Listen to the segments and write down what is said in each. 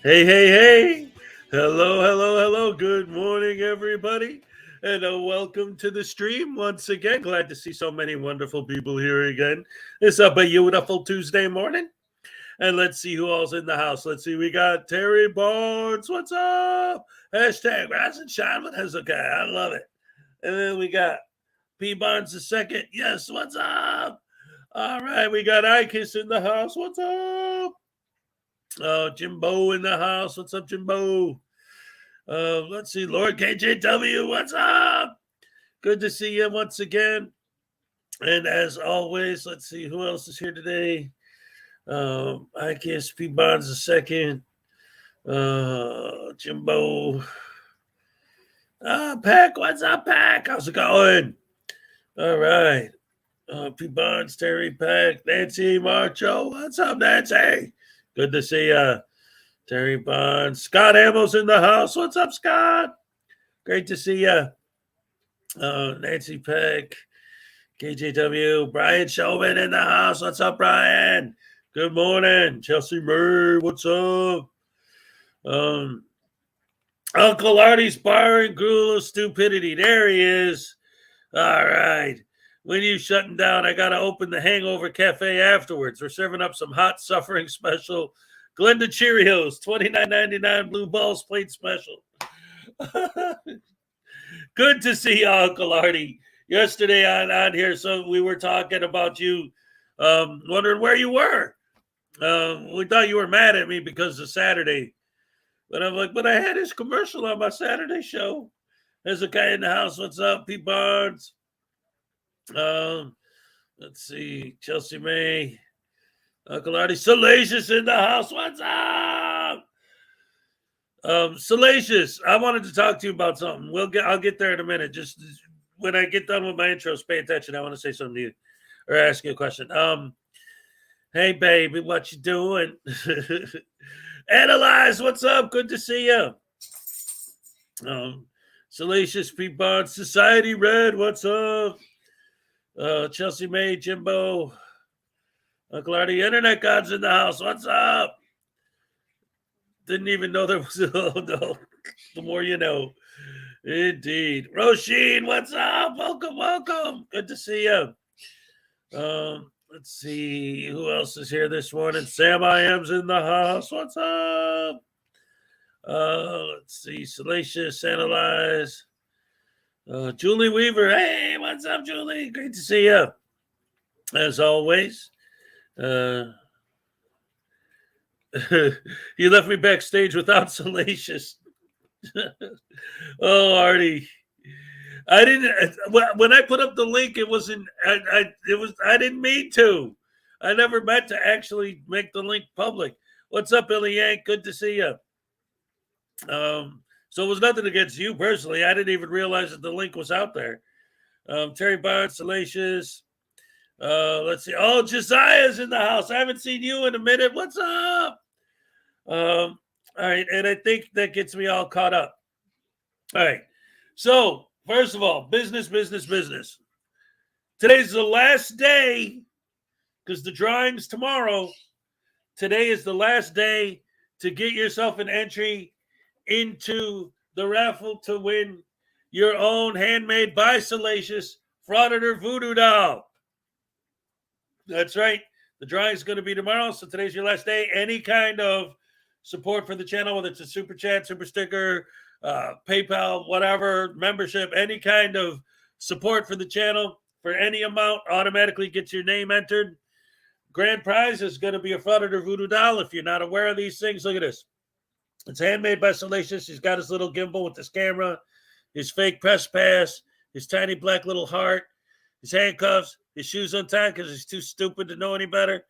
Hey, hey, hey. Hello, hello, hello. Good morning, everybody. And welcome to the stream once again. Glad to see so many wonderful people here again. It's a beautiful Tuesday morning. And let's see who all's in the house. Let's see. We got Terry Barnes. What's up? Hashtag Rise and Shine with Hezokuai. I love it. And then we got P. Barnes II. Yes, what's up? All right. We got Ikis in the house. What's up? Jimbo in the house. What's up, Jimbo? Let's see. Lord KJW. What's up? Good to see you once again. And as always, let's see who else is here today. Ikis, P. Barnes II. Jimbo. Pack. What's up, Pack? How's it going? All right. P. Barnes, Terry, Pack, Nancy, Marcho. What's up, Nancy? Good to see you. Terry Barnes. Scott Amos in the house. What's up, Scott? Great to see you. Nancy Peck, KJW. Brian Showman in the house. What's up, Brian? Good morning. Chelsea Murray. What's up? Uncle Artie's Bar and Gruel of Stupidity. There he is. All right. When you shutting down, I got to open the Hangover Cafe afterwards. We're serving up some hot suffering special. Glenda Cheerios, $29.99 blue balls plate special. Good to see you, Uncle Artie. Yesterday on here, so we were talking about you, wondering where you were. We thought you were mad at me because of Saturday. But I'm like, but I had his commercial on my Saturday show. There's a guy in the house. What's up, Pete Barnes? Let's see. Chelsea May. Uncle Artie. Salacious in the house. What's up? Salacious, I wanted to talk to you about something. I'll get there in a minute. Just when I get done with my intros, pay attention. I want to say something to you or ask you a question. Hey baby, what you doing? Analyze, what's up? Good to see you. Salacious Pete Barnes, Society Red, what's up? Chelsea May, Jimbo, Uncle Artie, Internet Gods in the house, what's up? Didn't even know there was, oh no, the more you know. Indeed. Roisin, what's up? Welcome, welcome. Good to see you. Let's see who else is here this morning. Sam I Am's in the house. What's up? Let's see. Salacious, Analyze. Julie Weaver. Hey, what's up, Julie? Great to see you. As always. You left me backstage without Salacious. Oh, Artie. I didn't. When I put up the link, it wasn't. I didn't mean to. I never meant to actually make the link public. What's up, Billy Yank? Good to see you. So it was nothing against you personally. I didn't even realize that the link was out there. Terry Barnes, Salacious. Let's see. Oh, Josiah's in the house. I haven't seen you in a minute. What's up? All right, and I think that gets me all caught up. All right. So, first of all, business. Today's the last day because the drawing's tomorrow. Today is the last day to get yourself an entry into the raffle to win your own handmade by Salacious Frauditor voodoo doll. That's right. The drawing is going to be tomorrow, so today's your last day. Any kind of support for the channel, whether it's a super chat, super sticker, PayPal, whatever, membership, any kind of support for the channel for any amount automatically gets your name entered. Grand prize is going to be a Frauditor voodoo doll. If you're not aware of these things, look at this. It's handmade by Salacious. He's got his little gimbal with his camera, his fake press pass, his tiny black little heart, his handcuffs, his shoes untied because he's too stupid to know any better,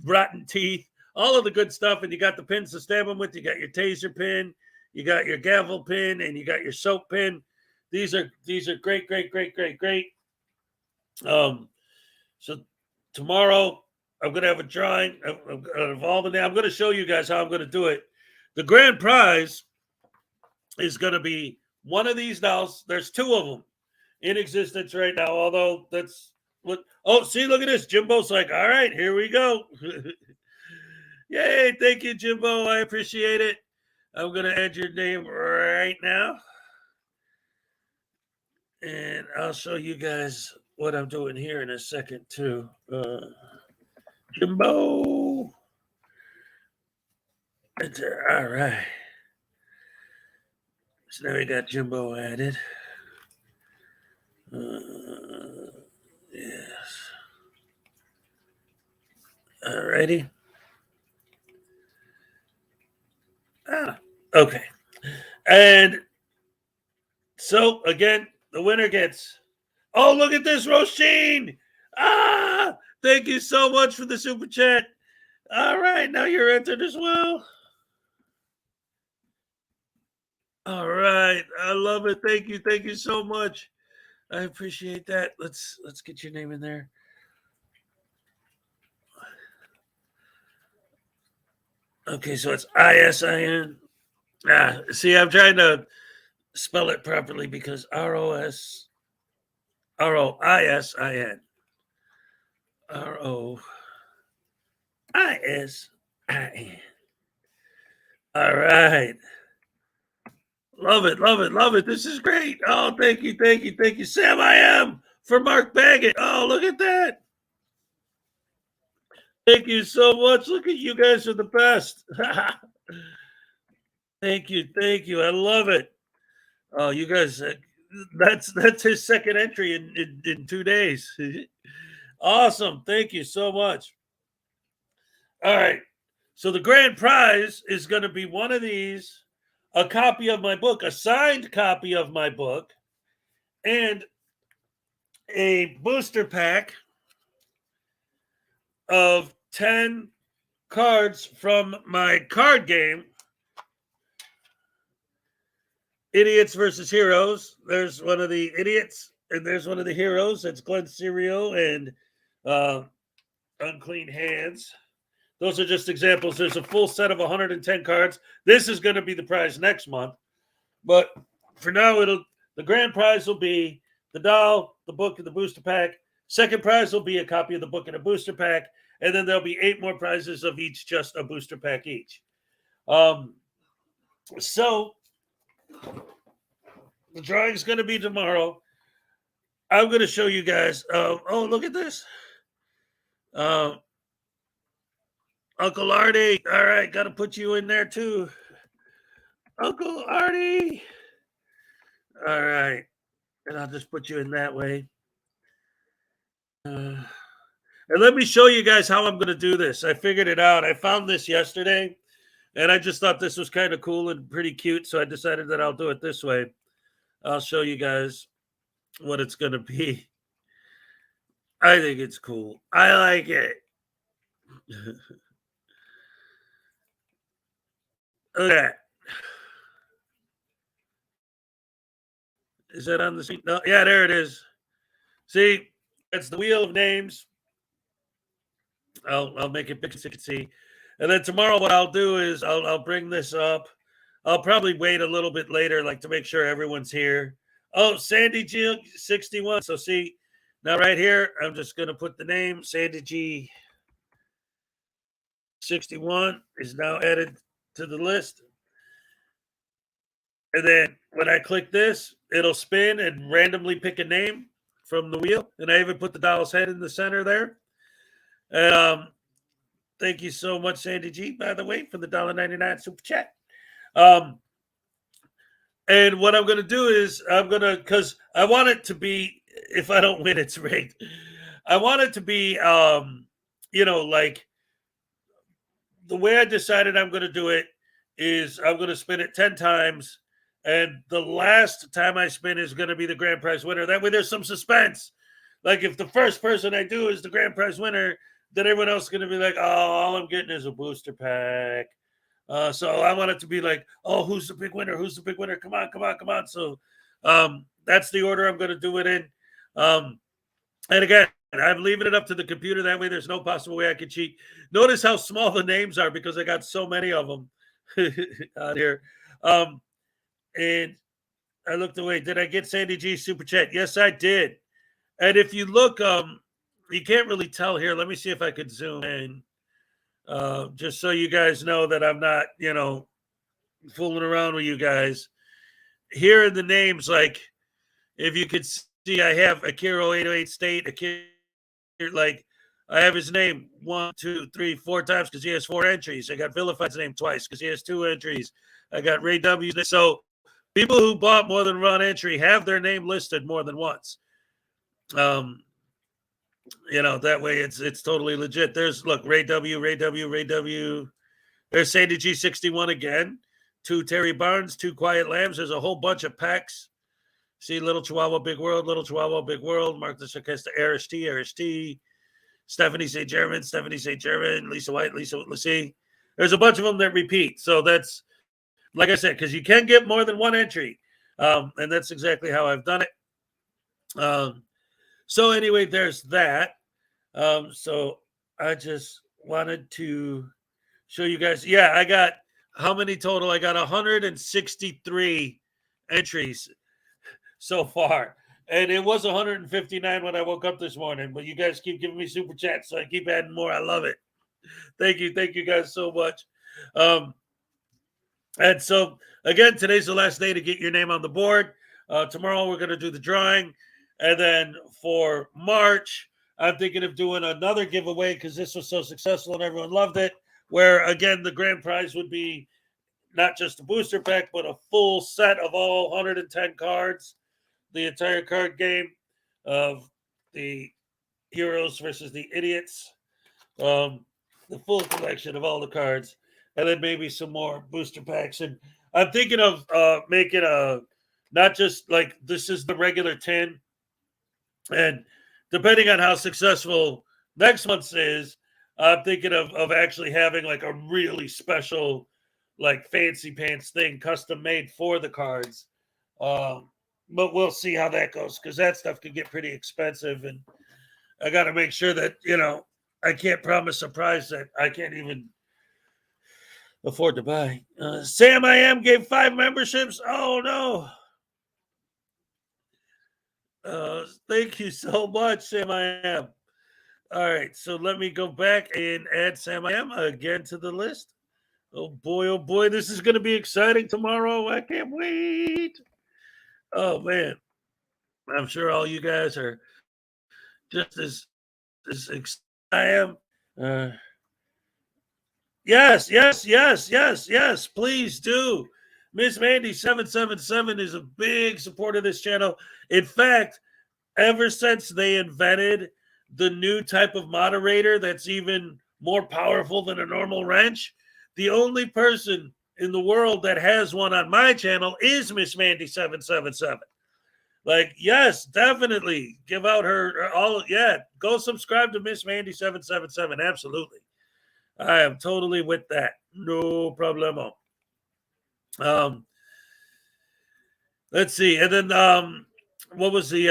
rotten teeth, all of the good stuff. And you got the pins to stab them with. You got your taser pin, you got your gavel pin, and you got your soap pin. These are great. So tomorrow I'm going to have a drawing of all the names. I'm going to show you guys how I'm going to do it. The grand prize is going to be one of these dolls. There's two of them in existence right now, although that's what. Oh, see, look at this. Jimbo's like, all right, here we go. Yay, thank you, Jimbo. I appreciate it. I'm going to add your name right now. And I'll show you guys what I'm doing here in a second, too. Jimbo. Enter. All right. So now we got Jimbo added. Yes. Alrighty. Okay. And so again, the winner gets. Oh, look at this, Roisin. Thank you so much for the super chat. All right, now you're entered as well. All right, I love it. Thank you so much. I appreciate that. Let's get your name in there. Okay, so it's ISIN. See, I'm trying to spell it properly because ROISIN. ROISIN. All right. Love it, love it, love it. This is great. Oh, thank you, thank you, thank you. Sam, I am for Mark Baggett. Oh, look at that. Thank you so much. Look at you guys are the best. Thank you, thank you. I love it. Oh, you guys, that's his second entry in 2 days. Awesome. Thank you so much. All right. So the grand prize is going to be one of these, a copy of my book, a signed copy of my book, and a booster pack of 10 cards from my card game, Idiots versus Heroes. There's one of the idiots, and there's one of the heroes. That's Glenn Cereal and Unclean Hands. Those are just examples. There's a full set of 110 cards. This is going to be the prize next month. But for now, the grand prize will be the doll, the book, and the booster pack. Second prize will be a copy of the book and a booster pack. And then there'll be 8 more prizes of each, just a booster pack each. So the drawing is going to be tomorrow. I'm going to show you guys. Oh, look at this. Uncle Artie. All right, got to put you in there too. Uncle Artie. All right. And I'll just put you in that way. And let me show you guys how I'm going to do this. I figured it out. I found this yesterday, and I just thought this was kind of cool and pretty cute, so I decided that I'll do it this way. I'll show you guys what it's going to be. I think it's cool. I like it. Look at that. Is that on the screen? No, yeah, there it is. See, it's the wheel of names. I'll make it big so you can see. And then tomorrow, what I'll do is I'll bring this up. I'll probably wait a little bit later, like to make sure everyone's here. Oh, Sandy G 61. So see, now right here, I'm just gonna put the name Sandy G 61 is now added to the list. And then when I click this, it'll spin and randomly pick a name from the wheel. And I even put the doll's head in the center there. And thank you so much, Sandy G, by the way, for the $1.99 super chat. And what I'm going to do is because I want it to be, if I don't win, it's rigged. I want it to be, like the way I decided I'm going to do it is I'm going to spin it 10 times. And the last time I spin is going to be the grand prize winner. That way there's some suspense. Like if the first person I do is the grand prize winner, then everyone else is going to be like, oh, all I'm getting is a booster pack. So I want it to be like, oh, who's the big winner? Who's the big winner? Come on, come on, come on. So that's the order I'm going to do it in. And again, I'm leaving it up to the computer. That way there's no possible way I could cheat. Notice how small the names are because I got so many of them out here. And I looked away. Did I get Sandy G super chat? Yes, I did. And if you look, you can't really tell here. Let me see if I could zoom in. Just so you guys know that I'm not, fooling around with you guys. Here in the names, like, if you could see, I have Akiro 808 State, Akiro, like, I have his name 1, 2, 3, 4 times because he has 4 entries. I got Vilified's name twice because he has 2 entries. I got Ray W's name. So people who bought more than one entry have their name listed more than once. That way it's totally legit. There's Ray W. There's Sandy G61 again. 2 Terry Barnes, 2 Quiet Lambs. There's a whole bunch of packs. See, Little Chihuahua, Big World, Little Chihuahua, Big World. Mark the Sarkesta, Arish T. Stephanie St. German, Lisa White, let's see. There's a bunch of them that repeat. So that's, like I said, because you can get more than one entry. And that's exactly how I've done it. So anyway, there's that. So I just wanted to show you guys. Yeah, I got how many total? I got 163 entries so far. And it was 159 when I woke up this morning. But you guys keep giving me super chats, so I keep adding more. I love it. Thank you. Thank you guys so much. And so, again, today's the last day to get your name on the board. Tomorrow, we're going to do the drawing. And then for March, I'm thinking of doing another giveaway because this was so successful and everyone loved it. Where, again, the grand prize would be not just a booster pack, but a full set of all 110 cards, the entire card game of the heroes versus the idiots, the full collection of all the cards, and then maybe some more booster packs. And I'm thinking of making a not just like this is the regular tin, and depending on how successful next month's is, I'm thinking of actually having like a really special, like fancy pants thing custom made for the cards. But we'll see how that goes because that stuff can get pretty expensive, and I got to make sure that I can't promise a prize that I can't even afford to buy. Sam I Am gave 5 memberships. Oh no. Thank you so much, Sam I Am. All right, so let me go back and add Sam I Am again to the list. Oh boy, this is going to be exciting tomorrow. I can't wait. Oh man, I'm sure all you guys are just as excited as I am. Yes. Please do. Miss Mandy 777 is a big supporter of this channel. In fact, ever since they invented the new type of moderator that's even more powerful than a normal wrench, the only person in the world that has one on my channel is Miss Mandy 777. Like, yes, definitely give out her all. Yeah, go subscribe to Miss Mandy 777. Absolutely. I am totally with that. No problemo. Let's see. And then what was the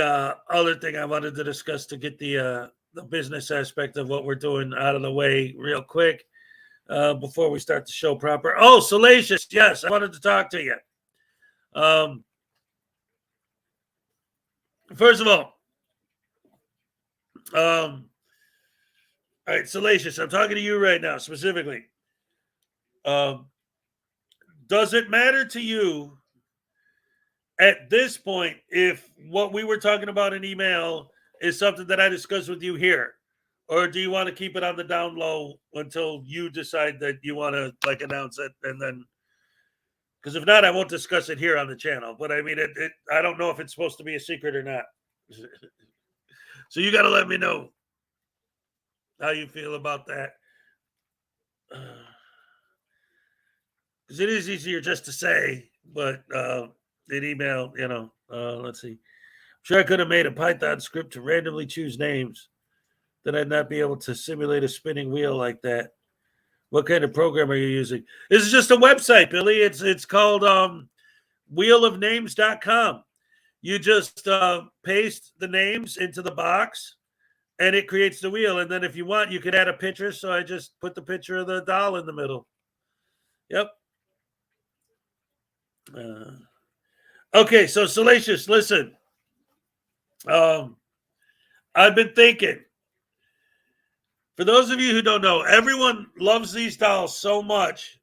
other thing I wanted to discuss to get the business aspect of what we're doing out of the way real quick before we start the show proper? Oh, Salacious. Yes, I wanted to talk to you. First of all, all right, Salacious, I'm talking to you right now specifically. Does it matter to you at this point if what we were talking about in email is something that I discussed with you here? Or do you want to keep it on the down low until you decide that you want to like announce it and then because if not, I won't discuss it here on the channel. But I mean, I don't know if it's supposed to be a secret or not. So you got to let me know how you feel about that. Because it is easier just to say, but in email, let's see. I'm sure I could have made a Python script to randomly choose names. Then I'd not be able to simulate a spinning wheel like that. What kind of program are you using? This is just a website, Billy. It's called wheelofnames.com. You just paste the names into the box and it creates the wheel. And then if you want, you could add a picture. So I just put the picture of the doll in the middle. Yep. Okay, so Salacious, listen. I've been thinking. For those of you who don't know, everyone loves these dolls so much,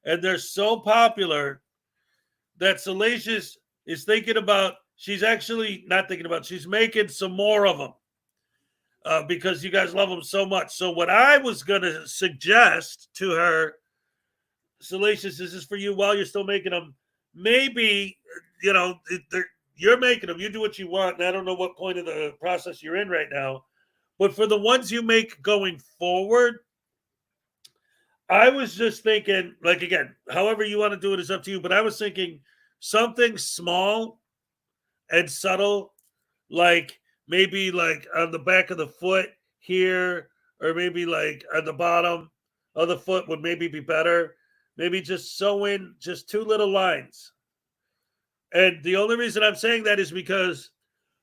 and they're so popular that Salacious is thinking about. She's actually not thinking about. She's making some more of them because you guys love them so much. So what I was going to suggest to her, Salacious, this is for you while you're still making them. Maybe you're making them. You do what you want. And I don't know what point of the process you're in right now. But for the ones you make going forward, I was just thinking, like, again, however you want to do it is up to you. But I was thinking something small and subtle, like maybe like on the back of the foot here, or maybe like at the bottom of the foot would maybe be better. Maybe just sew in just 2 little lines. And the only reason I'm saying that is because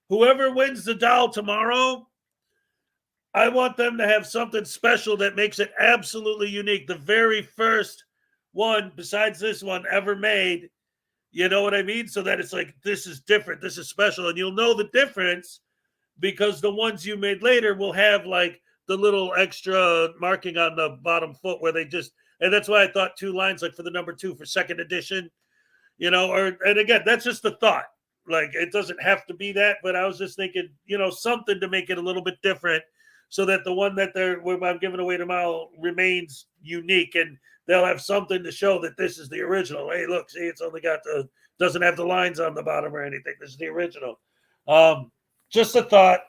whoever wins the doll tomorrow, I want them to have something special that makes it absolutely unique. The very first one, besides this one, ever made. You know what I mean? So that it's like, this is different. This is special. And you'll know the difference because the ones you made later will have like the little extra marking on the bottom foot where And that's why I thought 2 lines, like for the number 2 for second edition, and again, that's just a thought. Like, it doesn't have to be that, but I was just thinking, something to make it a little bit different so that the one that I'm giving away tomorrow remains unique, and they'll have something to show that this is the original. Hey, look, see, it's only got doesn't have the lines on the bottom or anything. This is the original. Just a thought.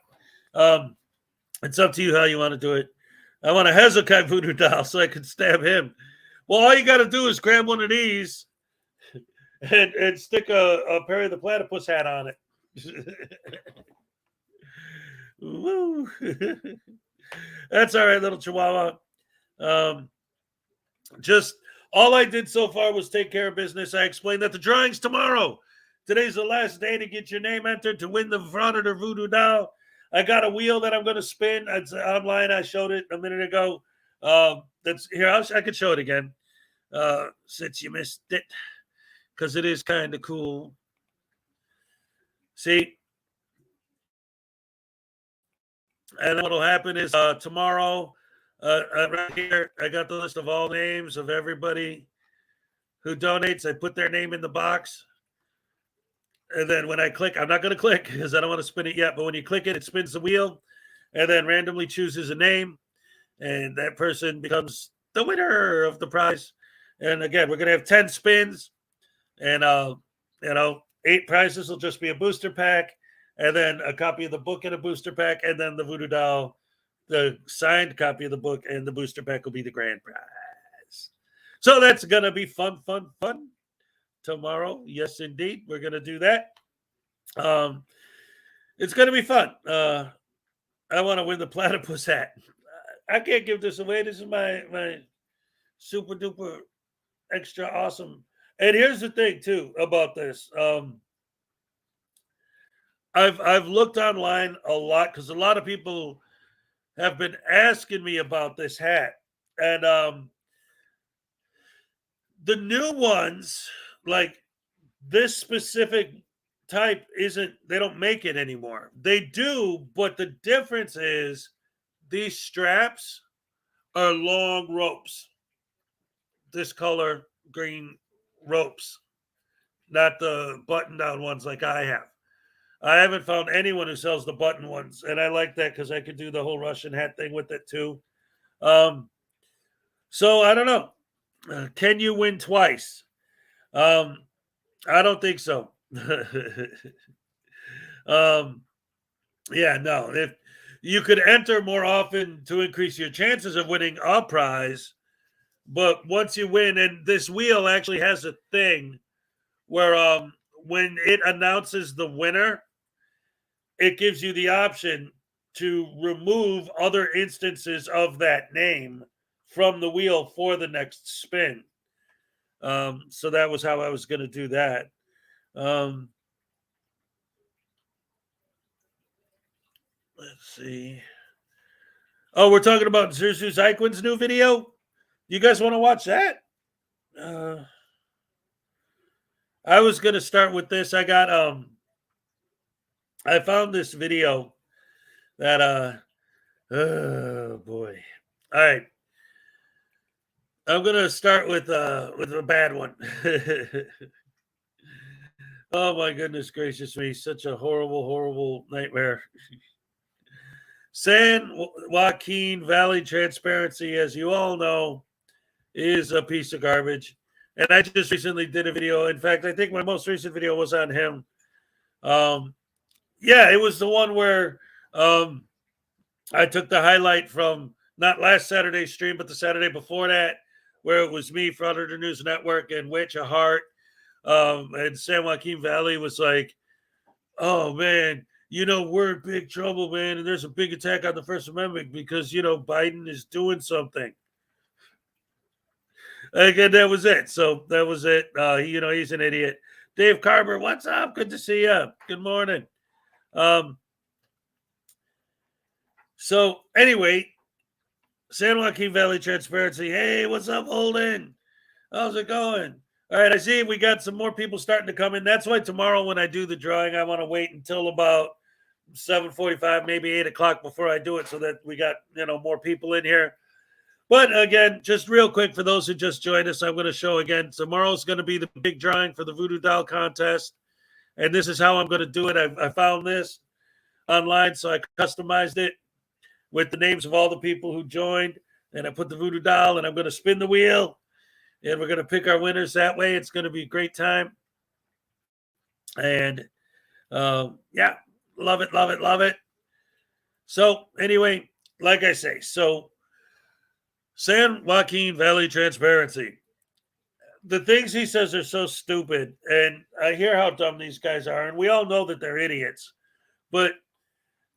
It's up to you how you want to do it. I want a Hezokuai voodoo doll so I can stab him. Well, all you got to do is grab one of these and stick a Perry the Platypus hat on it. Woo. That's all right, little Chihuahua. Just all I did so far was take care of business. I explained that the drawing's tomorrow. Today's the last day to get your name entered to win the Frauditor voodoo doll. I got a wheel that I'm going to spin. It's online. I showed it a minute ago. That's here. I could show it again since you missed it, because it is kind of cool. See? And then what'll happen is tomorrow, right here, I got the list of all names of everybody who donates. I put their name in the box. And then when I click, I'm not going to click because I don't want to spin it yet. But when you click it, it spins the wheel and then randomly chooses a name. And that person becomes the winner of the prize. And again, we're going to have 10 spins. And, 8 prizes will just be a booster pack. And then a copy of the book in a booster pack. And then the voodoo doll, the signed copy of the book and the booster pack will be the grand prize. So that's going to be fun. Tomorrow, yes, indeed, we're going to do that. It's going to be fun. I want to win the platypus hat. I can't give this away. This is my super duper extra awesome. And here's the thing too about this. I've looked online a lot because a lot of people have been asking me about this hat, and the new ones, like this specific type, they don't make it anymore. They do, but the difference is these straps are long ropes. This color green ropes, not the button down ones like I have. I haven't found anyone who sells the button ones, and I like that because I could do the whole Russian hat thing with it too. So I don't know. Can you win twice? I don't think so. Yeah, no. If you could enter more often to increase your chances of winning a prize, but once you win, and this wheel actually has a thing where when it announces the winner, it gives you the option to remove other instances of that name from the wheel for the next spin. So that was how I was going to do that. Let's see. Oh, we're talking about Zerzu Zyquin's new video. You guys want to watch that? I was going to start with this. I found this video that oh boy. All right. I'm going to start with a bad one. Oh my goodness gracious me, such a horrible nightmare. San Joaquin Valley transparency, as you all know, is a piece of garbage. And I just recently did a video. In fact, I think my most recent video was on him. Yeah, it was the one where I took the highlight from not last Saturday's stream, but the Saturday before that, where it was me, Frauditor News Network, and Witch a Heart. And San Joaquin Valley was like, oh man, we're in big trouble, man, and there's a big attack on the First Amendment because Biden is doing something. Again, that was it. So that was it. He's an idiot. Dave Carver, what's up? Good to see you. Good morning. So anyway, San Joaquin Valley Transparency. Hey, what's up, Holden? How's it going? All right, I see we got some more people starting to come in. That's why tomorrow when I do the drawing, I want to wait until about 7:45, maybe 8 o'clock before I do it so that we got, more people in here. But again, just real quick for those who just joined us, I'm going to show again. Tomorrow's going to be the big drawing for the Voodoo Doll contest. And this is how I'm going to do it. I found this online, so I customized it with the names of all the people who joined. And I put the Voodoo Doll, and I'm going to spin the wheel. And we're going to pick our winners that way. It's going to be a great time. And yeah, love it, love it, love it. So anyway, like I say, so San Joaquin Valley Transparency. The things he says are so stupid, and I hear how dumb these guys are, and we all know that they're idiots. But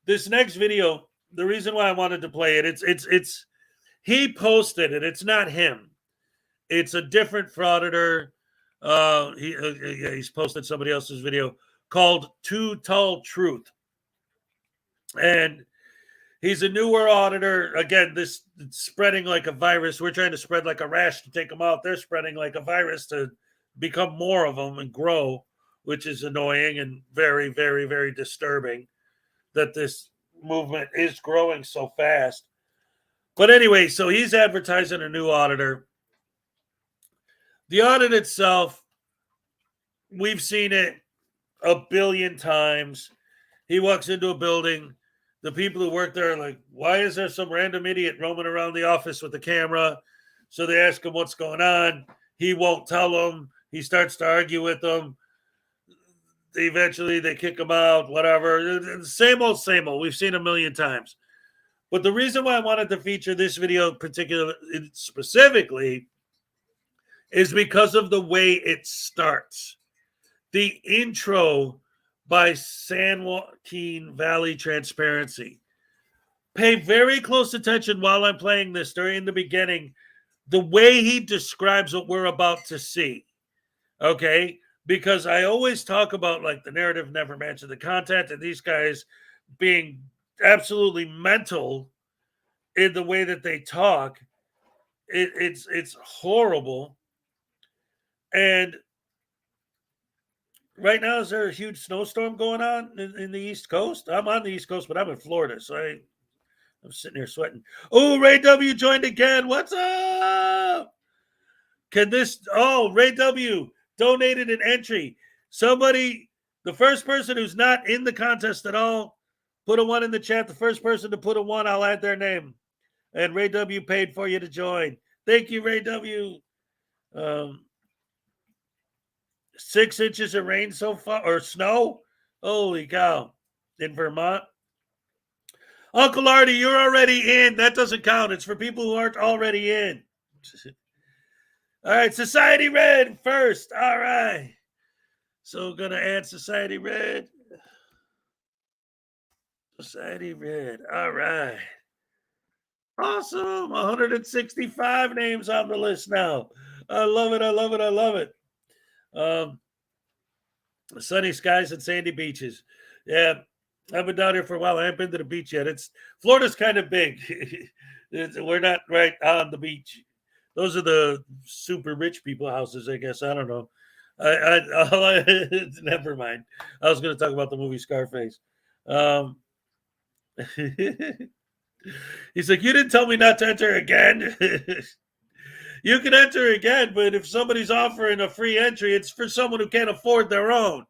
this next video, the reason why I wanted to play it, it's he posted it. It's not him. It's a different frauditor. He's posted somebody else's video called Too Tall Truth. And he's a newer auditor. Again, this it's spreading like a virus. We're trying to spread like a rash to take them out. They're spreading like a virus to become more of them and grow, which is annoying and very, very, very disturbing that this movement is growing so fast. But anyway, so he's advertising a new auditor. The audit itself, we've seen it a billion times. He walks into a building. The people who work there are like, why is there some random idiot roaming around the office with a camera? So they ask him what's going on. He won't tell them. He starts to argue with them. Eventually they kick him out, whatever. Same old, same old. We've seen a million times. But the reason why I wanted to feature this video specifically is because of the way it starts. The intro by San Joaquin Valley Transparency. Pay very close attention while I'm playing this during the beginning, the way he describes what we're about to see. Okay? Because I always talk about like the narrative never matches the content, and these guys being absolutely mental in the way that they talk. It's horrible. And right now, is there a huge snowstorm going on in the East Coast? I'm on the East Coast, but I'm in Florida, so I'm sitting here sweating. Oh, Ray W joined again. What's up? Ray W donated an entry. Somebody, the first person who's not in the contest at all, put a 1 in the chat. The first person to put a 1, I'll add their name. And Ray W paid for you to join. Thank you, Ray W. 6 inches of rain so far, or snow. Holy cow. In Vermont. Uncle Artie, you're already in. That doesn't count. It's for people who aren't already in. All right, Society Red first. All right. So going to add Society Red. Society Red. All right. Awesome. 165 names on the list now. I love it. I love it. I love it. Sunny skies and sandy beaches. Yeah, I've been down here for a while. I haven't been to the beach yet. Florida's kind of big. We're not right on the beach. Those are the super rich people houses, I guess. I don't know. Never mind. I was going to talk about the movie Scarface. He's like, you didn't tell me not to enter again. You can enter again, but if somebody's offering a free entry, it's for someone who can't afford their own.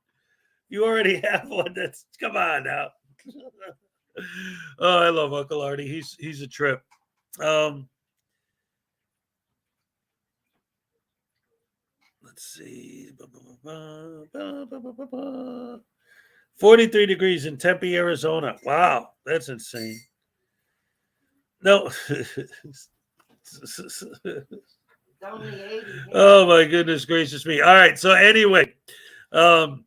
You already have one. Come on now. Oh, I love Uncle Artie. He's a trip. 43 degrees in Tempe, Arizona. Wow, that's insane. No. Oh my goodness gracious me. All right, so anyway, so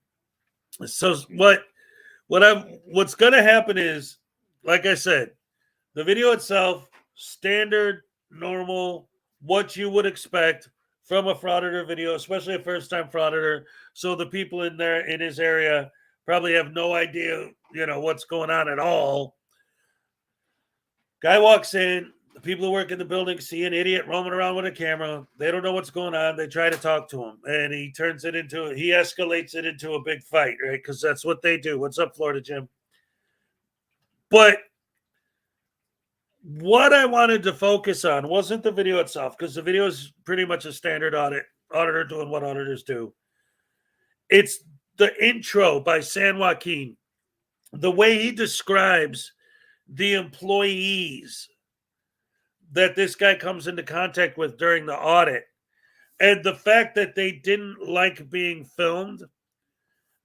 what's going to happen is, like I said, the video itself, standard, normal, what you would expect from a frauditor video, especially a first-time frauditor. So the people in his area probably have no idea, what's going on at all. Guy walks in. The people who work in the building see an idiot roaming around with a camera. They don't know what's going on. They try to talk to him, and he escalates it into a big fight, right? Because that's what they do. What's up, Florida Jim? But What I wanted to focus on wasn't the video itself, because the video is pretty much a standard auditor doing what auditors do. It's the intro by San Joaquin, the way he describes the employees that this guy comes into contact with during the audit, and the fact that they didn't like being filmed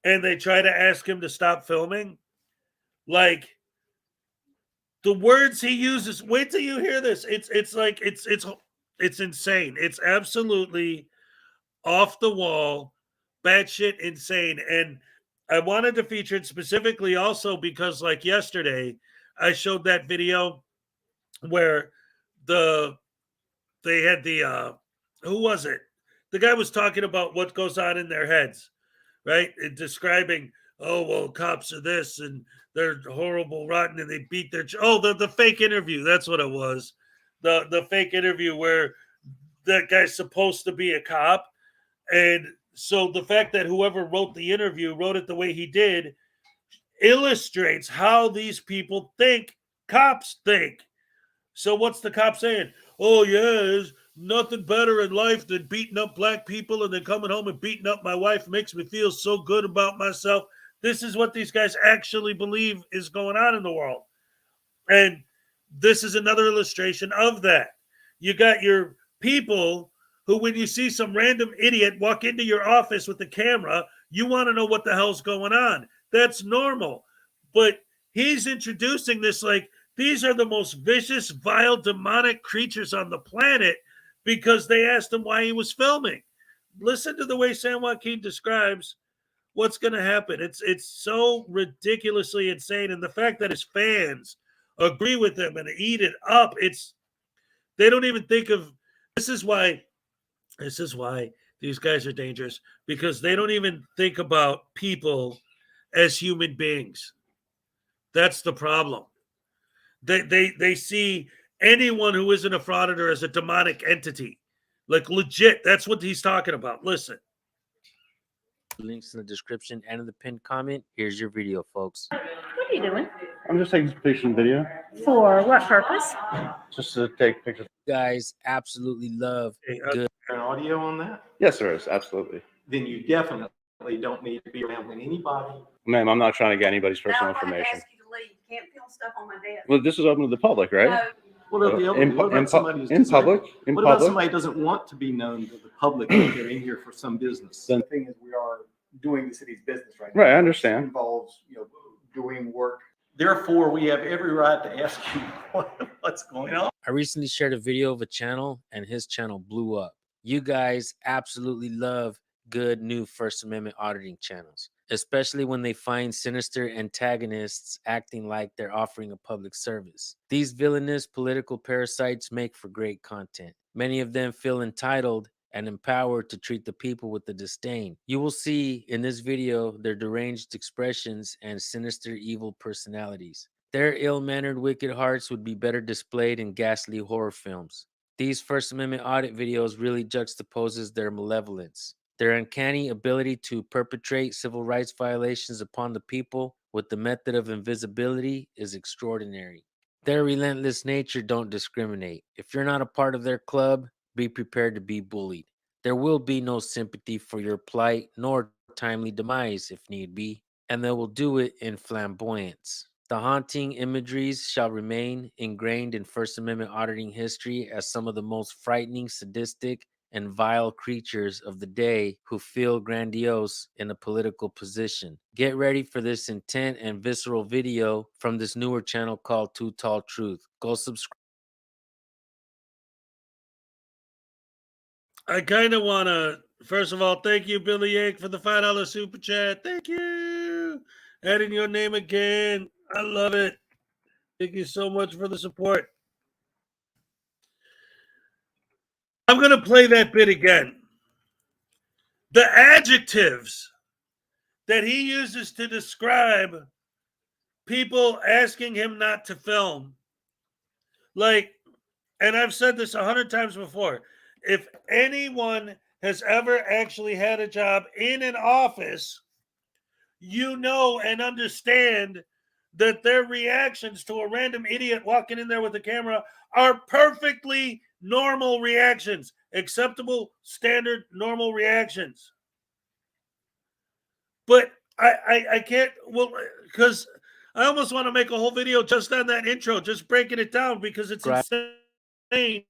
and they try to ask him to stop filming. Like, the words he uses, wait till you hear this. It's like it's insane. It's absolutely off the wall, batshit insane. And I wanted to feature it specifically also because, like yesterday, I showed that video where they had the who was it? The guy was talking about what goes on in their heads, right? And describing, oh well, cops are this and they're horrible, rotten, and they beat their the fake interview. That's what it was. The fake interview where that guy's supposed to be a cop. And so the fact that whoever wrote the interview wrote it the way he did illustrates how these people think cops think. So what's the cop saying? Oh, yeah, there's nothing better in life than beating up black people and then coming home and beating up my wife makes me feel so good about myself. This is what these guys actually believe is going on in the world. And this is another illustration of that. You got your people who, when you see some random idiot walk into your office with the camera, you want to know what the hell's going on. That's normal. But he's introducing this like these are the most vicious, vile, demonic creatures on the planet because they asked him why he was filming. Listen to the way San Joaquin describes what's going to happen. It's so ridiculously insane, and the fact that his fans agree with him and eat it up. They don't even think of this is why these guys are dangerous, because they don't even think about people as human beings. That's the problem. They see anyone who isn't a frauditor as a demonic entity. Like legit, that's what he's talking about. Listen. Links in the description and in the pinned comment. Here's your video, folks. What are you doing? I'm just taking some pictures and video. For what purpose? Just to take pictures. You guys absolutely love good An audio on that? Yes, there is. Absolutely. Then you definitely don't need to be around with anybody. Ma'am, I'm not trying to get anybody's personal No, I have to information. ask you to leave. You can't film stuff on my desk. Well, this is open to the public, right? No, What about the other? In, What about in, somebody who's in disabled? public? In What about public? somebody who doesn't want to be known to the public that they're in here for some business? Then- The thing is, we are doing the city's business right now. Right, I understand. It involves, doing work. Therefore, we have every right to ask you what's going on. I recently shared a video of a channel and his channel blew up. You guys absolutely love good new First Amendment auditing channels, especially when they find sinister antagonists acting like they're offering a public service. These villainous political parasites make for great content. Many of them feel entitled and empowered to treat the people with the disdain. You will see in this video their deranged expressions and sinister evil personalities. Their ill-mannered wicked hearts would be better displayed in ghastly horror films. These First Amendment audit videos really juxtaposes their malevolence. Their uncanny ability to perpetrate civil rights violations upon the people with the method of invisibility is extraordinary. Their relentless nature don't discriminate. If you're not a part of their club, be prepared to be bullied. There will be no sympathy for your plight, nor timely demise if need be, and they will do it in flamboyance. The haunting imageries shall remain ingrained in First Amendment auditing history as some of the most frightening, sadistic, and vile creatures of the day who feel grandiose in a political position. Get ready for this intense and visceral video from this newer channel called Too Tall Truth. Go subscribe. I kind of want to, first of all, thank you, Billy Yank, for the $5 super chat. Thank you. Adding your name again. I love it. Thank you so much for the support. I'm going to play that bit again. The adjectives that he uses to describe people asking him not to film. Like, and I've said this 100 times before. If anyone has ever actually had a job in an office, you know and understand that their reactions to a random idiot walking in there with a camera are perfectly normal reactions, acceptable, standard, normal reactions. But I can't, well, because I almost want to make a whole video just on that intro, just breaking it down because it's insane.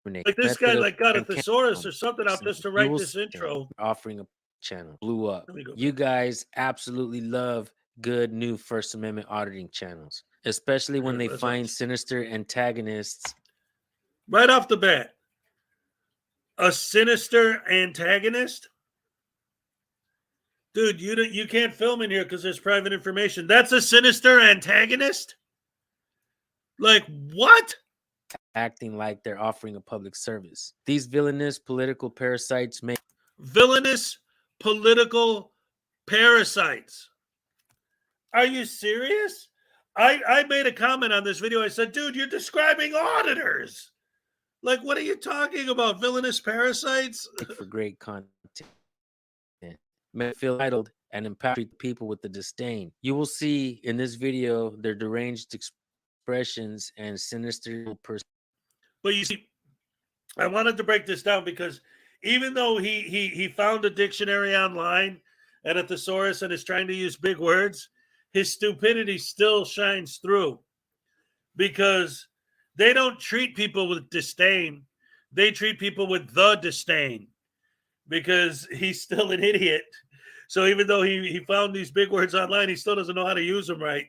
Like this guy like got a thesaurus or something out just to write this intro. Offering a channel blew up. Let me go You guys absolutely love good new First Amendment auditing channels, especially when they Let's find watch. sinister antagonists. Right off the bat, a sinister antagonist? Dude, you can't film in here because there's private information. That's a sinister antagonist? Like what? Acting like they're offering a public service. These villainous political parasites make Villainous political parasites. Are you serious? I made a comment on this video. I said, dude, you're describing auditors. Like, what are you talking about? Villainous parasites? for great content. May feel idled and empower people with the disdain. You will see in this video their deranged expressions and sinister But you see, I wanted to break this down because even though he found a dictionary online and a thesaurus and is trying to use big words, his stupidity still shines through because they don't treat people with disdain. They treat people with the disdain because he's still an idiot. So even though he found these big words online, he still doesn't know how to use them right.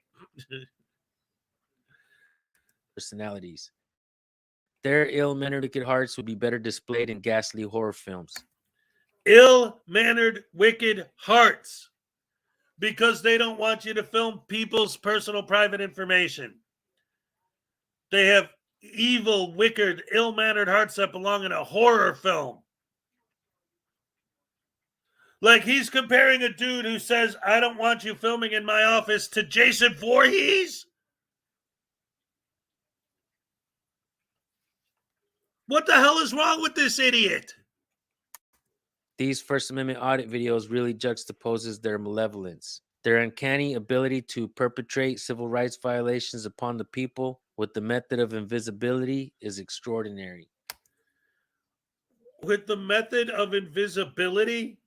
personalities. Their ill-mannered, wicked hearts would be better displayed in ghastly horror films. Ill-mannered, wicked hearts. Because they don't want you to film people's personal private information. They have evil, wicked, ill-mannered hearts that belong in a horror film. Like he's comparing a dude who says, I don't want you filming in my office to Jason Voorhees? What the hell is wrong with this idiot? These First Amendment audit videos really juxtaposes their malevolence. Their uncanny ability to perpetrate civil rights violations upon the people with the method of invisibility is extraordinary. With the method of invisibility?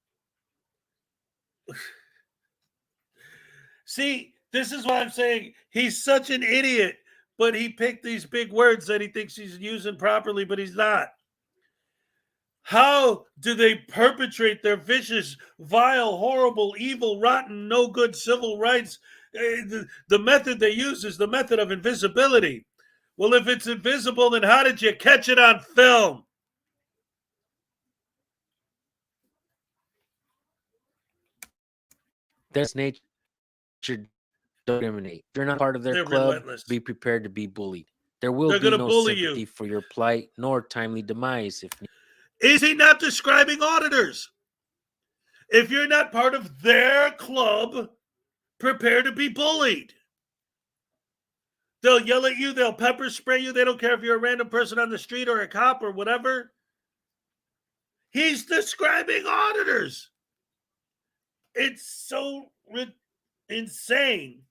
See, this is what I'm saying. He's such an idiot, but he picked these big words that he thinks he's using properly, but he's not. How do they perpetrate their vicious, vile, horrible, evil, rotten, no good civil rights? The method they use is the method of invisibility. Well, if it's invisible, then how did you catch it on film? There's nature don't discriminate. If you're not part of their They're club, relentless. be prepared to be bullied. There will They're be gonna no bully sympathy you. for your plight nor timely demise. Is he not describing auditors? If you're not part of their club, prepare to be bullied. They'll yell at you. They'll pepper spray you. They don't care if you're a random person on the street or a cop or whatever. He's describing auditors. It's so insane.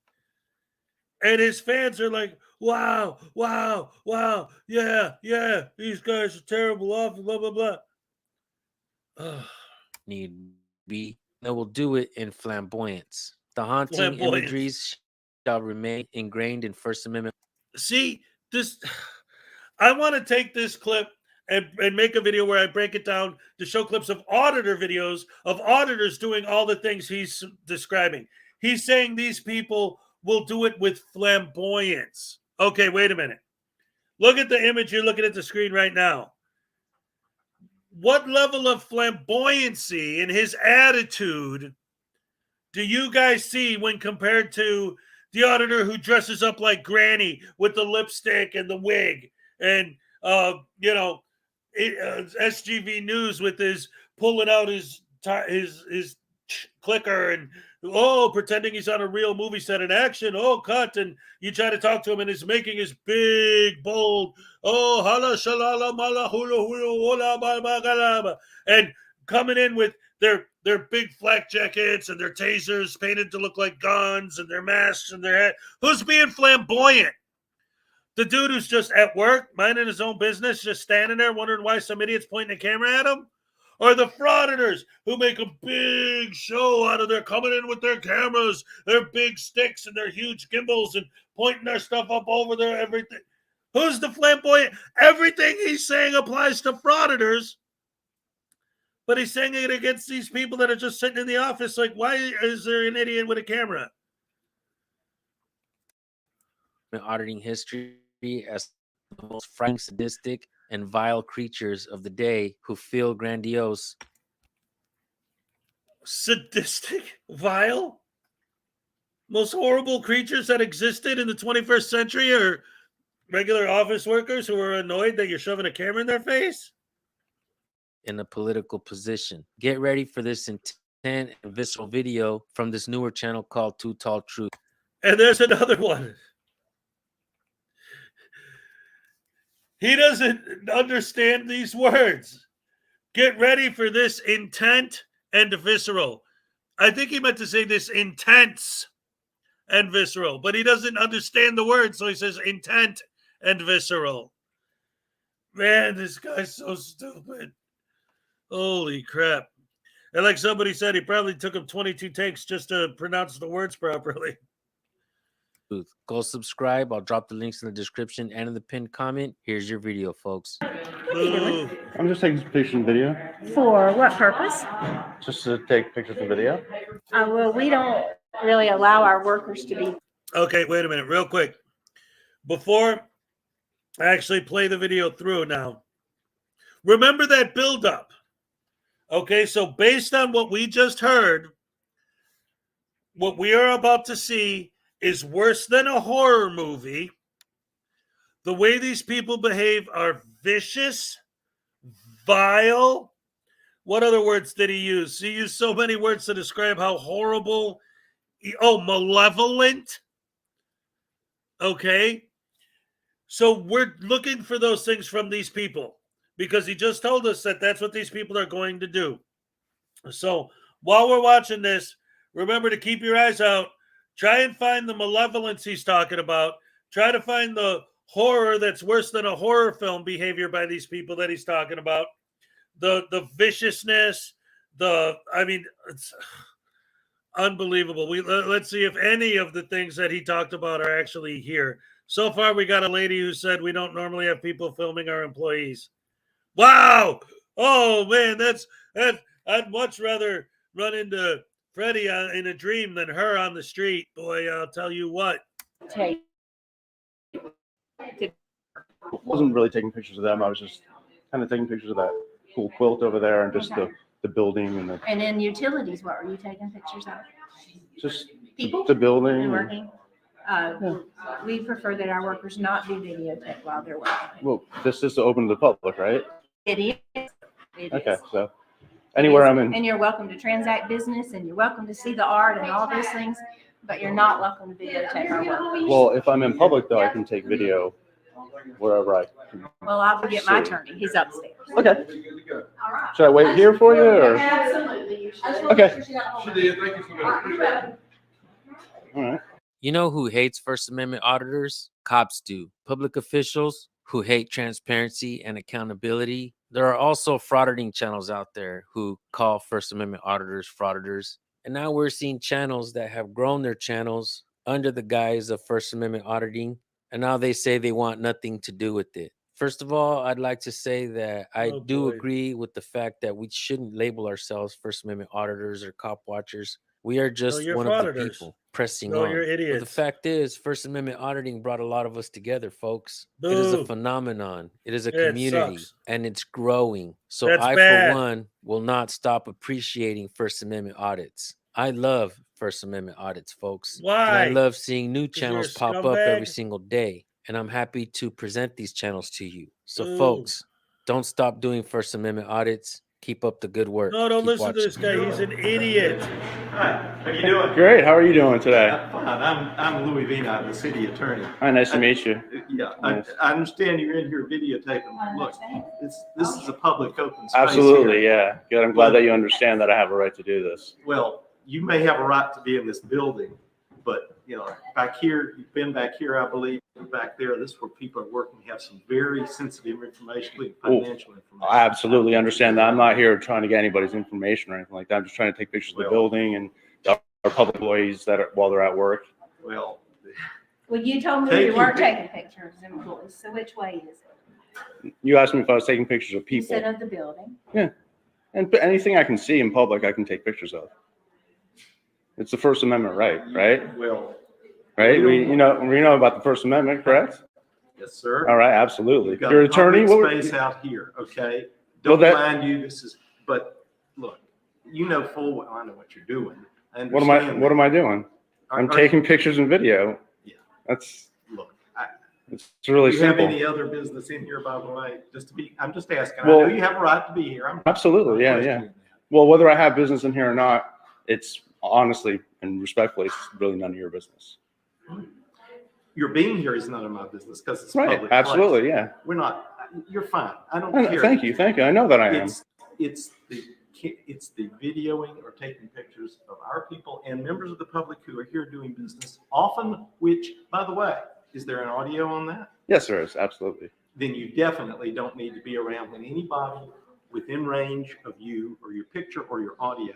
And his fans are like, wow, wow, wow. Yeah, yeah. These guys are terrible, awful, blah, blah, blah. Need be. They will do it in flamboyance. The haunting imageries shall remain ingrained in First Amendment. See, this. I want to take this clip and make a video where I break it down to show clips of auditor videos of auditors doing all the things he's describing. He's saying these people will do it with flamboyance. Okay, wait a minute. Look at the image you're looking at the screen right now. What level of flamboyancy in his attitude do you guys see when compared to the auditor who dresses up like Granny with the lipstick and the wig and, SGV News with his pulling out his clicker and pretending he's on a real movie set in action. Oh, cut. And you try to talk to him and he's making his big, bold, hala, shalala, mala, hula, hula, wala, ba, ba, galaba, and coming in with their big flak jackets and their tasers painted to look like guns and their masks and their head. Who's being flamboyant? The dude who's just at work, minding his own business, just standing there wondering why some idiot's pointing a camera at him? Or the frauditors who make a big show out of their coming in with their cameras, their big sticks and their huge gimbals and pointing their stuff up over their everything? Who's the flamboyant? Everything he's saying applies to frauditors, but he's saying it against these people that are just sitting in the office. Like, why is there an idiot with a camera? Auditing history as the most frightening, sadistic, and vile creatures of the day who feel grandiose. Sadistic? Vile? Most horrible creatures that existed in the 21st century are regular office workers who are annoyed that you're shoving a camera in their face? In a political position. Get ready for this intense and visceral video from this newer channel called Too Tall Truth. And there's another one. He doesn't understand these words. Get ready for this intent and visceral. I think he meant to say this intense and visceral, but he doesn't understand the word, so he says intent and visceral. Man, this guy's so stupid. Holy crap. And like somebody said, he probably took him 22 takes just to pronounce the words properly. Go subscribe. I'll drop the links in the description and in the pinned comment. Here's your video, folks. Ooh. I'm just taking some pictures and video. For what purpose? Just to take pictures and video. Well, we don't really allow our workers to be. Okay, wait a minute, real quick. Before I actually play the video through now, remember that buildup. Okay, so based on what we just heard, what we are about to see is worse than a horror movie. The way these people behave are vicious, vile. What other words did he use? He used so many words to describe how horrible. Malevolent. Okay. So we're looking for those things from these people because he just told us that that's what these people are going to do. So while we're watching this, remember to keep your eyes out. Try and find the malevolence he's talking about. Try to find the horror that's worse than a horror film behavior by these people that he's talking about. The viciousness, it's unbelievable. Let's see if any of the things that he talked about are actually here. So far, we got a lady who said we don't normally have people filming our employees. Wow! Oh man, I'd much rather run into Freddie in a dream than her on the street. Boy, I'll tell you what. Take. Wasn't really taking pictures of them. I was just kind of taking pictures of that cool quilt over there and just the building and the. And in utilities, what were you taking pictures of? Just People the building. and working. We prefer that our workers not be videotaped while they're working. Well, this is open to the public, right? It is. It Okay, is. so anywhere I'm in. And you're welcome to transact business and you're welcome to see the art and all those things, but you're not welcome to videotape our work. Well, if I'm in public though, I can take video wherever I can. Well, I will get my attorney. He's upstairs. Okay. Should I wait here for you or? Absolutely. You should. Okay. She did, thank you so much. All right. You know who hates First Amendment auditors? Cops do. Public officials who hate transparency and accountability. There are also frauditing channels out there who call First Amendment auditors frauditors. And now we're seeing channels that have grown their channels under the guise of First Amendment auditing. And now they say they want nothing to do with it. First of all, I'd like to say that I do agree with the fact that we shouldn't label ourselves First Amendment auditors or cop watchers. We are just you're one of the frauditors. people pressing No, on. you're But the idiots. fact is, First Amendment auditing brought a lot of us together, folks. It is a Boo. phenomenon. It is a Yeah, it community, sucks. and it's growing. So That's I, bad. for one, will not stop appreciating First Amendment audits. I love First Amendment audits, folks. And I Why? love seeing new 'Cause you're a channels pop up every scumbag? single day. And I'm happy to present these channels to you. So, Ooh. folks, don't stop doing First Amendment audits. Keep up the good work. No, don't Keep listen to this guy. He's an idiot. Hi, how you doing? Great. How are you doing today? I'm fine. I'm Louis Vina. I'm the city attorney. Hi, nice to meet you. Yeah, Nice. I understand you're in here videotaping. Look, this is a public open space Absolutely, here. yeah. Good. I'm glad that you understand that I have a right to do this. Well, you may have a right to be in this building, but, back here, you've been back here, I believe, back there, this is where people are working, have some very sensitive information, financial information. I absolutely understand that. I'm not here trying to get anybody's information or anything like that. I'm just trying to take pictures of the building and our public employees while they're at work. Well, You told me Thank you you. weren't taking pictures of employees, so which way is it? You asked me if I was taking pictures of You people. said of the building. And anything I can see in public, I can take pictures of. It's the First Amendment right? well, Right? We know about the First Amendment, correct? yes, sir. All right, absolutely. You've got Your attorney, public space out here, okay? Well, Don't mind you, but look, you know full well, I know what you're doing. I what am understand I doing? I'm taking pictures and video. Yeah. That's Look, it's really do you have simple. any other business in here, by the way? I'm just asking. Well, I know you have a right to be here. I'm Absolutely, yeah. questioning that. Well, whether I have business in here or not, it's honestly and respectfully, it's really none of your business. Your being here is none of my business because it's Right, public. absolutely, place. yeah. We're not. You're fine. I don't Oh, care. thank you. I know that I am. It's the videoing or taking pictures of our people and members of the public who are here doing business, often which, by the way, is there an audio on that? Yes, there is, absolutely. Then you definitely don't need to be around when anybody within range of you or your picture or your audio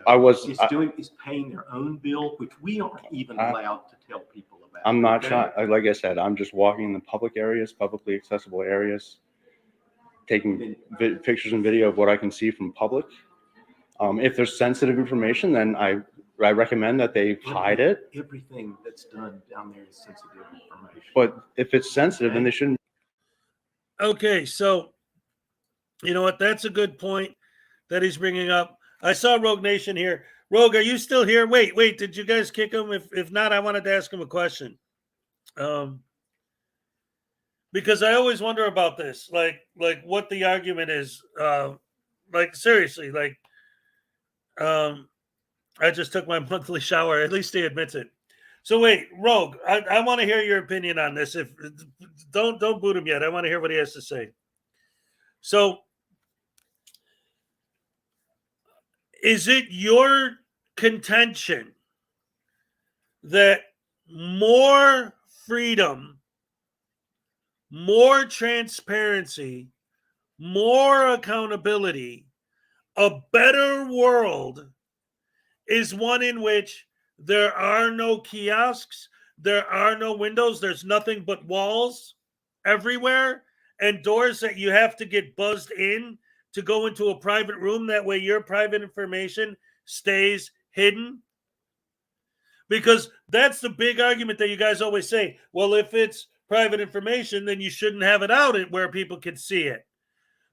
is paying their own bill, which we aren't even allowed to tell people about. I'm not okay? trying, like I said, I'm just walking in the public areas, publicly accessible areas, taking pictures and video of what I can see from public. If there's sensitive information, then I recommend that they hide it. Everything that's done down there is sensitive information. But if it's sensitive, then they shouldn't. Okay, so you know what? That's a good point that he's bringing up. I saw Rogue Nation here. Rogue, are you still here? Wait. Did you guys kick him? If not, I wanted to ask him a question. Because I always wonder about this, like what the argument is. Seriously, I just took my monthly shower. At least he admits it. So wait, Rogue, I want to hear your opinion on this. If don't boot him yet. I want to hear what he has to say. So, is it your contention that more freedom, more transparency, more accountability, a better world is one in which there are no kiosks, there are no windows, there's nothing but walls everywhere, and doors that you have to get buzzed in to go into a private room? That way your private information stays hidden? Because that's the big argument that you guys always say. Well, if it's private information, then you shouldn't have it out where people can see it.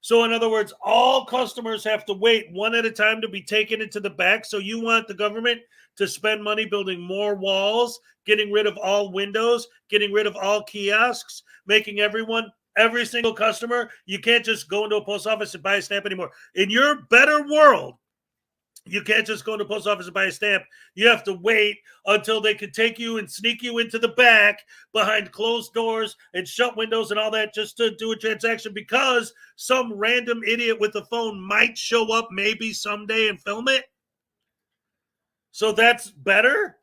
So in other words, all customers have to wait one at a time to be taken into the back. So you want the government to spend money building more walls, getting rid of all windows, getting rid of all kiosks, making every single customer, you can't just go into a post office and buy a stamp anymore. In your better world, you can't just go to the post office and buy a stamp. You have to wait until they can take you and sneak you into the back behind closed doors and shut windows and all that just to do a transaction because some random idiot with a phone might show up maybe someday and film it. So that's better?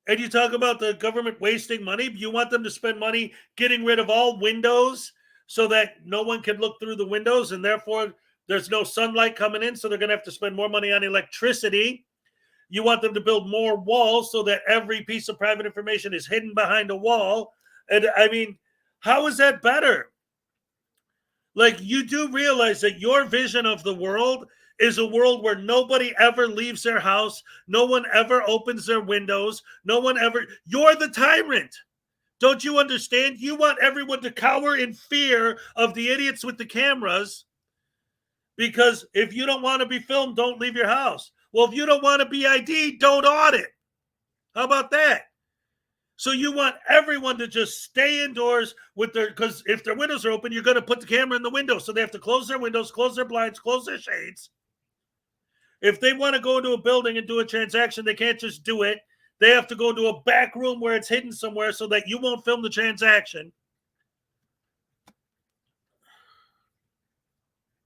And you talk about the government wasting money. You want them to spend money getting rid of all windows so that no one can look through the windows and therefore there's no sunlight coming in, so they're going to have to spend more money on electricity. You want them to build more walls so that every piece of private information is hidden behind a wall. And I mean, how is that better? Like, you do realize that your vision of the world is a world where nobody ever leaves their house. No one ever opens their windows. You're the tyrant. Don't you understand? You want everyone to cower in fear of the idiots with the cameras. Because if you don't want to be filmed, don't leave your house. Well, if you don't want to be ID'd, don't audit. How about that? So you want everyone to just stay indoors with their, because if their windows are open, you're going to put the camera in the window. So they have to close their windows, close their blinds, close their shades. If they want to go into a building and do a transaction, they can't just do it. They have to go to a back room where it's hidden somewhere so that you won't film the transaction.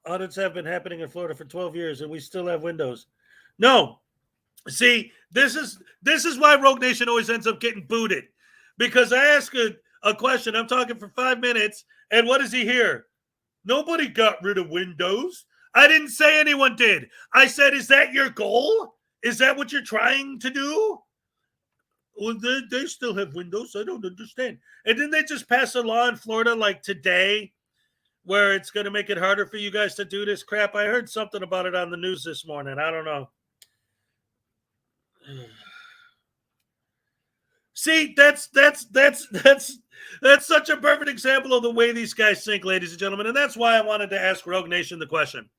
Audits have been happening in Florida for 12 years and we still have windows. No. See, this is why Rogue Nation always ends up getting booted. Because I ask a question, I'm talking for 5 minutes, and what does he hear? Nobody got rid of windows. I didn't say anyone did. I said, is that your goal? Is that what you're trying to do? Well, they still have windows. I don't understand. And didn't they just pass a law in Florida like today where it's going to make it harder for you guys to do this crap? I heard something about it on the news this morning. I don't know. See, that's such a perfect example of the way these guys think, ladies and gentlemen. And that's why I wanted to ask Rogue Nation the question.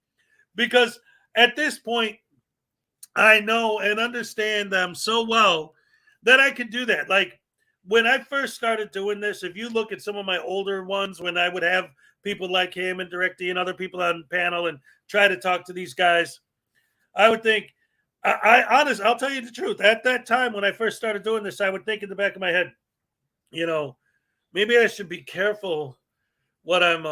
Because at this point, I know and understand them so well that I can do that. Like when I first started doing this, if you look at some of my older ones, when I would have people like him and Directy and other people on panel and try to talk to these guys, I would think, I'll tell you the truth. At that time, when I first started doing this, I would think in the back of my head, you know, maybe I should be careful what I'm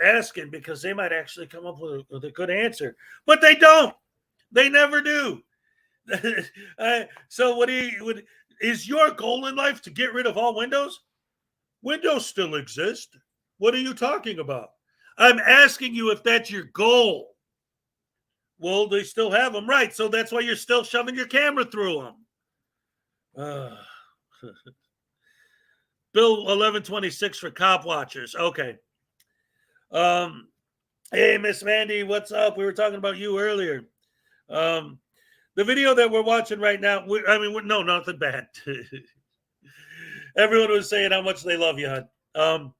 asking because they might actually come up with a good answer. But they don't. They never do. So is your goal in life to get rid of all windows? Windows still exist. What are you talking about? I'm asking you if that's your goal. Well, they still have them, right? So that's why you're still shoving your camera through them. Bill 1126 for cop watchers. Okay. Hey, Miss Mandy, what's up? We were talking about you earlier. The video that we're watching right now, no, nothing bad. Everyone was saying how much they love you, hon.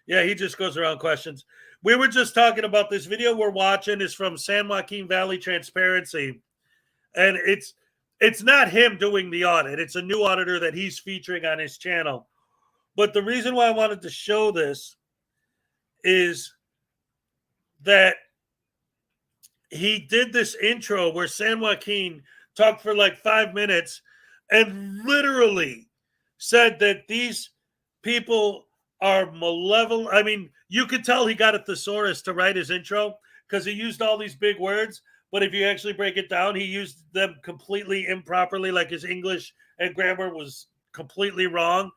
Yeah, he just goes around questions. We were just talking about this video we're watching is from San Joaquin Valley Transparency. And it's not him doing the audit. It's a new auditor that he's featuring on his channel. But the reason why I wanted to show this is that he did this intro where San Joaquin talked for like 5 minutes and literally said that these people are malevolent. I mean, you could tell he got a thesaurus to write his intro because he used all these big words. But if you actually break it down, he used them completely improperly, like his English and grammar was completely wrong.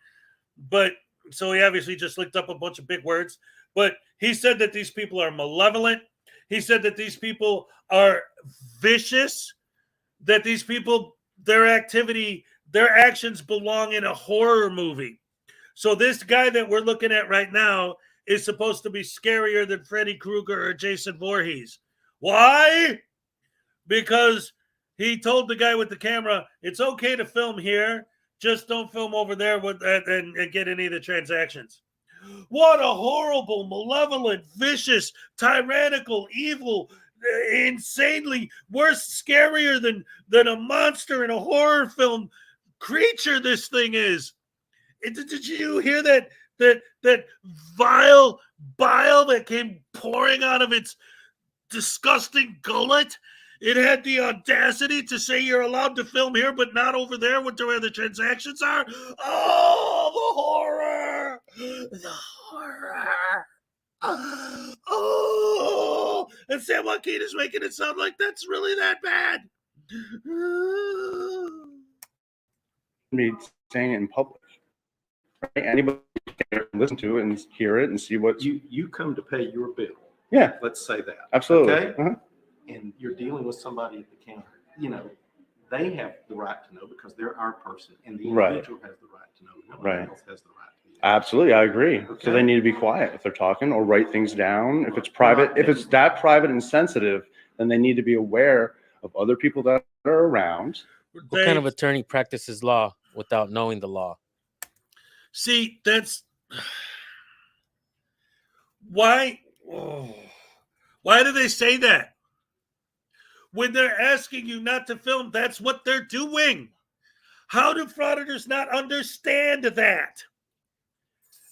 But so he obviously just looked up a bunch of big words. But he said that these people are malevolent. He said that these people are vicious, that these people, their actions belong in a horror movie. So this guy that we're looking at right now is supposed to be scarier than Freddy Krueger or Jason Voorhees. Why? Because he told the guy with the camera, it's okay to film here, just don't film over there and get any of the transactions. What a horrible, malevolent, vicious, tyrannical, evil, insanely worse, scarier than a monster in a horror film creature this thing is. Did you hear that vile bile that came pouring out of its disgusting gullet? It had the audacity to say you're allowed to film here, but not over there where the transactions are. Oh, the horror! The horror! Oh! And San Joaquin is making it sound like that's really that bad. Me saying it in public. Right? Anybody can listen to it and hear it and see what you come to pay your bill. Yeah, Let's say that. absolutely. Okay? Uh-huh. And you're dealing with somebody at the counter. You know, they have the right to know because they're our person, and the individual has the right to know. Nobody else has the right to know. Absolutely, I agree. Okay. So they need to be quiet if they're talking or write things down. If it's private, if it's that private and sensitive, then they need to be aware of other people that are around. What kind of attorney practices law without knowing the law? See, that's why. Why do they say that? When they're asking you not to film, that's what they're doing. How do frauditors not understand that?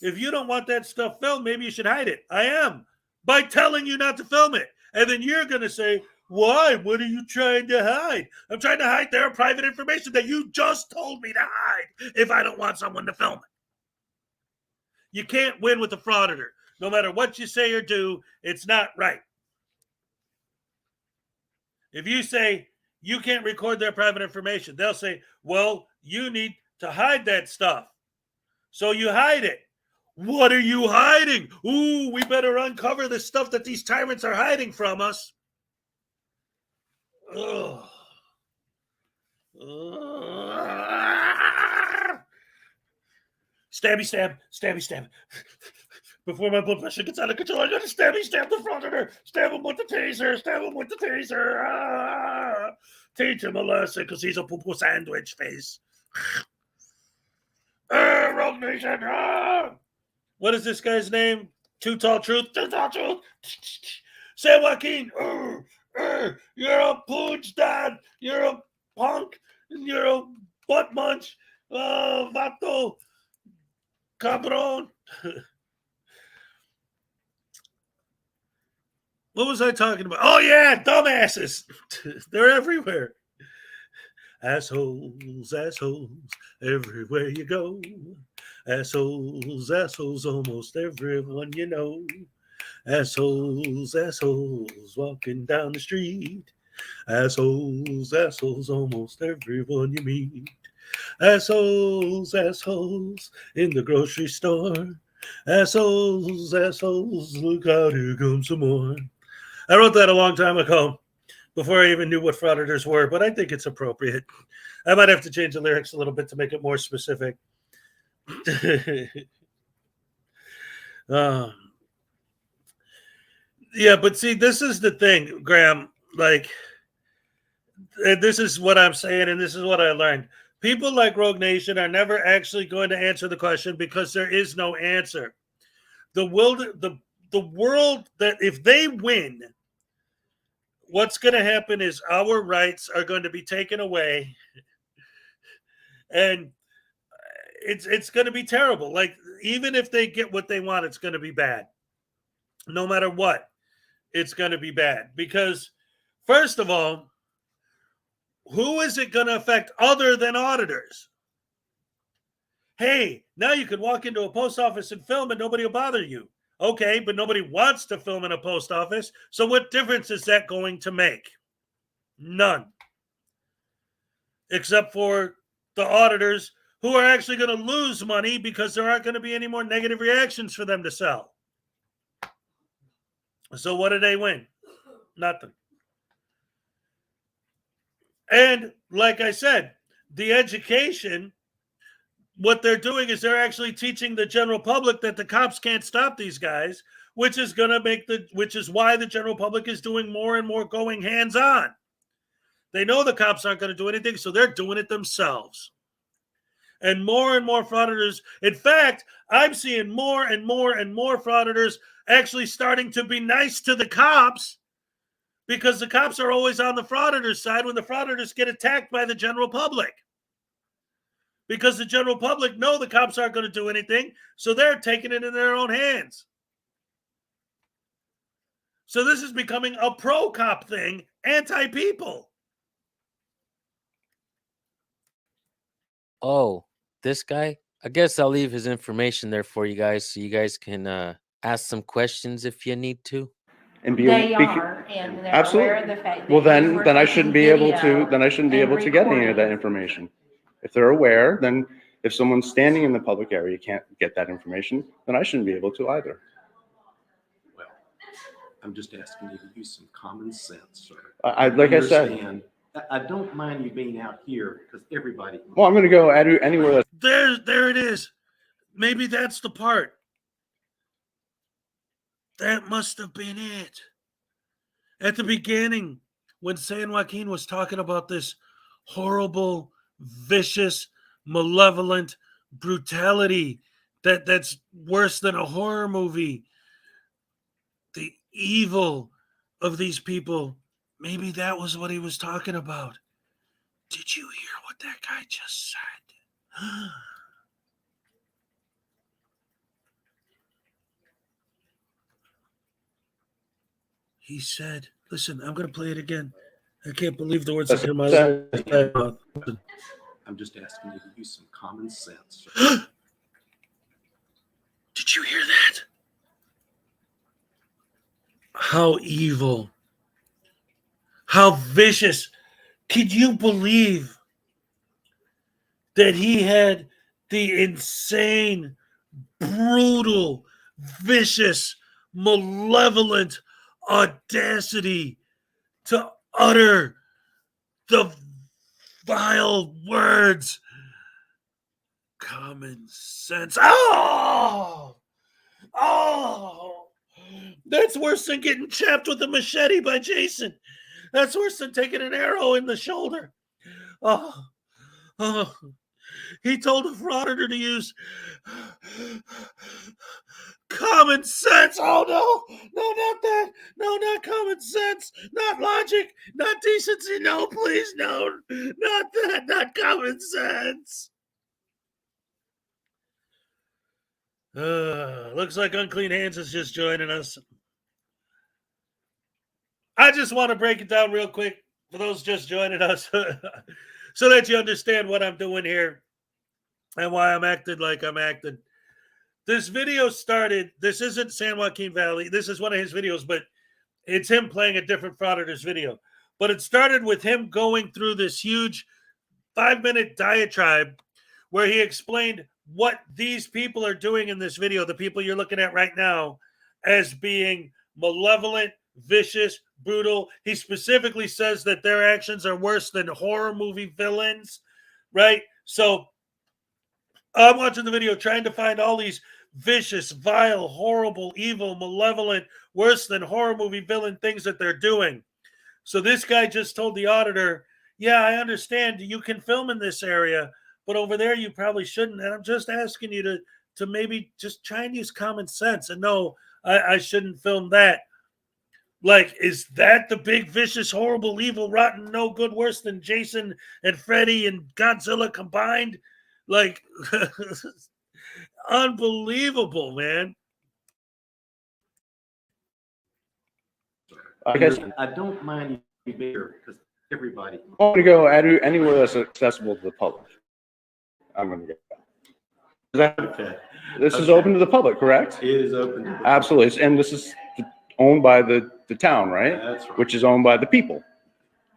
If you don't want that stuff filmed, maybe you should hide it. I am, by telling you not to film it. And then you're going to say, why? What are you trying to hide? I'm trying to hide their private information that you just told me to hide if I don't want someone to film it. You can't win with a frauditor. No matter what you say or do, it's not right. If you say you can't record their private information, they'll say, well, you need to hide that stuff. So you hide it. What are you hiding? Ooh, we better uncover the stuff that these tyrants are hiding from us. Ugh. Stabby stab, stabby stab. Before my blood pressure gets out of control, I gotta stabby stab the frauditor. Stab him with the taser, stab him with the taser. Ah! Teach him a lesson because he's a poo-poo sandwich face. Rogue Nation. Ah! What is this guy's name? Too Tall Truth. Too Tall Truth. San Joaquin. You're a pooch dad. You're a punk. You're a butt munch. Vato. Cabron. What was I talking about? Oh, yeah, dumbasses. They're everywhere. Assholes, assholes, everywhere you go. Assholes, assholes, almost everyone you know. Assholes, assholes, walking down the street. Assholes, assholes, almost everyone you meet. Assholes, assholes, in the grocery store. Assholes, assholes, look out, here comes some more. I wrote that a long time ago, before I even knew what frauditors were, but I think it's appropriate. I might have to change the lyrics a little bit to make it more specific. Yeah, but see, this is the thing, Graham. Like, this is what I'm saying, and this is what I learned. People like Rogue Nation are never actually going to answer the question because there is no answer. The world that if they win, what's going to happen is our rights are going to be taken away, and it's going to be terrible. Like, even if they get what they want, it's going to be bad. No matter what, it's going to be bad. Because, first of all, who is it going to affect other than auditors? Hey, now you can walk into a post office and film and nobody will bother you. Okay, but nobody wants to film in a post office. So what difference is that going to make? None. Except for the auditors who are actually going to lose money because there aren't going to be any more negative reactions for them to sell. So what do they win? Nothing. And like I said, the education, what they're doing is they're actually teaching the general public that the cops can't stop these guys, which is why the general public is doing more and more going hands-on. They know the cops aren't going to do anything, so they're doing it themselves. And more frauditors. In fact, I'm seeing more and more frauditors actually starting to be nice to the cops, because the cops are always on the frauditors' side when the frauditors get attacked by the general public. Because the general public know the cops aren't going to do anything, so they're taking it in their own hands. So this is becoming a pro-cop thing, anti-people. Oh, this guy? I guess I'll leave his information there for you guys so you guys can ask some questions if you need to. And they're absolutely aware of the fact that well, you then were I shouldn't be taking able to. video Then I shouldn't be and able to get any of that recording. information. If they're aware, then if someone's standing in the public area can't get that information, then I shouldn't be able to either. Well, I'm just asking you to use some common sense, sir. Like I said, Understand. I don't mind you being out here because everybody. well, I'm going to go anywhere. There it is. Maybe that's the part. That must have been it. At the beginning, when San Joaquin was talking about this horrible, vicious, malevolent brutality that's worse than a horror movie, the evil of these people, maybe that was what he was talking about. Did you hear what that guy just said? He said, listen, I'm going to play it again. I can't believe the words that come out of my mouth. I'm just asking you to use some common sense. Did you hear that? How evil. How vicious. Could you believe that he had the insane, brutal, vicious, malevolent audacity to utter the vile words? Common sense. Oh! That's worse than getting chapped with a machete by Jason. That's worse than taking an arrow in the shoulder. Oh. He told a frauditor to use common sense. Oh, no. No, not that. No, not common sense. Not logic. Not decency. No, please, no. Not that. Not common sense. Looks like Unclean Hands is just joining us. I just want to break it down real quick for those just joining us so that you understand what I'm doing here and why I'm acting like I'm acting. This video started, this isn't San Joaquin Valley. This is one of his videos, but it's him playing a different Frauditors video. But it started with him going through this huge 5-minute diatribe where he explained what these people are doing in this video, the people you're looking at right now, as being malevolent, vicious, brutal. He specifically says that their actions are worse than horror movie villains, right? So I'm watching the video trying to find all these vicious, vile, horrible, evil, malevolent, worse than horror movie villain things that they're doing. So this guy just told the auditor, yeah, I understand you can film in this area, but over there you probably shouldn't. And I'm just asking you to maybe just try and use common sense. And no, I shouldn't film that. Like, is that the big, vicious, horrible, evil, rotten, no good, worse than Jason and Freddy and Godzilla combined? Like, unbelievable, man. I guess I don't mind you being here because everybody. I want to go anywhere that's accessible to the public. I'm going to go. Okay. This is open to the public, correct? It is open to the Absolutely. And this is owned by the town, right? That's right. Which is owned by the people.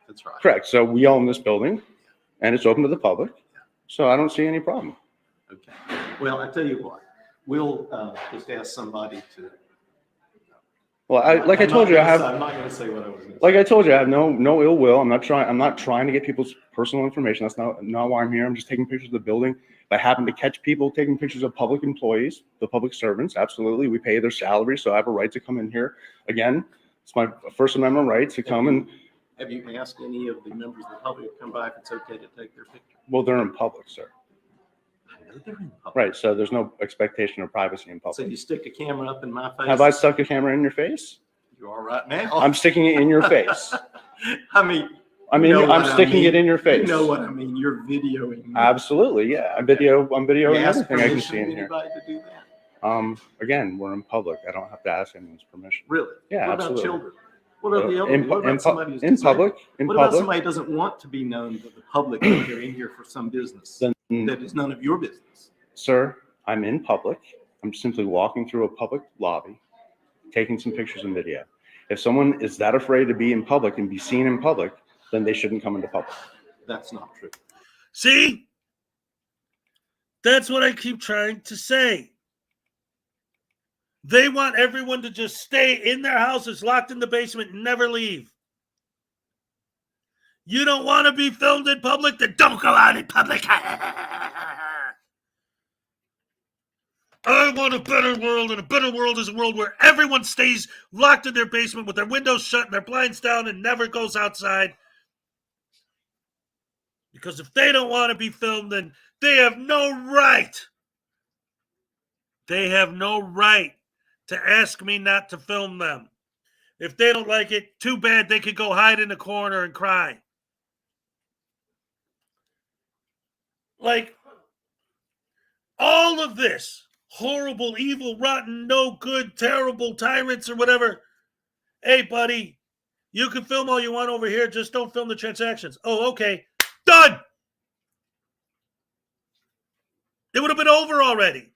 That's right. Correct. So we own this building and it's open to the public. So I don't see any problem. Okay. Well, I tell you what, we'll just ask somebody to. Well, I'm not going to say what I was going to say. Like I told you, I have no ill will. I'm not trying to get people's personal information. That's not why I'm here. I'm just taking pictures of the building. If I happen to catch people taking pictures of public employees, the public servants, absolutely. We pay their salary, so I have a right to come in here. Again, it's my First Amendment right to come and. Have you asked any of the members of the public to come by if it's okay to take their picture? Well, they're in public, sir. I know they're in public. Right, so there's no expectation of privacy in So public. you stick a camera up in my face? Have I stuck a camera in your face? You are right now. I'm sticking it in your face. I mean, I'm sticking it in your face. You know what I mean? You're videoing me. Absolutely, yeah. I'm videoing everything I can see in here. Anybody to do that? Again, we're in public. I don't have to ask anyone's permission. Really? Yeah, what absolutely. About children? What about the elderly? What about somebody who's in public? What about somebody who doesn't want to be known to the public that they're in here for some business that is none of your business? Sir, I'm in public. I'm simply walking through a public lobby, taking some pictures and video. If someone is that afraid to be in public and be seen in public, then they shouldn't come into public. That's not true. See? That's what I keep trying to say. They want everyone to just stay in their houses, locked in the basement, and never leave. You don't want to be filmed in public? Then don't go out in public. I want a better world, and a better world is a world where everyone stays locked in their basement with their windows shut and their blinds down and never goes outside. Because if they don't want to be filmed, then they have no right. They have no right to ask me not to film them. If they don't like it, too bad. They could go hide in a corner and cry. Like, all of this horrible, evil, rotten, no good, terrible tyrants or whatever. Hey, buddy, you can film all you want over here. Just don't film the transactions. Oh, okay. Done. It would have been over already.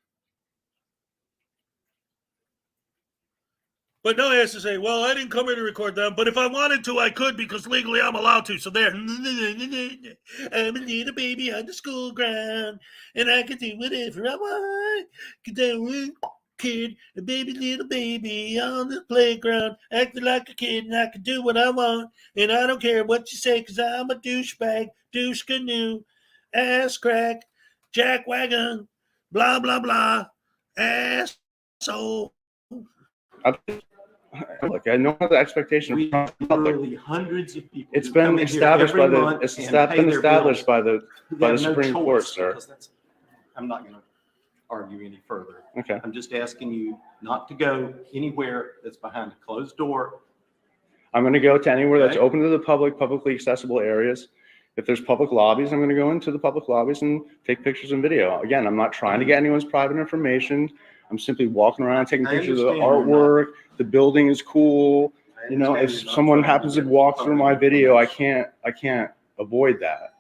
But no, he has to say, well, I didn't come here to record them, but if I wanted to, I could because legally I'm allowed to. So there. I'm a little baby on the school ground, and I can do whatever I want. Cause I'm a kid, a little baby on the playground, acting like a kid, and I can do what I want. And I don't care what you say, because I'm a douchebag, douche canoe, ass crack, jack wagon, blah, blah, blah, asshole. Look, I know the expectation We of the public. literally hundreds of people. It's who been come in here established every by the month it's and been pay their established bills. by the They have no Supreme Court, choice, sir. because I'm not going to argue any further. Okay. I'm just asking you not to go anywhere that's behind a closed door. I'm going to go to anywhere that's Okay. open to the public, publicly accessible areas. If there's public lobbies, I'm going to go into the public lobbies and take pictures and video. Again, I'm not trying to get anyone's private information. I'm simply walking around taking I pictures of the understand you're artwork. The building is cool. I You know, if understand you're not someone trying happens to get walk through my public video, I information. can't avoid that.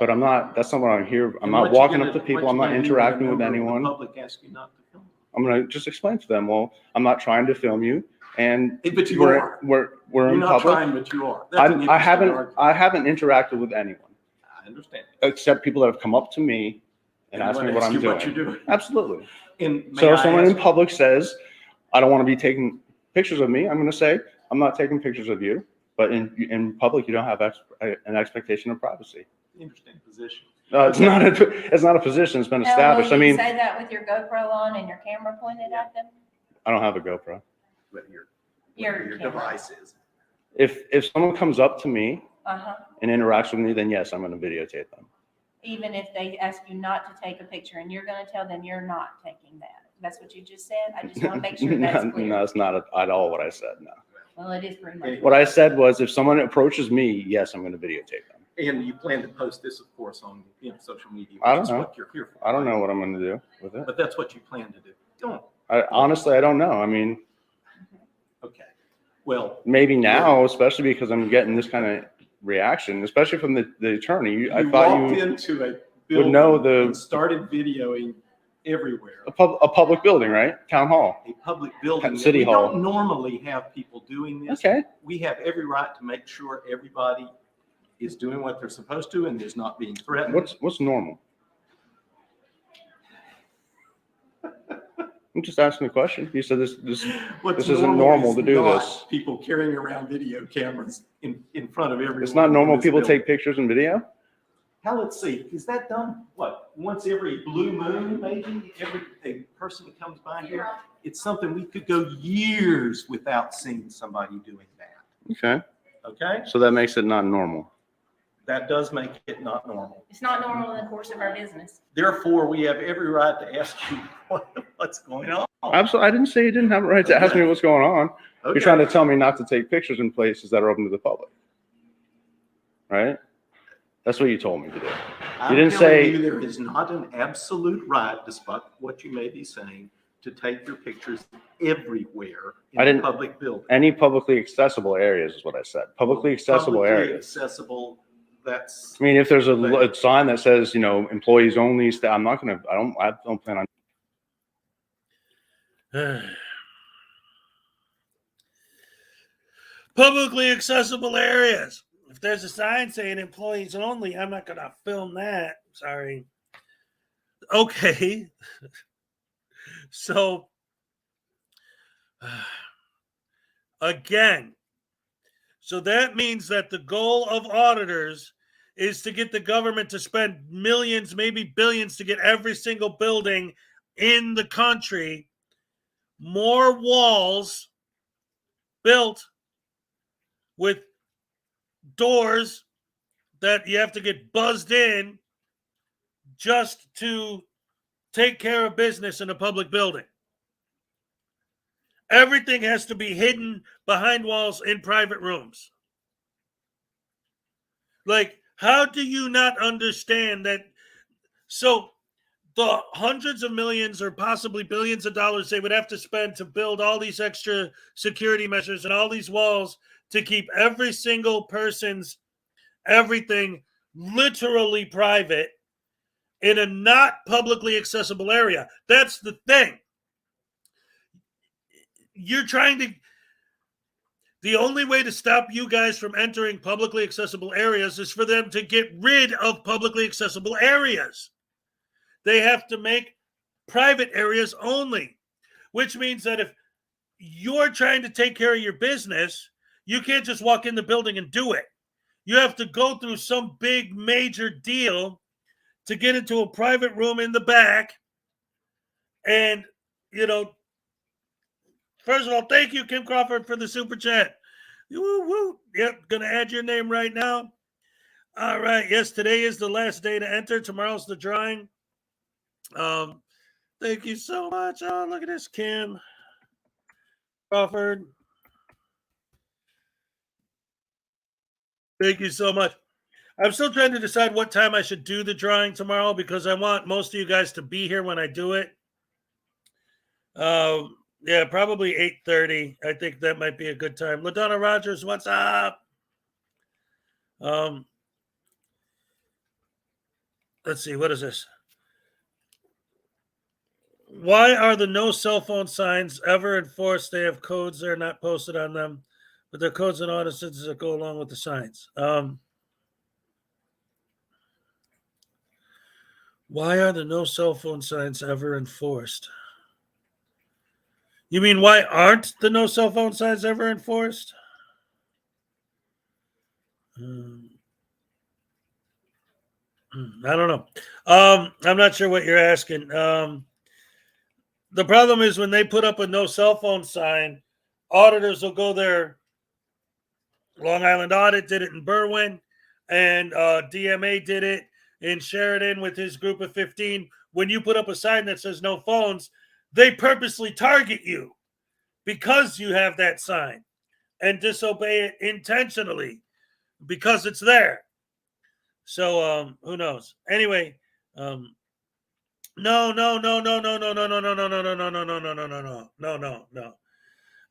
But I'm not. That's not what I'm here. I'm And not what you walking gonna- up to what people. you I'm not gonna do when a interacting with member of the anyone. Public asks you not to film. I'm going to just explain to them. Well, I'm not trying to film you, and But you we're are. we're You're in not public. trying, but you are. That's an I interesting argument. haven't interacted with anyone I understand. except people that have come up to me and asked me what I'm doing. What you're doing. Absolutely. And may So I if someone in ask- public says, I don't want to be taking pictures of me, I'm going to say, I'm not taking pictures of you. But in public, you don't have an expectation of privacy. Interesting position. It's not a position. It's been established. Will I you mean, say that with your GoPro on and your camera pointed at them? I don't have a GoPro. What your Your camera. device is. If someone comes up to me Uh-huh. and interacts with me, then yes, I'm going to videotape them. Even if they ask you not to take a picture and you're going to tell them you're not taking that. That's what you just said? I just want to make sure that's clear. No, it's not at all what I said. No. Well, it is pretty much. What I said was, if someone approaches me, yes, I'm going to videotape them. And you plan to post this, of course, on social media. I don't which is know. What you're here for. I don't know what I'm going to do with it. But that's what you plan to do. Go Honestly, I don't know. I mean, on. Okay. Well, maybe now, especially because I'm getting this kind of reaction, especially from the attorney. I thought walked you into a building know and started videoing everywhere. a public building, right? Town hall. A public building. City we hall. don't normally have people doing this. Okay. We have every right to make sure everybody is doing what they're supposed to and is not being threatened. What's normal? I'm just asking a question. You said this What's this isn't normal is to do not this. People carrying around video cameras in front of everyone. It's not normal in this people building. take pictures and video? Hell, let's see. Is that done? What? Once every blue moon, maybe? Every a person that comes by here? It's something we could go years without seeing somebody doing that. Okay. Okay? So that makes it not normal. That does make it not normal. It's not normal in the course of our business. Therefore, we have every right to ask you what's going on. Absolutely. I didn't say you didn't have a right to ask me what's going on. Okay. You're trying to tell me not to take pictures in places that are open to the public. Right? That's what you told me to do. I'm didn't telling say- you there is not an absolute right, despite what you may be saying, to take your pictures everywhere I in a didn't- public building. Any publicly accessible areas is what I said. Publicly accessible Publicly areas. Accessible, that's, I mean, if there's a sign that says, employees only, I'm not going to, I don't plan on. Publicly accessible areas. If there's a sign saying employees only, I'm not going to film that. Sorry. Okay. So, again, so that means that the goal of auditors is to get the government to spend millions, maybe billions, to get every single building in the country more walls built with doors that you have to get buzzed in just to take care of business in a public building. Everything has to be hidden behind walls in private rooms. Like, how do you not understand that So the hundreds of millions or possibly billions of dollars they would have to spend to build all these extra security measures and all these walls to keep every single person's everything literally private in a not publicly accessible area. That's the thing. You're trying to, the only way to stop you guys from entering publicly accessible areas is for them to get rid of publicly accessible areas. They have to make private areas only, which means that if you're trying to take care of your business, you can't just walk in the building and do it. You have to go through some big major deal to get into a private room in the back. And, you know, first of all, thank you, Kim Crawford, for the super chat. Woo, woo. Yep, gonna add your name right now. All right. Yes, today is the last day to enter. Tomorrow's the drawing. Thank you so much. Oh, look at this, Kim Crawford. Thank you so much. I'm still trying to decide what time I should do the drawing tomorrow because I want most of you guys to be here when I do it. Yeah, probably 8:30. I think that might be a good time. LaDonna Rogers, what's up? Let's see. What is this? Why are the no cell phone signs ever enforced? They have codes that are not posted on them, but they're codes and ordinances that go along with the signs. Why are the no cell phone signs ever enforced? You mean why aren't the no cell phone signs ever enforced? I don't know. I'm not sure what you're asking. The problem is when they put up a no cell phone sign, auditors will go there. Long Island Audit did it in Berwyn, and DMA did it in Sheridan with his group of 15. When you put up a sign that says no phones, they purposely target you because you have that sign and disobey it intentionally because it's there. So who knows? Anyway, no.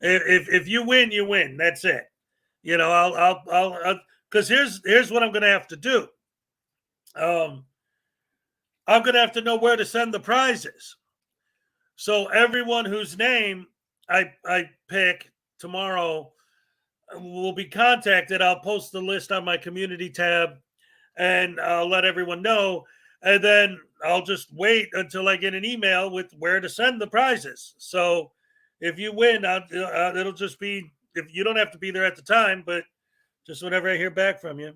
If you win, you win. That's it. You know, I'll because here's what I'm gonna have to do. I'm gonna have to know where to send the prizes. So everyone whose name I pick tomorrow will be contacted. I'll post the list on my community tab and I'll let everyone know. And then I'll just wait until I get an email with where to send the prizes. So if you win, it'll just be, if you don't have to be there at the time, but just whenever I hear back from you.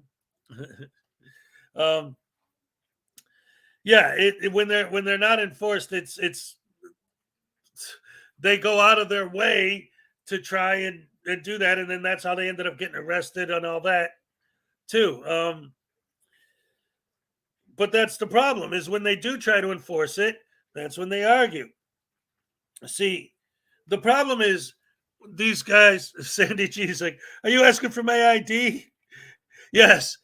Yeah, when they're not enforced, it's they go out of their way to try and do that, and then that's how they ended up getting arrested and all that too. But that's the problem, is when they do try to enforce it, that's when they argue. See, the problem is these guys, Sandy G is like, are you asking for my ID? Yes,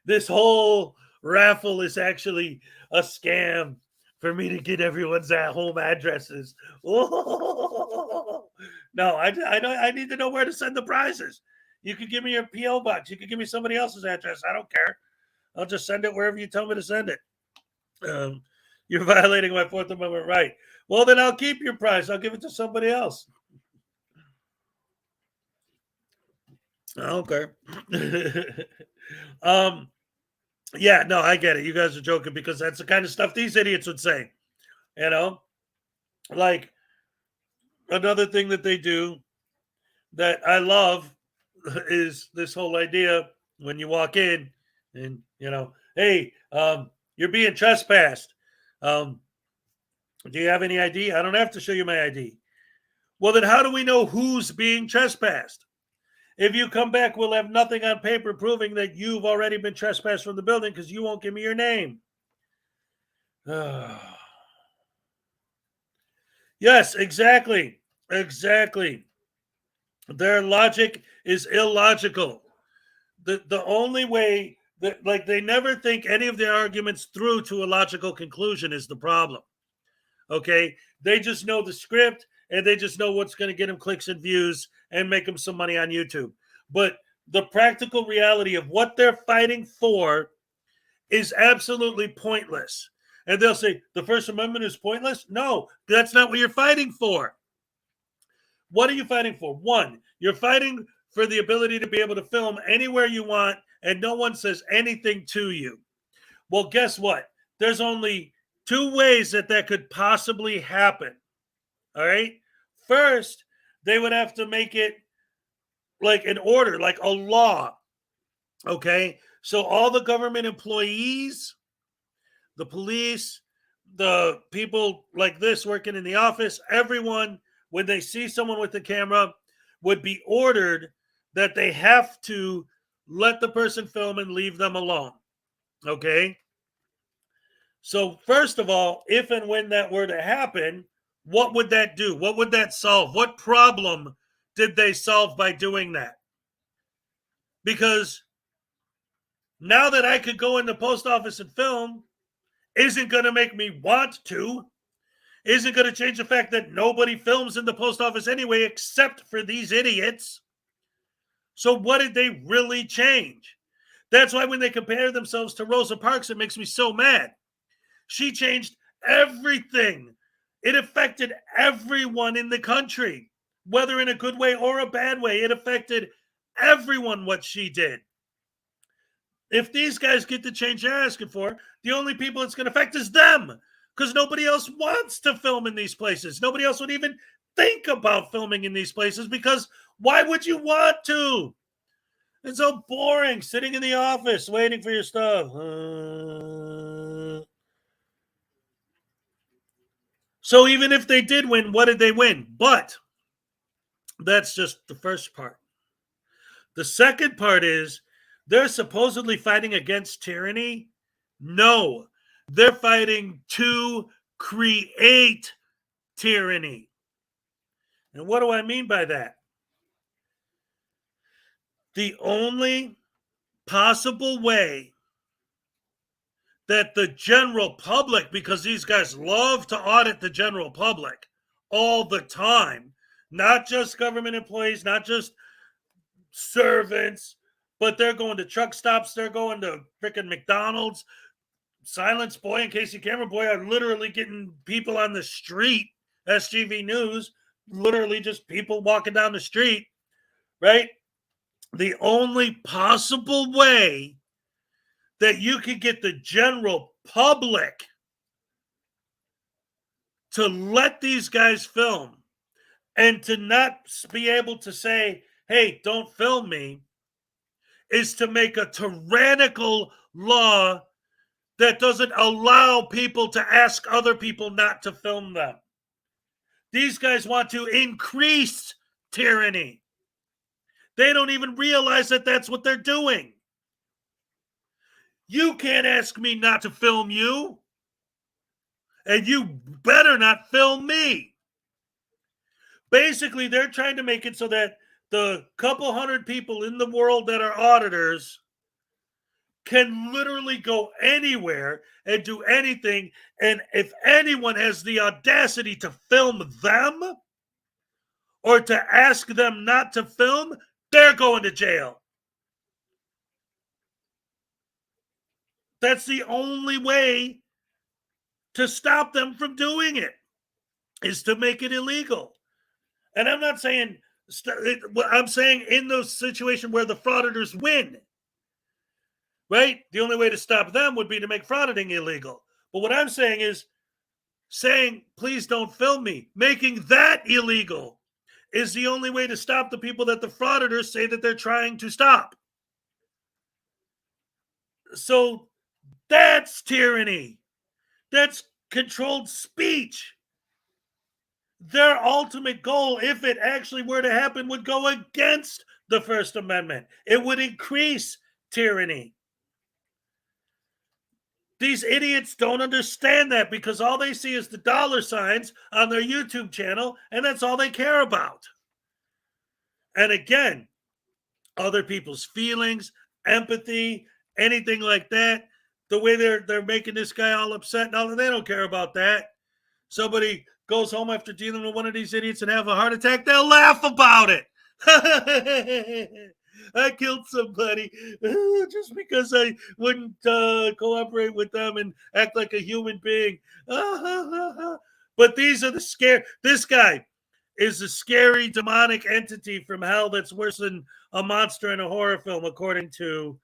this whole raffle is actually a scam for me to get everyone's home addresses. Oh, no, I need to know where to send the prizes. You can give me your P.O. box. You can give me somebody else's address. I don't care. I'll just send it wherever you tell me to send it. You're violating my Fourth Amendment right. Well, then I'll keep your prize. I'll give it to somebody else. Okay. Yeah, no, I get it. You guys are joking because that's the kind of stuff these idiots would say. You know, like another thing that they do that I love is this whole idea when you walk in and, you know, hey, you're being trespassed. Do you have any ID? I don't have to show you my ID. Well, then how do we know who's being trespassed? If you come back, we'll have nothing on paper proving that you've already been trespassed from the building because you won't give me your name. Yes, exactly. Exactly. Their logic is illogical. The only way Like they never think any of their arguments through to a logical conclusion is the problem. Okay, they just know the script and they just know what's going to get them clicks and views and make them some money on YouTube. But the practical reality of what they're fighting for is absolutely pointless. And they'll say the First Amendment is pointless. No, that's not what you're fighting for. What are you fighting for? One, you're fighting for the ability to be able to film anywhere you want and no one says anything to you. Well, guess what? There's only two ways that could possibly happen. All right. First, they would have to make it like an order, like a law. Okay. So all the government employees, the police, the people like this working in the office, everyone, when they see someone with the camera, would be ordered that they have to let the person film and leave them alone. Okay. So first of all, if and when that were to happen, what would that do? What would that solve? What problem did they solve by doing that? Because now that I could go in the post office and film isn't going to make me want to, isn't going to change the fact that nobody films in the post office anyway, except for these idiots. So what did they really change? That's why when they compare themselves to Rosa Parks, it makes me so mad. She changed everything. It affected everyone in the country, whether in a good way or a bad way. It affected everyone what she did. If these guys get the change they're asking for, the only people it's going to affect is them, because nobody else wants to film in these places. Nobody else would even think about filming in these places, because why would you want to? It's so boring sitting in the office waiting for your stuff. So even if they did win, what did they win? But that's just the first part. The second part is they're supposedly fighting against tyranny. No, they're fighting to create tyranny. And what do I mean by that? The only possible way that the general public, because these guys love to audit the general public all the time, not just government employees, not just servants, but they're going to truck stops, they're going to freaking McDonald's. Silence Boy and Casey Cameron Boy are literally getting people on the street. SGV News, literally just people walking down the street, right? The only possible way that you could get the general public to let these guys film and to not be able to say, hey, don't film me, is to make a tyrannical law that doesn't allow people to ask other people not to film them. These guys want to increase tyranny. They don't even realize that that's what they're doing. You can't ask me not to film you, and you better not film me. Basically, they're trying to make it so that the couple hundred people in the world that are auditors can literally go anywhere and do anything. And if anyone has the audacity to film them or to ask them not to film, they're going to jail. That's the only way to stop them from doing it, is to make it illegal. And I'm not saying, I'm saying in those situations where the frauditors win, right? The only way to stop them would be to make frauditing illegal. But what I'm saying is saying, please don't film me, making that illegal is the only way to stop the people that the frauditors say that they're trying to stop. So that's tyranny. That's controlled speech. Their ultimate goal, if it actually were to happen, would go against the First Amendment. It would increase tyranny. These idiots don't understand that, because all they see is the dollar signs on their YouTube channel, and that's all they care about. And again, other people's feelings, empathy, anything like that. The way they're making this guy all upset and all, they don't care about that. Somebody goes home after dealing with one of these idiots and have a heart attack, they'll laugh about it. I killed somebody just because I wouldn't cooperate with them and act like a human being. But these are the scare. This guy is a scary demonic entity from hell that's worse than a monster in a horror film, according to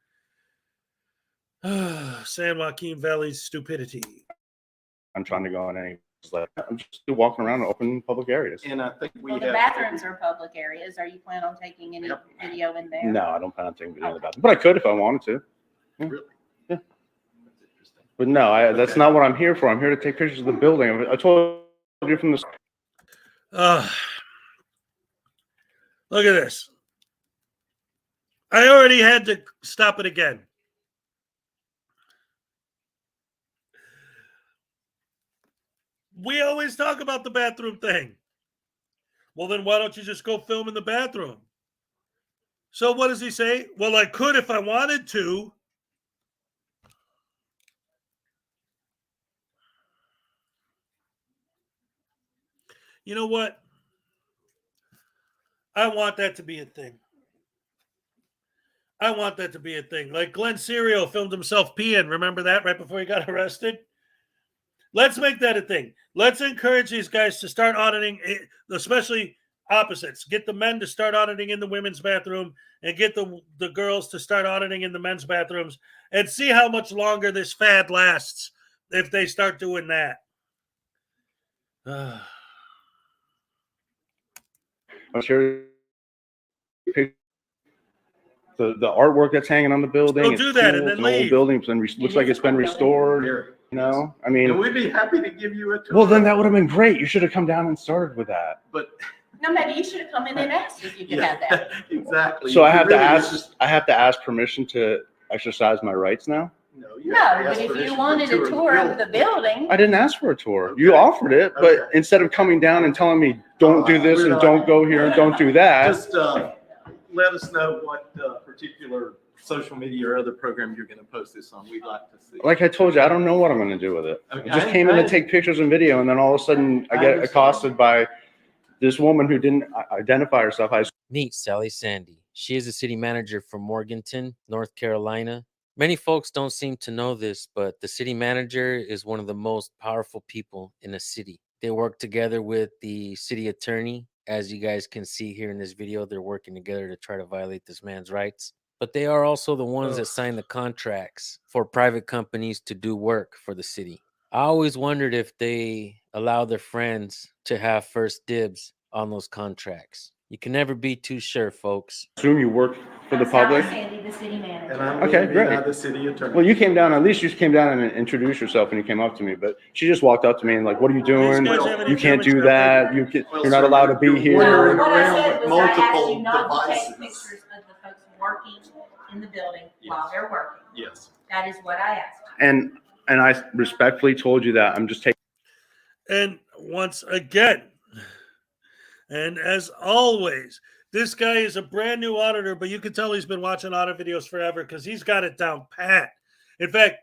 San Joaquin Valley's stupidity. I'm trying to go in any. Like, I'm just walking around in open public areas. And I think Well, the bathrooms are public areas. Are you planning on taking any video in there? No, I don't plan on taking video in the bathroom, but I could if I wanted to. Yeah. Really? Yeah. That's interesting. But no, that's not what I'm here for. I'm here to take pictures of the building. I told you from the. Look at this. I already had to stop it again. We always talk about the bathroom thing. Well, then why don't you just go film in the bathroom? So what does he say? Well, I could if I wanted to. You know what? I want that to be a thing. I want that to be a thing. Like Glenn Serio filmed himself peeing. Remember that right before he got arrested? Let's make that a thing. Let's encourage these guys to start auditing, especially opposites. Get the men to start auditing in the women's bathroom and get the girls to start auditing in the men's bathrooms and see how much longer this fad lasts if they start doing that. I'm sure the artwork that's hanging on the building. Don't do that and then leave. The whole building looks like it's been restored. You know, I mean, and we'd be happy to give you a tour. Well, then that would have been great. You should have come down and started with that. But no, maybe you should have come in and asked if you could have that. Exactly. So I have to ask permission to exercise my rights now. No, but if you wanted a tour of the building. I didn't ask for a tour. Okay. You offered it, but instead of coming down and telling me, don't do this and don't go here and don't do that. Just let us know what particular social media or other program you're going to post this on. We'd like to see. Like I told you, I don't know what I'm going to do with it. Okay. I just came in to take pictures and video, and then all of a sudden I get accosted by this woman who didn't identify herself. Meet Sally Sandy. She is a city manager for Morganton, North Carolina. Many folks don't seem to know this, but the city manager is one of the most powerful people in a city. They work together with the city attorney. As you guys can see here in this video, they're working together to try to violate this man's rights. But they are also the ones that sign the contracts for private companies to do work for the city. I always wondered if they allow their friends to have first dibs on those contracts. You can never be too sure, folks. Assume you work for the public. Sandy, the city manager. And I'm okay, great. The city attorney. Well, you came down. At least you came down and introduced yourself, and you came up to me. But she just walked up to me and like, "What are you doing? You can't do that. You're not allowed to be here." Well, what I said was I asked you not to take pictures of the folks working in the building while they're working. Yes. That is what I asked. And I respectfully told you that. I'm just taking. And once again, and as always, this guy is a brand new auditor, but you can tell he's been watching audit videos forever because he's got it down pat. In fact,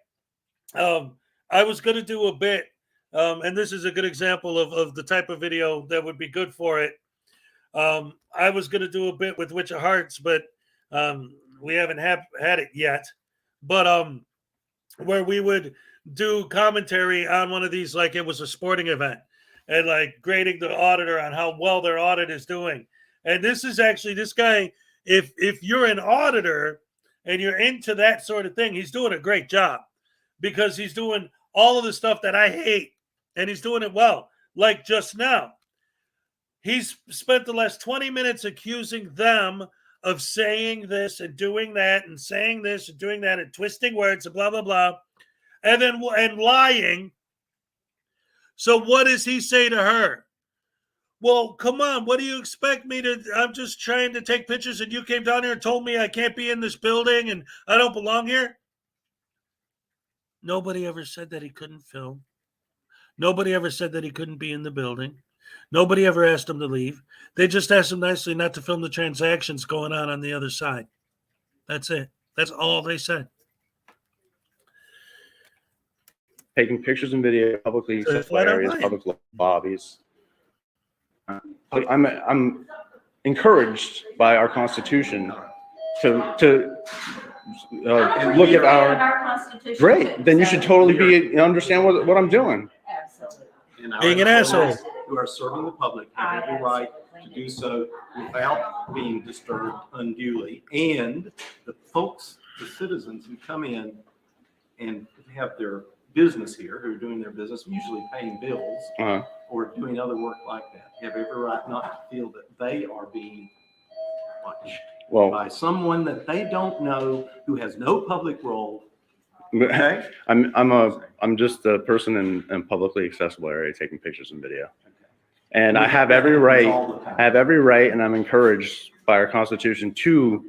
I was going to do a bit, and this is a good example of the type of video that would be good for it. I was going to do a bit with Witch of Hearts, but we haven't had it yet. But where we would do commentary on one of these like it was a sporting event and like grading the auditor on how well their audit is doing. And this is actually this guy, if you're an auditor and you're into that sort of thing, he's doing a great job because he's doing all of the stuff that I hate and he's doing it well. Like just now, he's spent the last 20 minutes accusing them of saying this and doing that and saying this and doing that and twisting words and blah, blah, blah, and lying. So what does he say to her? Well, come on, what do you expect me to? I'm just trying to take pictures and you came down here and told me I can't be in this building and I don't belong here. Nobody ever said that he couldn't film. Nobody ever said that he couldn't be in the building. Nobody ever asked him to leave. They just asked him nicely not to film the transactions going on the other side. That's it. That's all they said. taking pictures and video of publicly So accessible flat out areas, lying. public lobbies. I'm encouraged by our Constitution to look at our. Constitution. Great, too, then you so- should totally be understand what I'm doing. Absolutely. And our Being an asshole. employees Who are serving the public have every right to do so without being disturbed unduly. And the folks, the citizens who come in and have their business here, who are doing their business, usually paying bills or doing other work like that, have every right not to feel that they are being watched Well, by someone that they don't know, who has no public role. Okay? I'm just a person in publicly accessible area taking pictures and video. And I have every right, and I'm encouraged by our Constitution to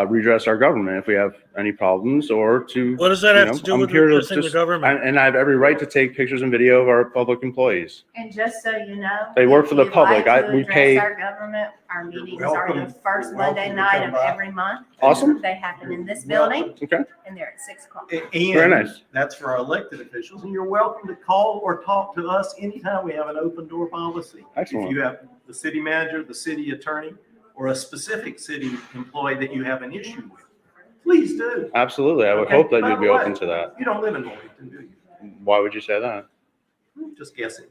redress our government if we have any problems, or to. What does that have to do I'm with here to redressing the government? And I have every right to take pictures and video of our public employees. And just so you know. They work for the if you'd like public. to We address pay- Our government, our meetings are welcome. the first You're Monday welcome to night come of by. every month. Awesome. They happen in this building Okay. and they're at 6 o'clock. Very nice. That's for our elected officials, and you're welcome to call or talk to us anytime. We have an open door policy. Excellent. If you have the city manager, the city attorney, or a specific city employee that you have an issue with, please do. Absolutely. I would Okay. hope that By you'd the be way, open to that. You don't live in Wilmington, do you? Why would you say that? Just guessing.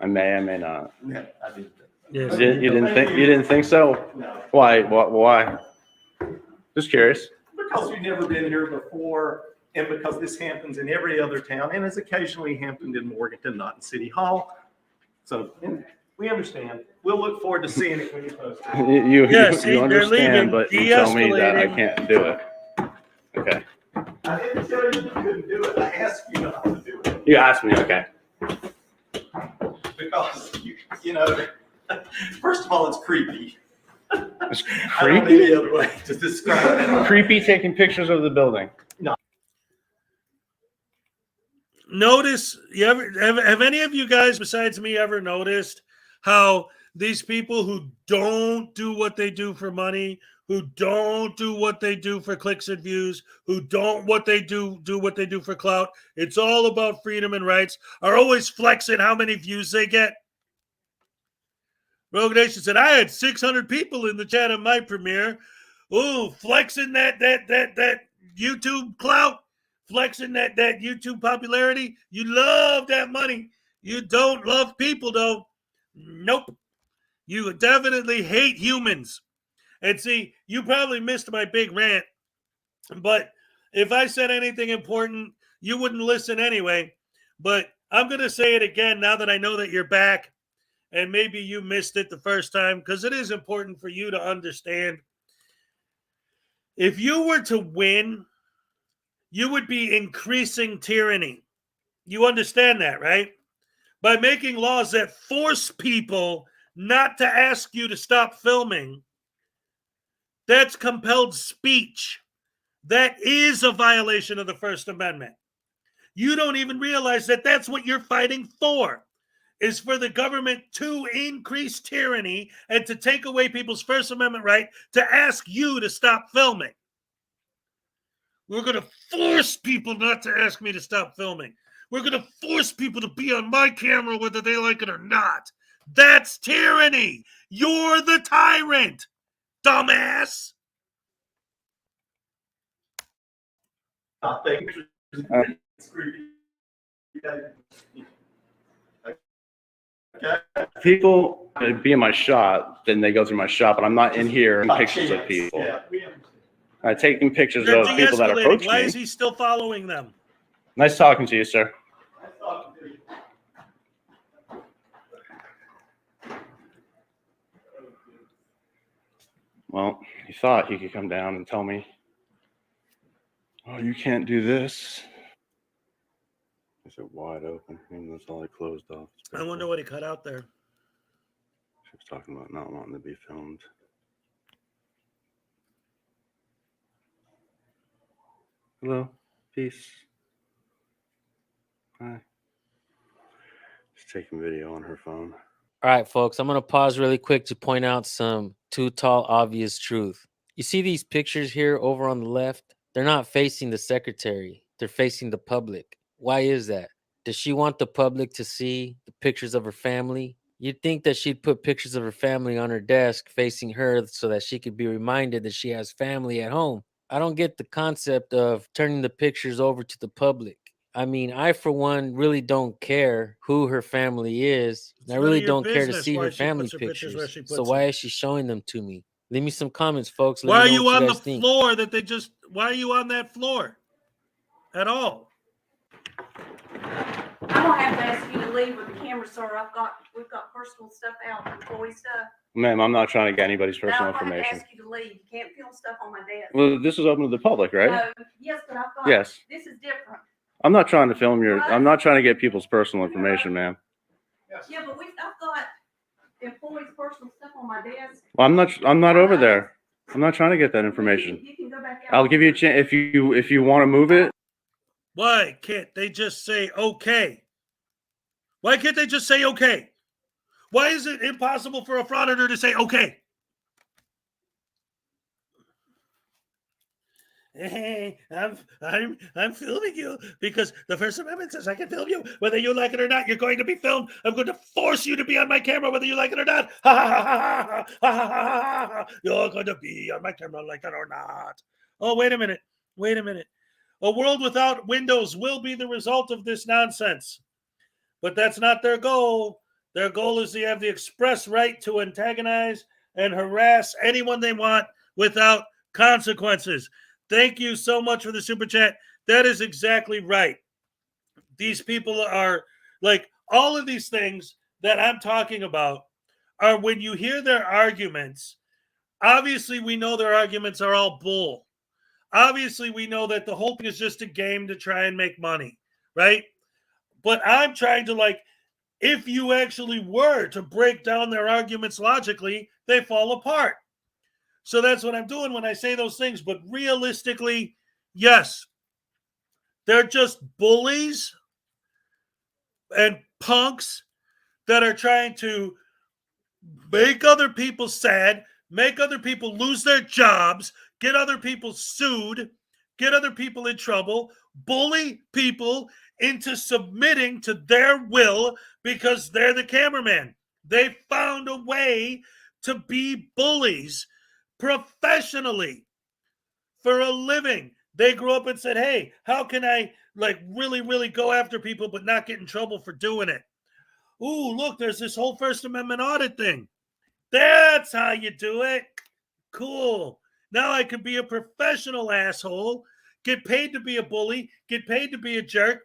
I may not. Yeah, I did. Yes. You didn't think so? No, Why? Just curious. because you've never been here before, and because this happens in every other town, and has occasionally happened in Morganton, not in City Hall. So, and we understand. We'll look forward to seeing it when you post it. You Yeah, see, they're understand, leaving. but you tell me that I De-escalating. can't do it. Okay. I didn't tell you you couldn't do it. I asked you not to do it. You asked me. Okay. Because, you know, first of all, it's creepy. It's I don't know creepy. any other way to describe it. Creepy taking pictures of the building. Notice, have any of you guys besides me ever noticed how these people who don't do what they do for money, who don't do what they do for clicks and views, who don't what they do what they do for clout, it's all about freedom and rights, are always flexing how many views they get? Rogue Nation said, I had 600 people in the chat of my premiere. Ooh, flexing that YouTube clout, flexing that YouTube popularity. You love that money. You don't love people, though. Nope. You definitely hate humans. And see, you probably missed my big rant, but if I said anything important, you wouldn't listen anyway. But I'm going to say it again now that I know that you're back, and maybe you missed it the first time, because it is important for you to understand. If you were to win, you would be increasing tyranny. You understand that, right? By making laws that force people not to ask you to stop filming, that's compelled speech. That is a violation of the First Amendment. You don't even realize that that's what you're fighting for, is for the government to increase tyranny and to take away people's First Amendment right to ask you to stop filming. We're going to force people not to ask me to stop filming. We're going to force people to be on my camera whether they like it or not. That's tyranny. You're the tyrant, dumbass. I think it's creepy. Okay. People be in my shop, then they go through my shop, and I'm not in here in pictures of people. Yeah, we understand. Taking pictures They're of people that de-escalating. approach Why me. is he still following them? Nice talking to you, sir. Well, he thought he could come down and tell me, oh, you can't do this. Is it wide open? Maybe that's all I closed off. I wonder what he cut out there. She was talking about not wanting to be filmed. Hello. Peace. Hi. She's taking video on her phone. All right, folks, I'm going to pause really quick to point out some too tall, obvious truth. You see these pictures here over on the left? They're not facing the secretary. They're facing the public. Why is that? Does she want the public to see the pictures of her family? You'd think that she'd put pictures of her family on her desk facing her so that she could be reminded that she has family at home. I don't get the concept of turning the pictures over to the public. I mean, I, for one, really don't care who her family is. It's I none really of your don't care to business see why her she family puts her pictures where pictures. she So puts why them. is she showing them to me? Leave me some comments, folks. Let Why me are know you what on you the guys think. floor that they just, why are you on that floor at all? I'm gonna have to ask you to leave with the camera, sir. We've got personal stuff out, employee stuff. Ma'am, I'm not trying to get anybody's Now personal I'm gonna have to information. ask you to leave. You can't film stuff on my desk. Well, this is open to the public, right? No, yes, but I've got. Yes. This is different. I'm not trying to film your, What? I'm not trying to get people's personal information, ma'am. Yeah, but I've got employees' personal stuff on my desk. Well, I'm not over there. I'm not trying to get that information. You can go back out. I'll give you a chance if you want to move it. Why can't they just say okay? Why can't they just say okay? Why is it impossible for a frauditor to say okay? Hey, I'm filming you because the First Amendment says I can film you whether you like it or not. You're going to be filmed. I'm going to force you to be on my camera whether you like it or not. Ha ha ha ha ha ha ha ha. You're going to be on my camera like it or not. Oh, wait a minute. Wait a minute. A world without windows will be the result of this nonsense. But that's not their goal. Their goal is to have the express right to antagonize and harass anyone they want without consequences. Thank you so much for the super chat. That is exactly right. These people are like all of these things that I'm talking about are when you hear their arguments. Obviously, we know their arguments are all bull. Obviously, we know that the whole thing is just a game to try and make money, right? But I'm trying to if you actually were to break down their arguments logically, they fall apart. So that's what I'm doing when I say those things. But realistically, yes, they're just bullies and punks that are trying to make other people sad, make other people lose their jobs, get other people sued, get other people in trouble, bully people into submitting to their will because they're the cameraman. They found a way to be bullies professionally for a living. They grew up and said, hey, how can I really, really go after people but not get in trouble for doing it? Ooh, look, there's this whole First Amendment audit thing. That's how you do it. Cool. Now I could be a professional asshole, get paid to be a bully, get paid to be a jerk,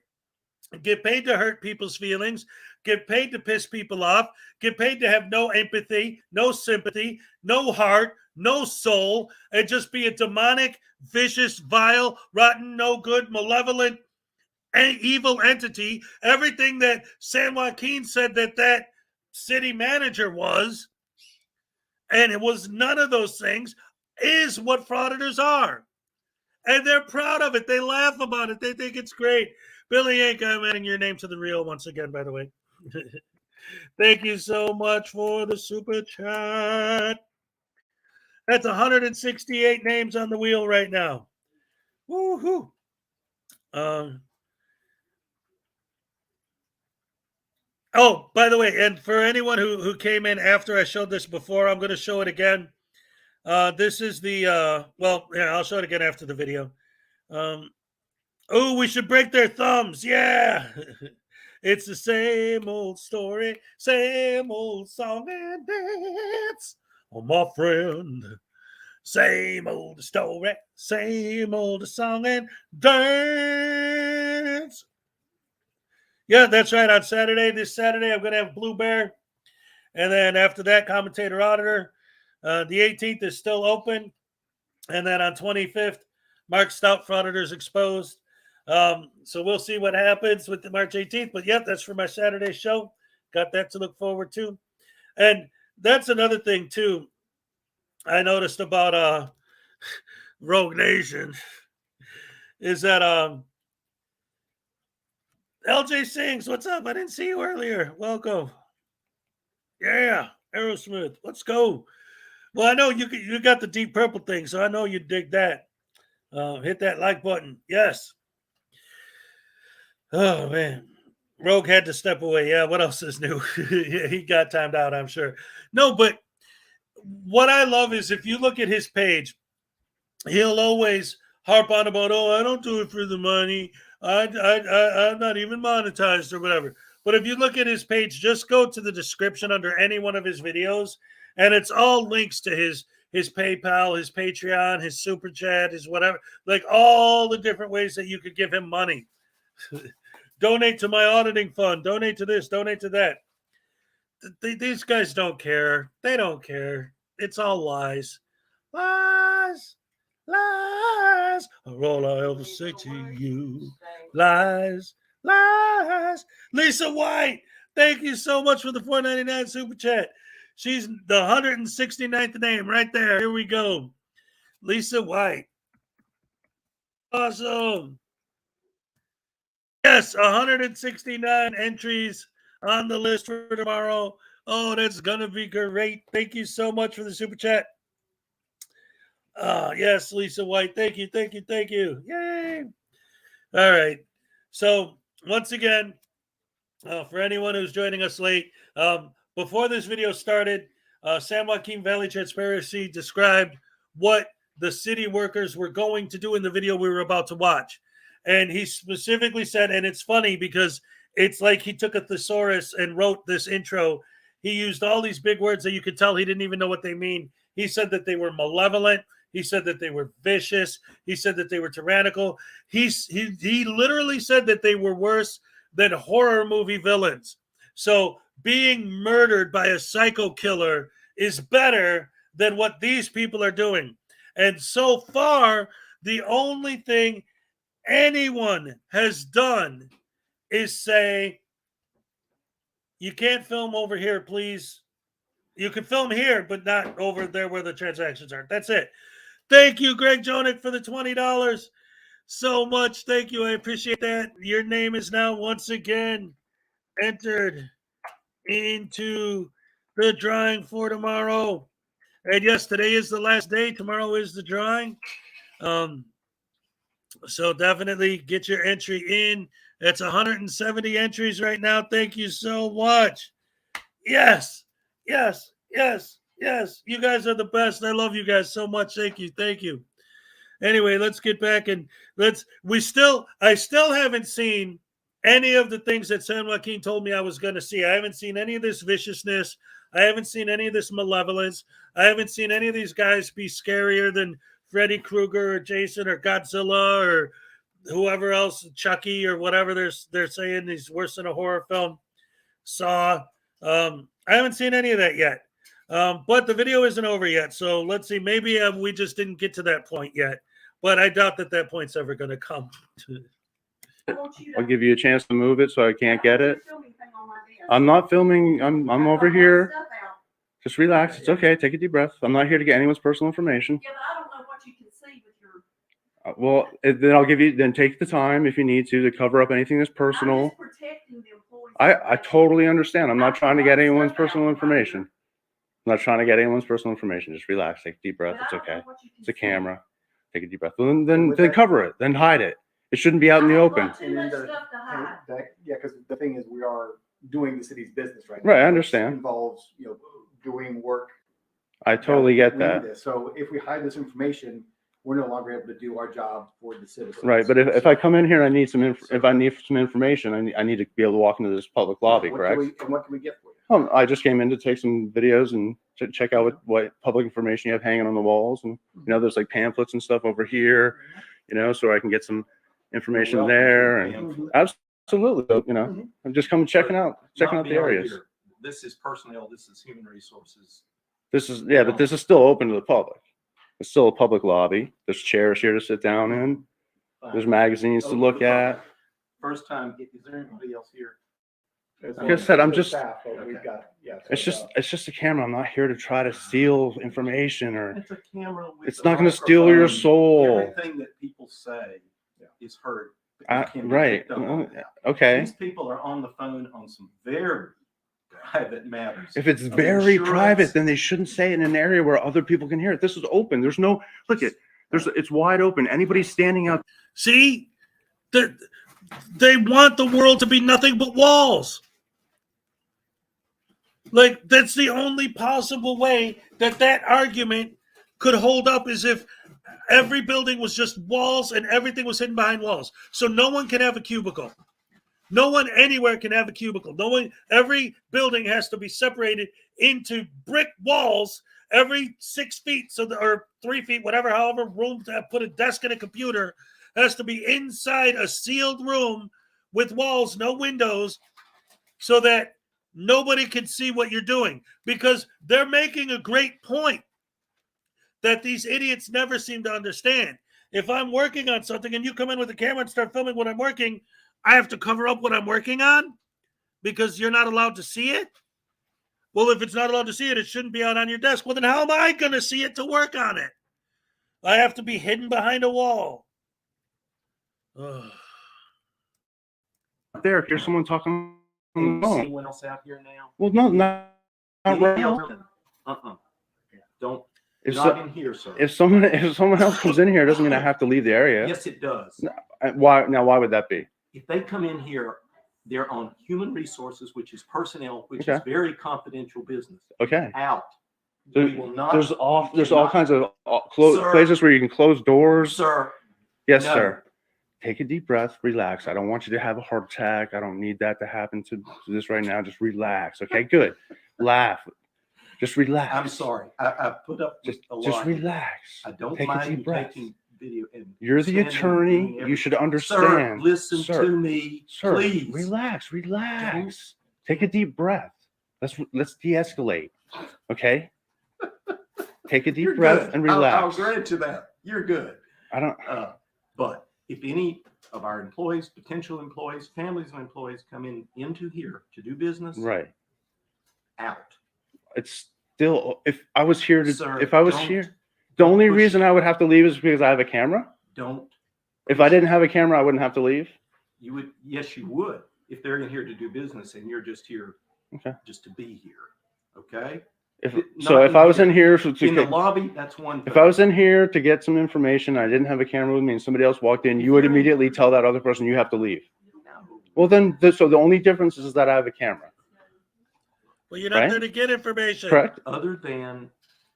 get paid to hurt people's feelings, get paid to piss people off, get paid to have no empathy, no sympathy, no heart, no soul, and just be a demonic, vicious, vile, rotten, no good, malevolent, and evil entity. Everything that San Joaquin said that city manager was, and it was none of those things, is what frauditors are. And they're proud of it. They laugh about it. They think it's great. Billy Yank, I'm adding your name to the reel once again, by the way. Thank you so much for the super chat. That's 168 names on the wheel right now. Woohoo. Oh, by the way, and for anyone who came in after I showed this before, I'm going to show it again. This is the, I'll show it again after the video. Oh, we should break their thumbs. Yeah. It's the same old story, same old song and dance. Oh, my friend. Same old story, same old song and dance. Yeah, that's right. On this Saturday, I'm going to have Blue Bear. And then after that, Commentator Auditor. The 18th is still open. And then on 25th, Mark Stout, Frauditors Exposed. So we'll see what happens with the March 18th. But yeah, that's for my Saturday show. Got that to look forward to. And that's another thing, too, I noticed about Rogue Nation is that LJ Sings, what's up? I didn't see you earlier. Welcome. Yeah, Aerosmith. Let's go. Well, I know you got the Deep Purple thing, so I know you dig that. Hit that like button. Yes. Oh man, Rogue had to step away. Yeah, what else is new? Yeah, he got timed out, I'm sure. No, but what I love is if you look at his page, he'll always harp on about, oh, I don't do it for the money. I'm not even monetized or whatever. But if you look at his page, just go to the description under any one of his videos, and it's all links to his PayPal, his Patreon, his Super Chat, his whatever, like all the different ways that you could give him money. Donate to my auditing fund. Donate to this. Donate to that. These guys don't care. They don't care. It's all lies. Lies. Lies are all I ever say to you. Lies. Lies. Lisa White, thank you so much for the $4.99 super chat. She's the 169th name right there. Here we go. Lisa White. Awesome. Yes, 169 entries on the list for tomorrow. Oh, that's going to be great. Thank you so much for the super chat. Yes, Lisa White. Thank you, thank you, thank you. Yay. All right. So once again, for anyone who's joining us late, before this video started, San Joaquin Valley Transparency described what the city workers were going to do in the video we were about to watch. And he specifically said, and it's funny because it's like he took a thesaurus and wrote this intro. He used all these big words that you could tell he didn't even know what they mean. He said that they were malevolent. He said that they were vicious. He said that they were tyrannical. He literally said that they were worse than horror movie villains. So being murdered by a psycho killer is better than what these people are doing. And so far, the only thing anyone has done is say, you can't film over here, please. You can film here, but not over there where the transactions are. That's it. Thank you, Greg Jonick, for the $20 so much. Thank you. I appreciate that. Your name is now once again entered into the drawing for tomorrow. And yes, today is the last day. Tomorrow is the drawing. So definitely get your entry in. It's 170 entries right now. Thank you so much. Yes, yes, yes, yes. You guys are the best. I love you guys so much. Thank you. Thank you. Anyway, let's get back and I still haven't seen any of the things that San Joaquin told me I was going to see. I haven't seen any of this viciousness. I haven't seen any of this malevolence. I haven't seen any of these guys be scarier than Freddy Krueger or Jason or Godzilla or whoever else, Chucky or whatever they're saying he's worse than a horror film. Saw. I haven't seen any of that yet. But the video isn't over yet. So let's see. Maybe we just didn't get to that point yet. But I doubt that point's ever going to come. I'll give you a chance to move it so I can't get it. I'm not filming. I'm over here. Just relax. It's okay. Take a deep breath. I'm not here to get anyone's personal information. Yeah, but I don't know what you can see with your. Well, then I'll give you. Then take the time if you need to cover up anything that's personal. I'm just protecting the employees. I totally understand. I'm not trying to get anyone's personal information. I'm not trying to get anyone's personal information. Just relax. Take a deep breath. It's okay. It's a camera. Take a deep breath. Then cover it. Then hide it. It shouldn't be out in the open. Yeah, because the thing is, we are doing the city's business right now. Right, I understand. It involves, doing work. I totally get that. So if we hide this information, we're no longer able to do our job for the citizens. Right, but if I come in here and I need some information, I need to be able to walk into this public lobby, correct? What can we get for you? I just came in to take some videos and check out what public information you have hanging on the walls, and there's like pamphlets and stuff over here, so I can get some information there. And absolutely, I'm just coming checking out the areas. This is personnel. This is human resources. This is but this is still open to the public. It's still a public lobby. There's chairs here to sit down in. There's magazines to look at. First time. Is there anybody else here? Like I said, I'm just. It's just a camera. I'm not here to try to steal information or. It's a camera. It's not going to steal your soul. Everything that people say is heard. Right. Okay. These people are on the phone on some very private matters. If it's very private, then they shouldn't say it in an area where other people can hear it. This is open. There's no it's wide open. Anybody standing out. See, they want the world to be nothing but walls. Like, that's the only possible way that argument could hold up, is if every building was just walls and everything was hidden behind walls. So no one can have a cubicle. No one anywhere can have a cubicle. No one. Every building has to be separated into brick walls every 6 feet, or 3 feet, whatever, however room to put a desk and a computer has to be inside a sealed room with walls, no windows, so that nobody can see what you're doing. Because they're making a great point that these idiots never seem to understand. If I'm working on something and you come in with a camera and start filming when I'm working, I have to cover up what I'm working on because you're not allowed to see it? Well, if it's not allowed to see it, it shouldn't be out on your desk. Well, then how am I going to see it to work on it? I have to be hidden behind a wall. Ugh. There, if there's someone talking on Can the you see phone. anyone else out here now? Well, no, not right now. Don't, If, not so, in here, sir. if someone else comes in here, it doesn't mean I have to leave the area. Yes, it does. Why would that be? If they come in here, they're on human resources, which is personnel, which is very confidential business. Okay. Out. There- We will not. There's all kinds of places where you can close doors. Sir. Yes, no. sir. Take a deep breath, relax. I don't want you to have a heart attack. I don't need that to happen to this right now. Just relax. Okay, good. Laugh. Just relax. I'm sorry. I put up with a lot. Just relax. I don't Take a mind deep you breath. taking video. And You're the standing attorney. and You everything. should understand. Sir, listen Sir, to me, sir, please. relax. Take a deep breath. Let's de-escalate. Okay? Take a deep You're breath good. and relax. I'll grant you that. You're good. I don't. But if any of our employees, potential employees, families of employees come into here to do business, Right. out. It's still. If I was here to. Sir, if I was here, the only push- reason I would have to leave is because I have a camera. Don't. If I didn't have a camera, I wouldn't have to leave. You would. Yes, you would. If they're in here to do business and you're just here, just to be here. Okay. If Not I was in here in the lobby, that's one thing. If I was in here to get some information, I didn't have a camera with me, and somebody else walked in, you would immediately tell that other person you have to leave. No. Well, then, so the only difference is that I have a camera. Well, you're not Right? there to get information. Correct? Other than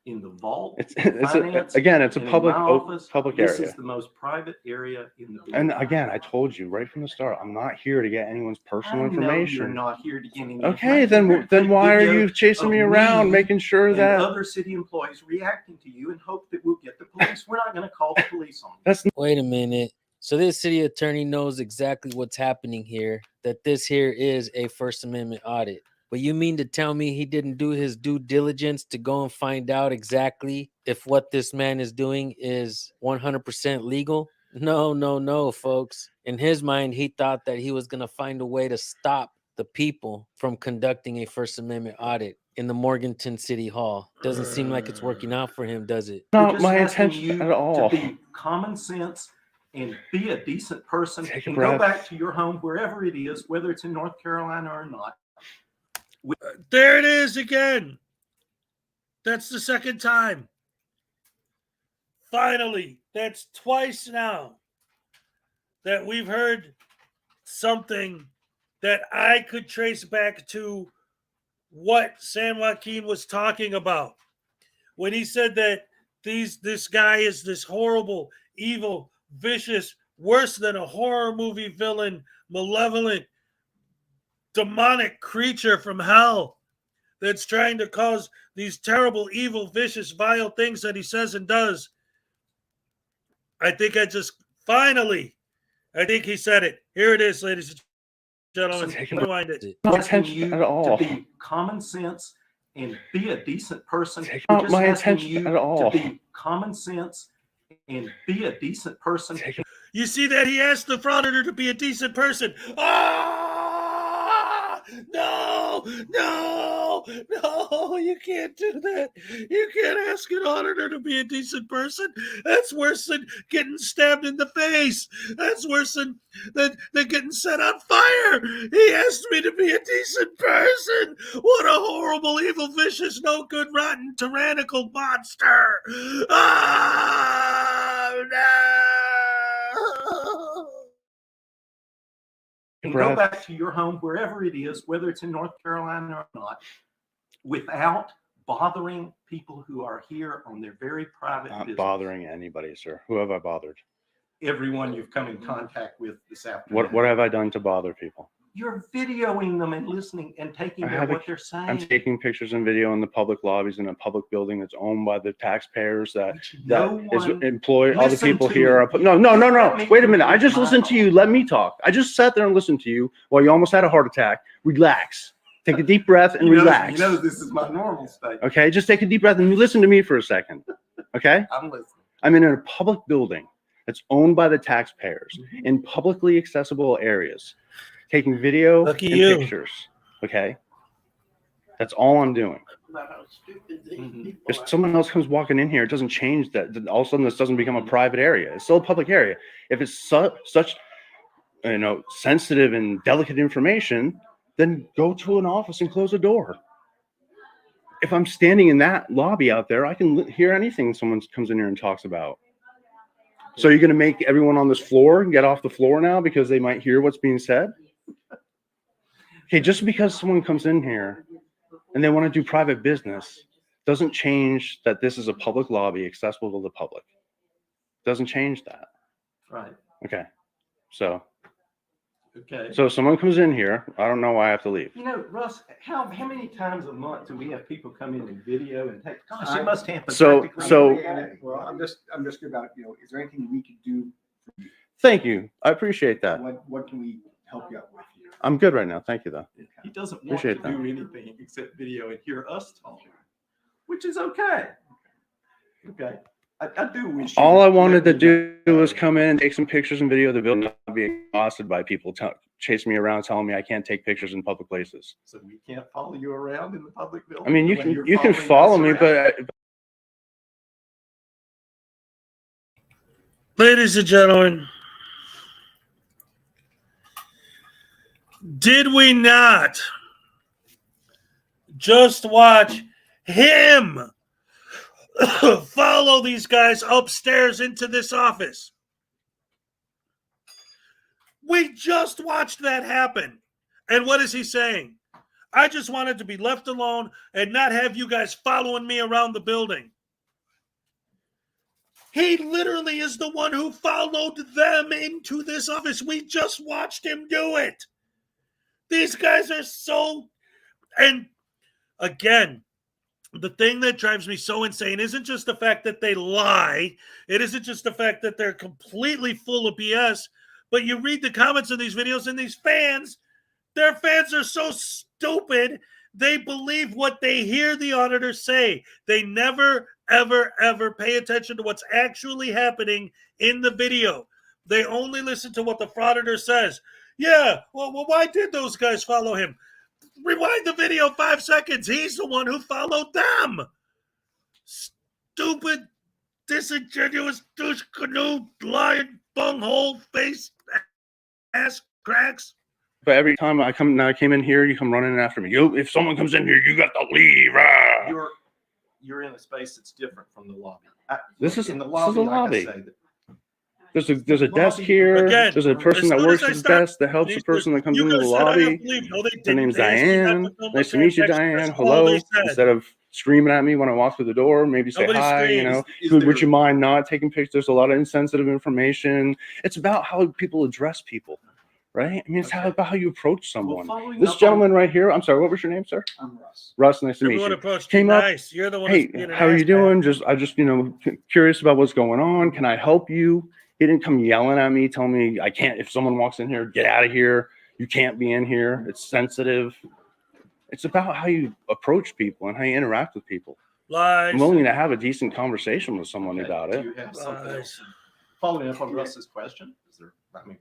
in the vault, It's finance, again, it's a and in public my office, public this area. is the most private area in the building. And again, I told you right from the start, I'm not here to get anyone's personal I know you're information. not here to get any. Okay, information. then why are you Video chasing me of around, me making sure and that other city employees reacting to you and hope that we'll get the police? We're not going to call the police on you. that's Wait a minute. So this city attorney knows exactly what's happening here, that this here is a First Amendment audit. But you mean to tell me he didn't do his due diligence to go and find out exactly if what this man is doing is 100% legal? No, folks. In his mind, he thought that he was going to find a way to stop the people from conducting a First Amendment audit in the Morganton City Hall. Doesn't seem like it's working out for him, does it? We're not just my asking intention you at all. To be common sense and be a decent person Take a and go breath. back to your home wherever it is, whether it's in North Carolina or not. There it is again. That's the second time. Finally, that's twice now that we've heard something that I could trace back to what San Joaquin was talking about when he said that this guy is this horrible, evil, vicious, worse than a horror movie villain, malevolent, demonic creature from hell that's trying to cause these terrible, evil, vicious, vile things that he says and does. I think I think he said it. Here it is, ladies and gentlemen. Rewind it. not my Asking intention you at all. to be common sense and be a decent person. not We're just my asking intention you at all. To be common sense and be a decent person. You see that he asked the frauditor to be a decent person. No, you can't do that. You can't ask an auditor to be a decent person. That's worse than getting stabbed in the face. That's worse than getting set on fire. He asked me to be a decent person. What a horrible, evil, vicious, no good, rotten, tyrannical monster. No. and go back to your home, wherever it is, whether it's in North Carolina or not, without bothering people who are here on their very private business. Not bothering anybody, sir. Who have I bothered? Everyone you've come in contact with this afternoon. What have I done to bother people? You're videoing them and listening and taking what they're saying. I'm taking pictures and video in the public lobbies in a public building that's owned by the taxpayers that is employed. All the people here are no. Wait a minute. I just listened to you. Let me talk. I just sat there and listened to you while you almost had a heart attack. Relax. Take a deep breath and relax. You know this is my normal state. Okay, just take a deep breath and listen to me for a second. Okay? I'm listening. I'm in a public building that's owned by the taxpayers in publicly accessible areas, taking video and pictures. Okay? That's all I'm doing. If someone else comes walking in here, it doesn't change that. All of a sudden, this doesn't become a private area. It's still a public area. If it's such sensitive and delicate information, then go to an office and close the door. If I'm standing in that lobby out there, I can hear anything someone comes in here and talks about. So you're going to make everyone on this floor get off the floor now because they might hear what's being said? Okay, just because someone comes in here and they want to do private business doesn't change that this is a public lobby accessible to the public. Doesn't change that. Right. Okay. So okay. So if someone comes in here, I don't know why I have to leave. You know, Russ, how many times a month do we have people come in and video and take? Gosh, it must happen. Well, I'm just curious about, is there anything we could do? Thank you. I appreciate that. What can we help you out with here? I'm good right now. Thank you, though. He doesn't want to do anything except video and hear us talk, which is okay. Okay. I do wish. All I wanted to do was come in and take some pictures and video of the building, not be exhausted by people chasing me around, telling me I can't take pictures in public places. So we can't follow you around in the public building. I mean, you can follow me, but ladies and gentlemen, did we not just watch him follow these guys upstairs into this office? We just watched that happen. And what is he saying? I just wanted to be left alone and not have you guys following me around the building. He literally is the one who followed them into this office. We just watched him do it. These guys are so... And again, the thing that drives me so insane isn't just the fact that they lie. It isn't just the fact that they're completely full of BS. But you read the comments in these videos, and these fans, their fans are so stupid, they believe what they hear the auditor say. They never, ever, ever pay attention to what's actually happening in the video. They only listen to what the frauditor says. Yeah, well, why did those guys follow him? Rewind the video 5 seconds. He's the one who followed them. Stupid, disingenuous, douche canoe, lying, bunghole, face, ass cracks. But every time I came in here, you come running after me. If someone comes in here, you got to leave. You're in a space that's different from the lobby. This is in the lobby. lobby. Like I say, There's a desk here. Again, there's a person that works at the desk that helps the person that comes into the lobby. Her name's Diane. Nice to meet you, Diane. Hello. Instead of screaming at me when I walk through the door, maybe say hi. Would you mind not taking pictures? There's a lot of insensitive information. It's about how people address people, right? I mean, it's about how you approach someone. This gentleman right here. I'm sorry. What was your name, sir? I'm Russ. Russ, nice to meet you. Came up. Nice. You're the one. Hey, how are you doing? I just curious about what's going on. Can I help you? He didn't come yelling at me, telling me I can't. If someone walks in here, get out of here. You can't be in here. It's sensitive. It's about how you approach people and how you interact with people. Lies. I'm willing to have a decent conversation with someone about it. Do you have something else? Following up on Russ's question, I'm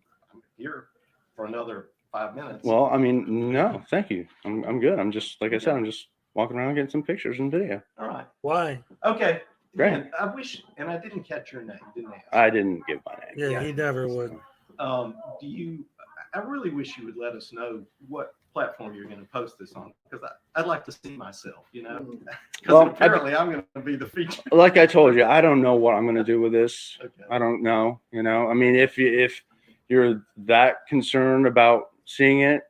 here for another 5 minutes. Well, I mean, no, thank you. I'm good. I'm just, like I said, I'm just walking around getting some pictures and video. All right. Why? Okay. Great. And I wish, and I didn't catch your name, didn't I? I didn't give my name. Yeah, he never would. I really wish you would let us know what platform you're going to post this on, because I'd like to see myself, because apparently I'm going to be the feature. Like I told you, I don't know what I'm going to do with this. Okay. I don't know. I mean, if you're that concerned about seeing it,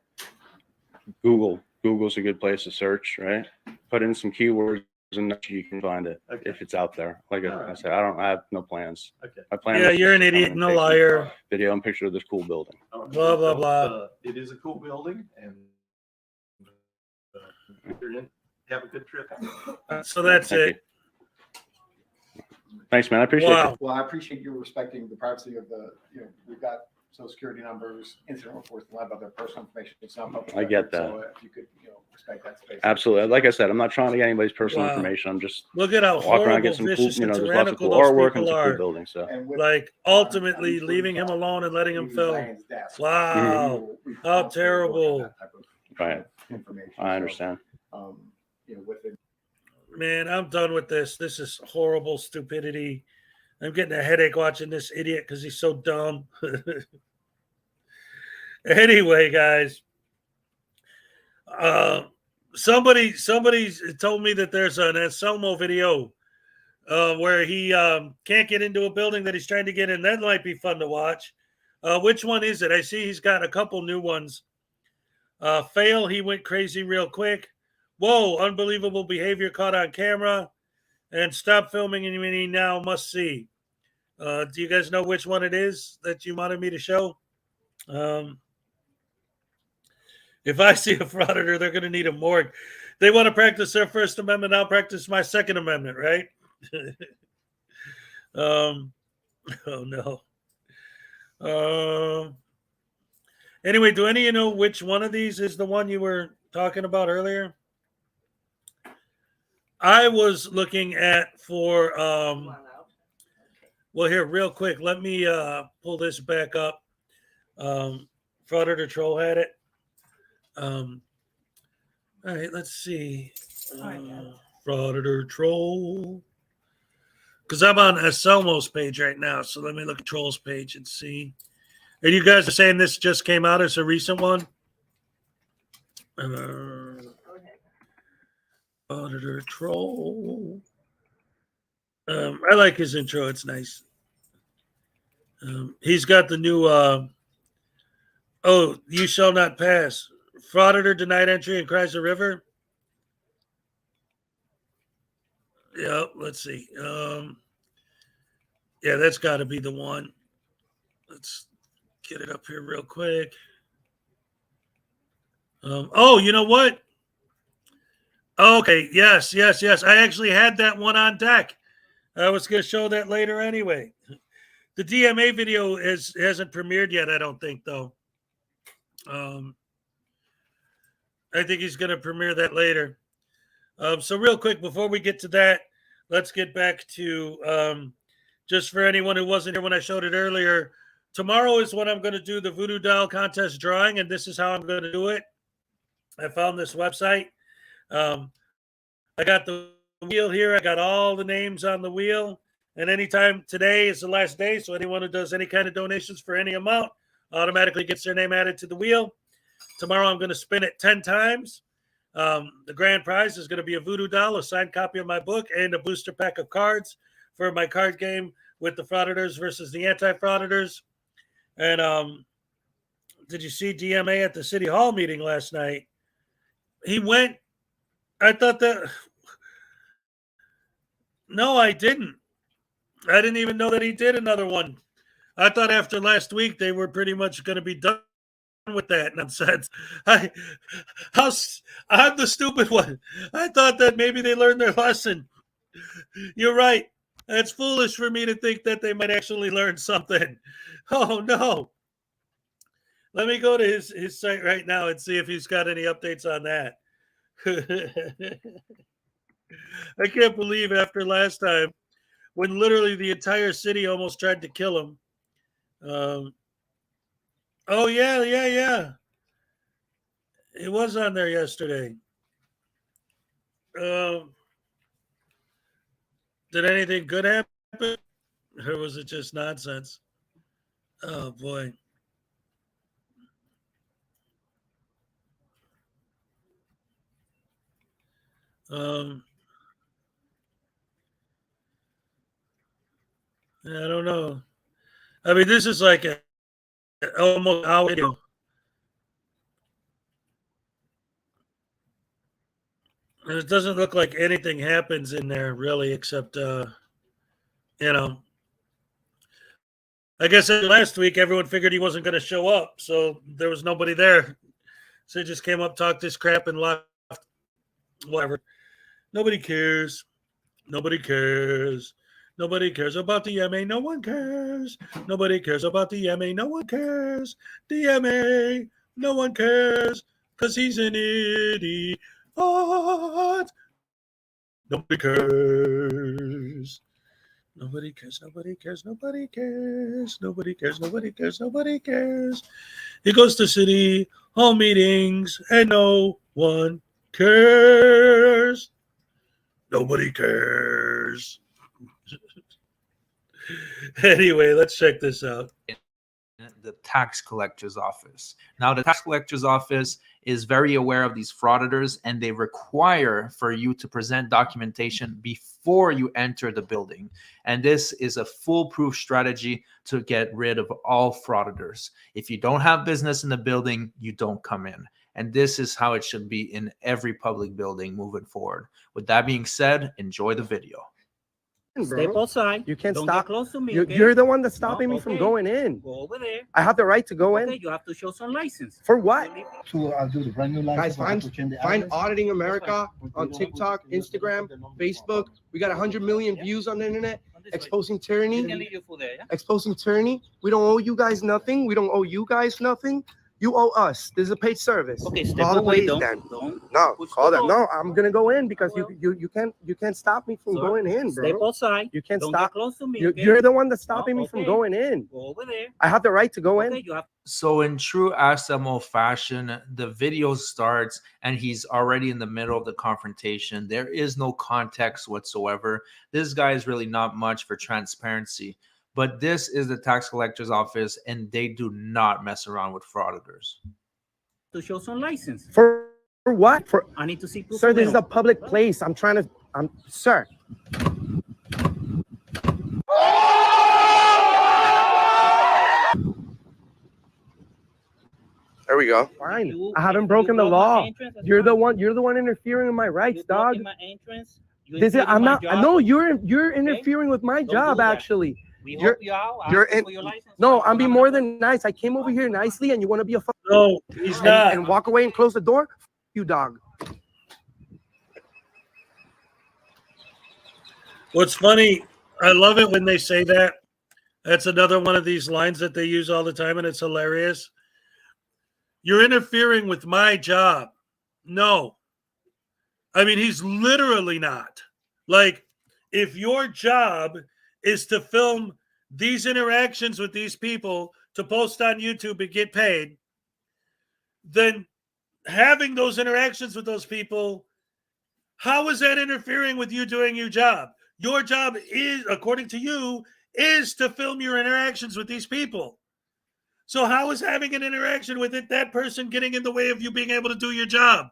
Google's a good place to search, right? Put in some keywords and you can find it if it's out there. Like I said, I have no plans. Okay. My plan Yeah, is you're an just to come idiot and and a take some liar. video and picture of this cool building. All right. Blah, blah, Well, blah. it is a cool building, and you're in. Have a good trip. So that's Thank it. you. Thanks, man. I appreciate Wow. it. Well, I appreciate you respecting the privacy of we've got social security numbers, incident reports, a lot of other personal information. It's not public. I get record, that. So if you could, respect that space. Absolutely. Like I said, I'm not trying to get anybody's personal Wow. information. I'm just Look at how walking around, horrible, get some cool, vicious, and there's lots of tyrannical cool those artwork and people some cool are. buildings. So And with, Like, on ultimately each leaving him 45, alone and letting him use film. Diane's desk. Wow. We How constantly work on terrible. that type of, right. information. I understand. So, with it. Man, I'm done with this. This is horrible stupidity. I'm getting a headache watching this idiot because he's so dumb. Anyway, guys, somebody told me that there's an Anselmo video where he can't get into a building that he's trying to get in. That might be fun to watch. Which one is it? I see he's got a couple new ones. Fail, he went crazy real quick. Whoa, unbelievable behavior caught on camera. And stop filming and he now must see. Do you guys know which one it is that you wanted me to show? If I see a frauditor, they're going to need a morgue. They want to practice their First Amendment. I'll practice my Second Amendment, right? Oh, no. Anyway, do any of you know which one of these is the one you were talking about earlier? I was looking at for well, here real quick, let me pull this back up. Frauditor Troll had it. All right, let's see. Frauditor Troll, because I'm on Anselmo's page right now, so let me look at Troll's page and see. And you guys are saying this just came out as a recent one? Auditor Troll. I like his intro. It's nice. He's got the new, oh, you shall not pass. Frauditor denied entry in Chrysler River. Yeah, let's see. Yeah, that's got to be the one. Let's get it up here real quick. Oh, you know what? Okay, yes. I actually had that one on deck. I was going to show that later anyway. The DMA video hasn't premiered yet, I don't think, though. I think he's going to premiere that later. So real quick, before we get to that, let's get back to, just for anyone who wasn't here when I showed it earlier, tomorrow is when I'm going to do the Voodoo Doll contest drawing, and this is how I'm going to do it. I found this website. I got the wheel here. I got all the names on the wheel. And anytime today is the last day, so anyone who does any kind of donations for any amount automatically gets their name added to the wheel. Tomorrow I'm going to spin it 10 times. The grand prize is going to be a voodoo doll, a signed copy of my book, and a booster pack of cards for my card game with the Frauditors versus the Anti-Frauditors. And did you see DMA at the City Hall meeting last night? He went, I thought that, no, I didn't. I didn't even know that he did another one. I thought after last week they were pretty much going to be done with that nonsense. I'm the stupid one. I thought that maybe they learned their lesson. You're right. It's foolish for me to think that they might actually learn something. Oh, no. Let me go to his site right now and see if he's got any updates on that. I can't believe after last time, when literally the entire city almost tried to kill him. Oh, yeah. It was on there yesterday. Did anything good happen? Or was it just nonsense? Oh, boy. I don't know. I mean, this is like almost hour video. it doesn't look like anything happens in there really, except I guess last week everyone figured he wasn't going to show up, so there was nobody there. So he just came up, talked his crap, and left. Whatever. Nobody cares. Nobody cares. Nobody cares about the MA. No one cares. Nobody cares about the MA. No one cares. The MA. No one cares because he's an idiot. Nobody cares. Nobody cares. Nobody cares. Nobody cares. Nobody cares. Nobody cares. Nobody cares. He goes to city hall meetings and no one cares. Nobody cares. Anyway, let's check this out. The tax collector's office. Now, the tax collector's office is very aware of these frauditors, and they require for you to present documentation before you enter the building. And this is a foolproof strategy to get rid of all frauditors. If you don't have business in the building, you don't come in. And this is how it should be in every public building moving forward. With that being said, enjoy the video. Step outside. You can't Don't stop. get close to me. You're the one that's stopping me from going in. Go over there. I have the right to go in. You have to show some license. For what? To do the brand new license. Guys, find Auditing America on TikTok, Instagram, Facebook. We got 100 million views on the internet. Exposing tyranny. Exposing tyranny. We don't owe you guys nothing. We don't owe you guys nothing. You owe us. This is a paid service. Okay, step call away. the police then. No, call them. No, I'm gonna go in because you can't stop me from going in, bro. Step outside. You can't Don't stop. Get close to me. You're the one that's stopping me from going in. Go over there. I have the right to go in. So in true SMO fashion, the video starts and he's already in the middle of the confrontation. There is no context whatsoever. This guy is really not much for transparency. But this is the tax collector's office, and they do not mess around with frauditors. To show some license. For what? I need to see proof. Sir, this is a public place. Sir. There we go. Fine. I haven't broken the law. You're the one interfering with my rights, dog. This is I'm not. No, you're interfering with my job actually. We help you out. No, I'm being more than nice. I came over here nicely, and you want to be a no, he's not. And walk away and close the door. You dog. What's funny, I love it when they say that. That's another one of these lines that they use all the time, and it's hilarious. You're interfering with my job. No. I mean, he's literally not. Like, if your job is to film these interactions with these people to post on YouTube and get paid, then having those interactions with those people, how is that interfering with you doing your job? Your job is, according to you, is to film your interactions with these people. So how is having an interaction with that person getting in the way of you being able to do your job?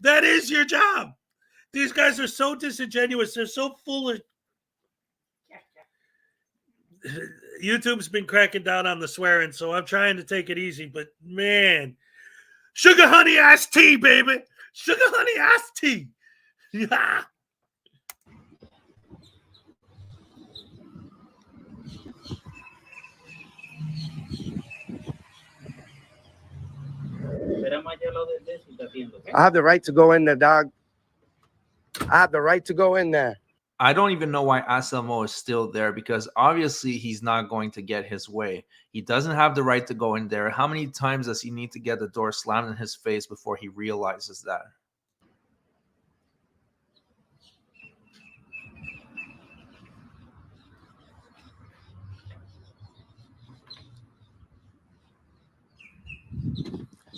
That is your job. These guys are so disingenuous. They're so full of... YouTube's been cracking down on the swearing, so I'm trying to take it easy. But, man, sugar honey iced tea, baby. Sugar honey iced tea. Yeah. I have the right to go in there, dog. I have the right to go in there. I don't even know why SMO is still there, because obviously he's not going to get his way. He doesn't have the right to go in there. How many times does he need to get the door slammed in his face before he realizes that?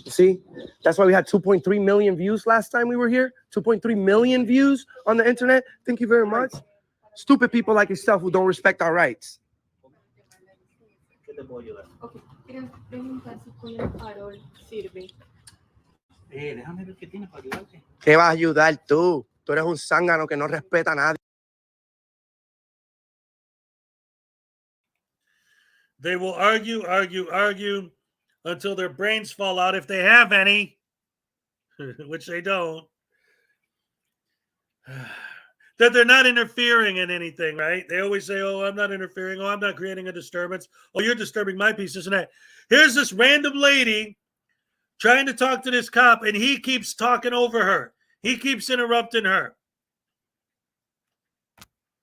See, that's why we had 2.3 million views last time we were here. 2.3 million views on the internet. Thank you very much. Stupid people like yourself who don't respect our rights. ¿Qué vas a ayudar tú? Tú eres un zángano que no respeta a nadie. They will argue until their brains fall out if they have any, which they don't. that they're not interfering in anything, right? They always say, oh, I'm not interfering. Oh, I'm not creating a disturbance. Oh, you're disturbing my peace, isn't it? Here's this random lady trying to talk to this cop, and he keeps talking over her. He keeps interrupting her.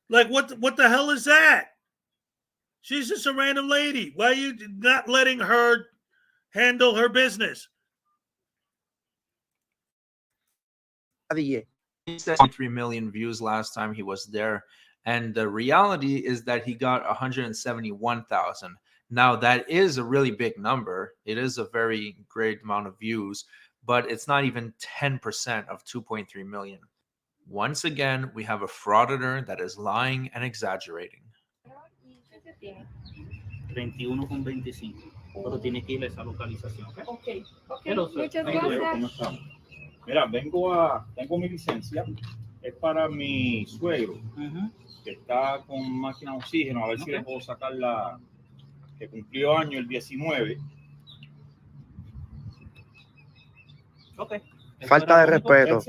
Like, what the hell is that? She's just a random lady. Why are you not letting her handle her business? 3 million views last time he was there. And the reality is that he got 171,000. Now, that is a really big number. It is a very great amount of views, but it's not even 10% of 2.3 million. Once again, we have a frauditor that is lying and exaggerating. 31,25. Pero tiene que ir a esa localización. Okay. Muchas gracias. Mira, tengo mi licencia, es para mi suegro, que está con máquina de oxígeno, a ver si le puedo sacar que cumplió año el 19. Okay. Falta de respeto.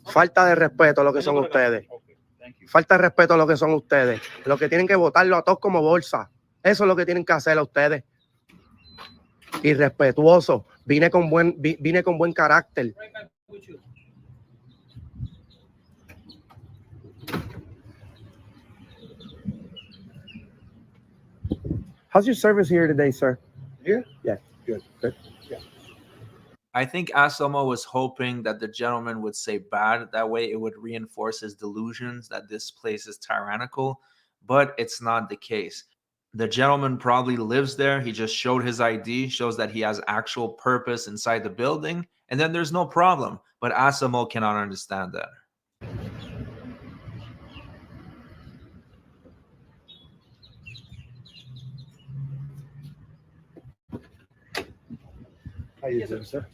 Falta de respeto a lo que son ustedes. Falta de respeto a lo que son ustedes. Lo que tienen que botarlo a todos como bolsa. Eso es lo que tienen que hacer a ustedes. Irrespetuoso. Vine con buen carácter. How's your service here today, sir? Here? Yeah. Good. Yeah. I think Asomo was hoping that the gentleman would say bad. That way it would reinforce his delusions that this place is tyrannical, but it's not the case. The gentleman probably lives there. He just showed his ID, shows that he has actual purpose inside the building, and then there's no problem. But Asomo cannot understand that. How you doing, sir?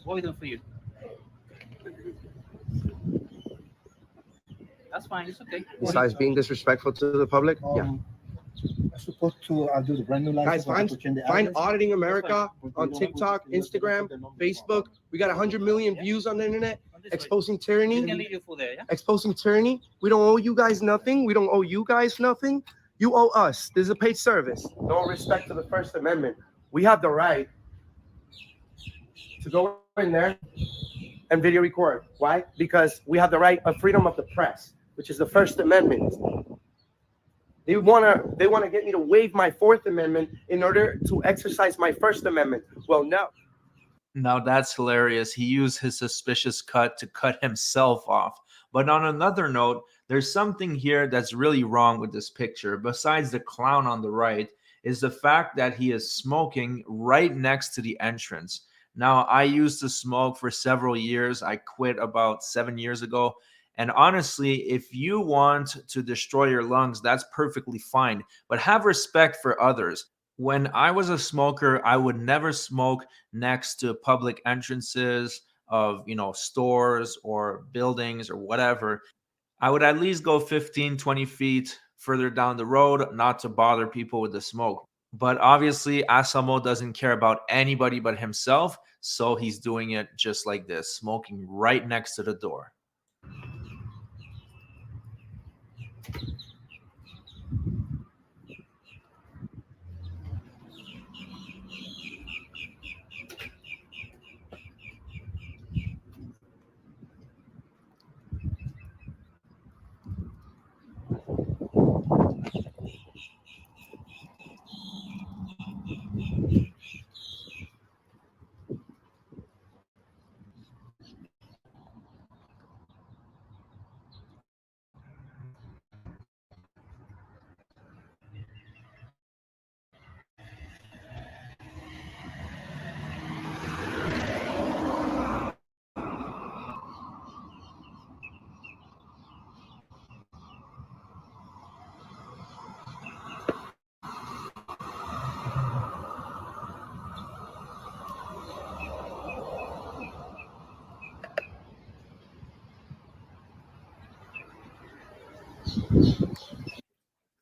What are we doing for you? That's fine. It's okay. Besides being disrespectful to the public, yeah. I'm supposed to do the brand new Guys, license. find Auditing America on TikTok, Instagram, Facebook. We got 100 million views on the internet. Exposing tyranny. You can leave your food there, yeah? Exposing tyranny. We don't owe you guys nothing. We don't owe you guys nothing. You owe us. This is a paid service. No respect to the First Amendment. We have the right to go in there and video record. Why? Because we have the right of freedom of the press, which is the First Amendment. They wanna get me to waive my Fourth Amendment in order to exercise my First Amendment. Well, no. Now that's hilarious. He used his suspicious cut to cut himself off. But on another note, there's something here that's really wrong with this picture. Besides the clown on the right, is the fact that he is smoking right next to the entrance. Now, I used to smoke for several years. I quit about 7 years ago. And honestly, if you want to destroy your lungs, that's perfectly fine. But have respect for others. When I was a smoker, I would never smoke next to public entrances of, stores or buildings or whatever. I would at least go 15, 20 feet further down the road, not to bother people with the smoke. But obviously, Asomo doesn't care about anybody but himself, so he's doing it just like this, smoking right next to the door.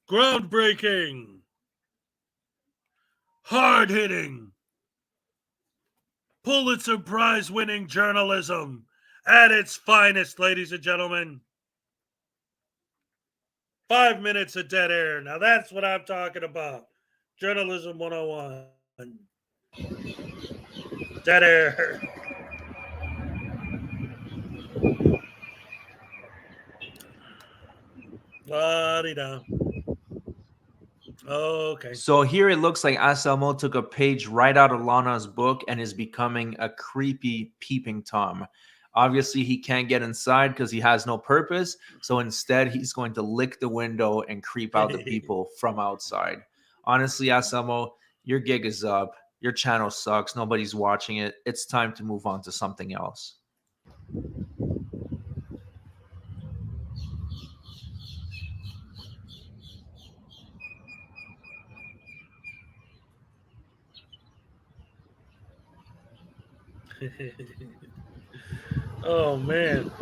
Groundbreaking, hard-hitting, Pulitzer Prize-winning journalism at its finest, ladies and gentlemen. 5 minutes of dead air. Now that's what I'm talking about. Journalism 101. Dead air. La-di-da. Okay. So here it looks like Aselmo took a page right out of Lana's book and is becoming a creepy peeping Tom. Obviously, he can't get inside because he has no purpose. So instead, he's going to lick the window and creep out the people from outside. Honestly, Aselmo, your gig is up. Your channel sucks. Nobody's watching it. It's time to move on to something else. Oh, man.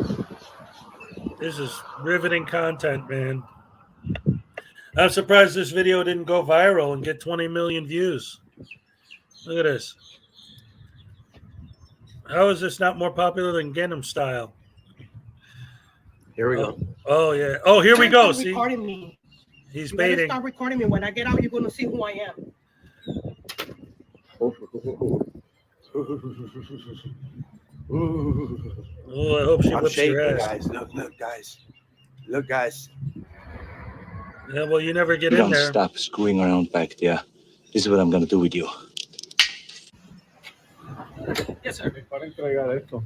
This is riveting content, man. I'm surprised this video didn't go viral and get 20 million views. Look at this. How is this not more popular than Gangnam Style? Here we go. Oh, yeah. Oh, here we go. See? Recording me. He's You better baiting. start recording me. When I get out, you're going to see who I am. Oh, I hope she I'm whips your shaking, ass. guys. Look, guys. Look, guys. Yeah, well, you never get You in don't there. stop screwing around back there. This is what I'm gonna do with you. Yes, sir.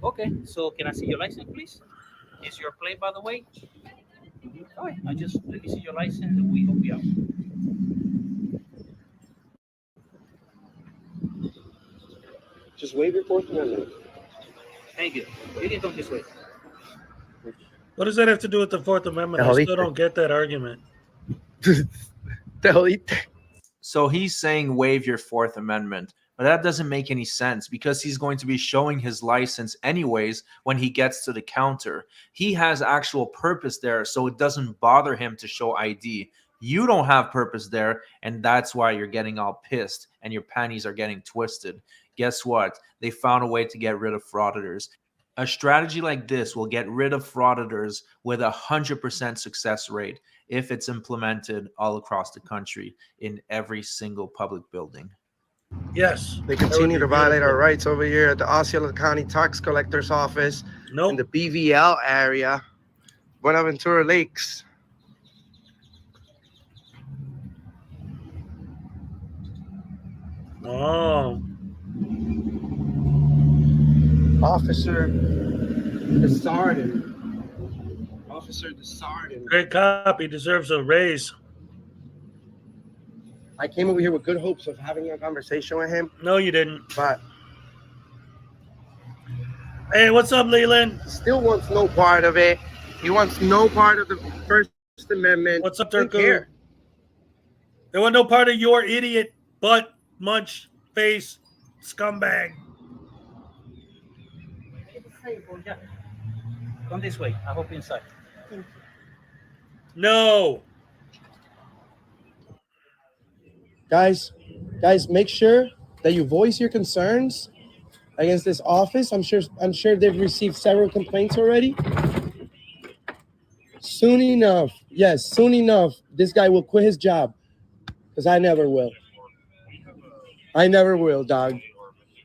Okay, so can I see your license, please? Is your plate, by the way? All right, let me see your license and we help you out. Just wave your Fourth Amendment. Thank you. You can come this way. What does that have to do with the Fourth Amendment? I still don't get that argument. So he's saying waive your Fourth Amendment, but that doesn't make any sense because he's going to be showing his license anyways when he gets to the counter. He has actual purpose there, so it doesn't bother him to show ID. You don't have purpose there, and that's why you're getting all pissed and your panties are getting twisted. Guess what? They found a way to get rid of frauditors. A strategy like this will get rid of frauditors with 100% success rate if it's implemented all across the country in every single public building. Yes. They continue to violate our rights over here at the Osceola County Tax Collector's Office in the BVL area, Buenaventura Lakes. Oh. Officer Desardin. Officer Desardin. Great cop. He deserves a raise. I came over here with good hopes of having a conversation with him. No, you didn't. But hey, what's up, Leland? He still wants no part of it. He wants no part of the First Amendment. What's up, Don't Turku? care. There was no part of your idiot butt munch face scumbag. Come this way. I hope inside. No. Guys, make sure that you voice your concerns against this office. I'm sure they've received several complaints already. Soon enough, this guy will quit his job. Because I never will. I never will, dog.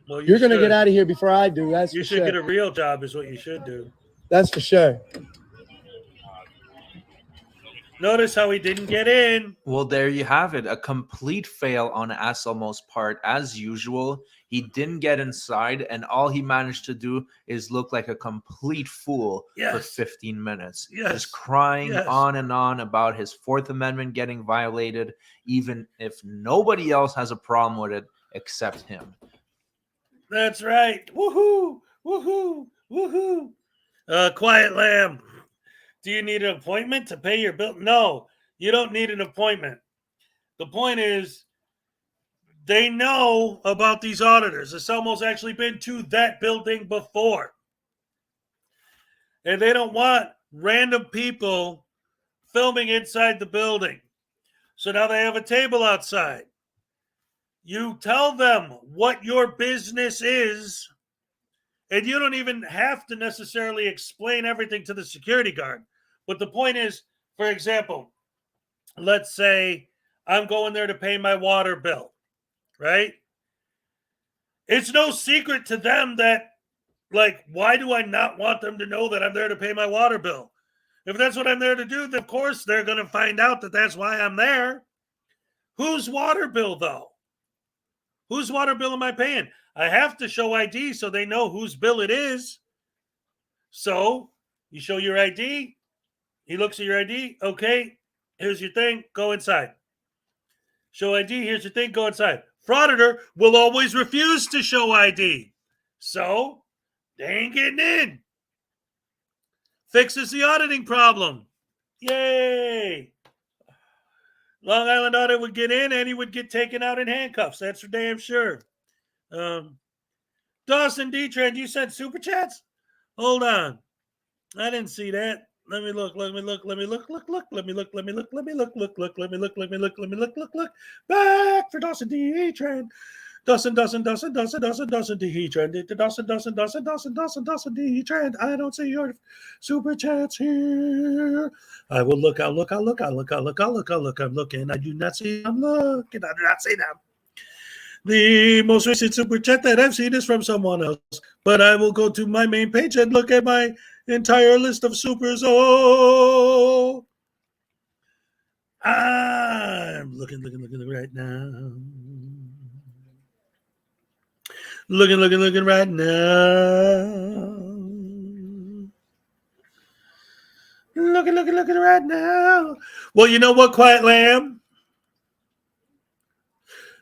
Well, You're going to get out of here before I do. That's You for should sure. get a real job is what you should do. That's for sure. Notice how he didn't get in. Well, there you have it. A complete fail on Aselmo's part. As usual, he didn't get inside, and all he managed to do is look like a complete fool for 15 minutes. Just crying on and on about his Fourth Amendment getting violated, even if nobody else has a problem with it except him. That's right. Woohoo! Woohoo! Woohoo! Quiet Lamb. Do you need an appointment to pay your bill? No, you don't need an appointment. The point is, they know about these auditors. Aselmo's actually been to that building before. And they don't want random people filming inside the building. So now they have a table outside. You tell them what your business is, And you don't even have to necessarily explain everything to the security guard. But the point is, for example, let's say I'm going there to pay my water bill, right? It's no secret to them that, like, why do I not want them to know that I'm there to pay my water bill? If that's what I'm there to do, then of course they're going to find out that that's why I'm there. Whose water bill, though? Whose water bill am I paying? I have to show ID so they know whose bill it is. So you show your ID. He looks at your ID. Okay, here's your thing. Go inside. Show ID. Here's your thing. Go inside. Frauditor will always refuse to show ID. So they ain't getting in. Fixes the auditing problem. Yay. Long Island Audit would get in and he would get taken out in handcuffs. That's for damn sure. Dawson D-Trend, you sent super chats? Hold on. I didn't see that. Let me look. Let me look. Let me look. Look. Let me look. Let me look. Let me look. Look. Let me look. Let me look. Let me look. Back for Dawson D-Trend. Dawson D-Trend. Dawson D-Trend. I don't see your super chats here. I will look. I'll look. I'm looking. I do not see. I'm looking. I do not see them. The most recent super chat that I've seen is from someone else, but I will go to my main page and look at my entire list of supers. Oh, I'm looking right now. Looking right now. Looking right now. Well, you know what, Quiet Lamb?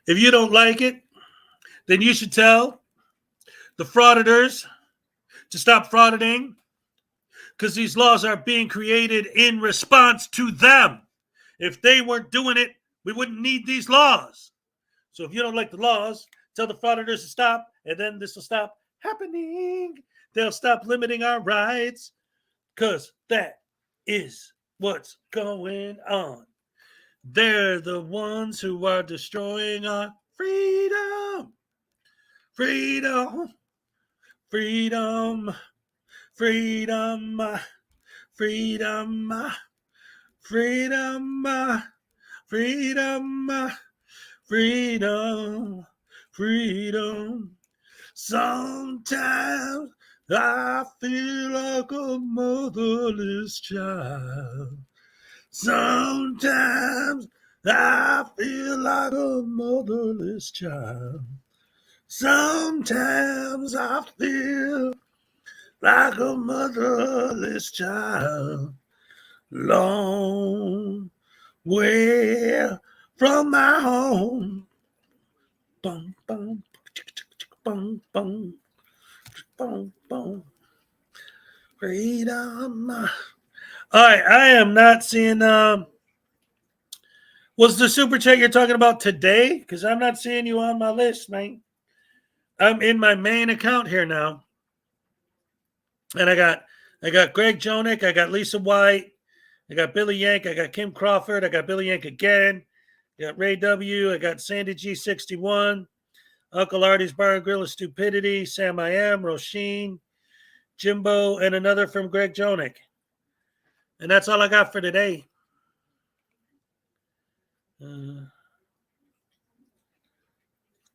If you don't like it, then you should tell the frauditors to stop frauditing, because these laws are being created in response to them. If they weren't doing it, we wouldn't need these laws. So if you don't like the laws, tell the frauditors to stop, and then this will stop happening. They'll stop limiting our rights, because that is what's going on. They're the ones who are destroying our freedom. Freedom. Freedom. Freedom. Freedom. Freedom. Freedom. Freedom. Freedom. Sometimes I feel like a motherless child. Sometimes I feel like a motherless child. Sometimes I feel like a motherless child. Long way from my home. Bum, bum, bum, bum, bum, bum. Freedom. All right, I am not seeing. Was the super chat you're talking about today? Because I'm not seeing you on my list, man. I'm in my main account here now, and I got Greg Jonick, I got Lisa White, I got Billy Yank, I got Kim Crawford, I got Billy Yank again, I got Ray W, I got Sandy G61, Uncle Artie's Bar and Grill of Stupidity, Sam I Am, Roisin, Jimbo, and another from Greg Jonick. And that's all I got for today.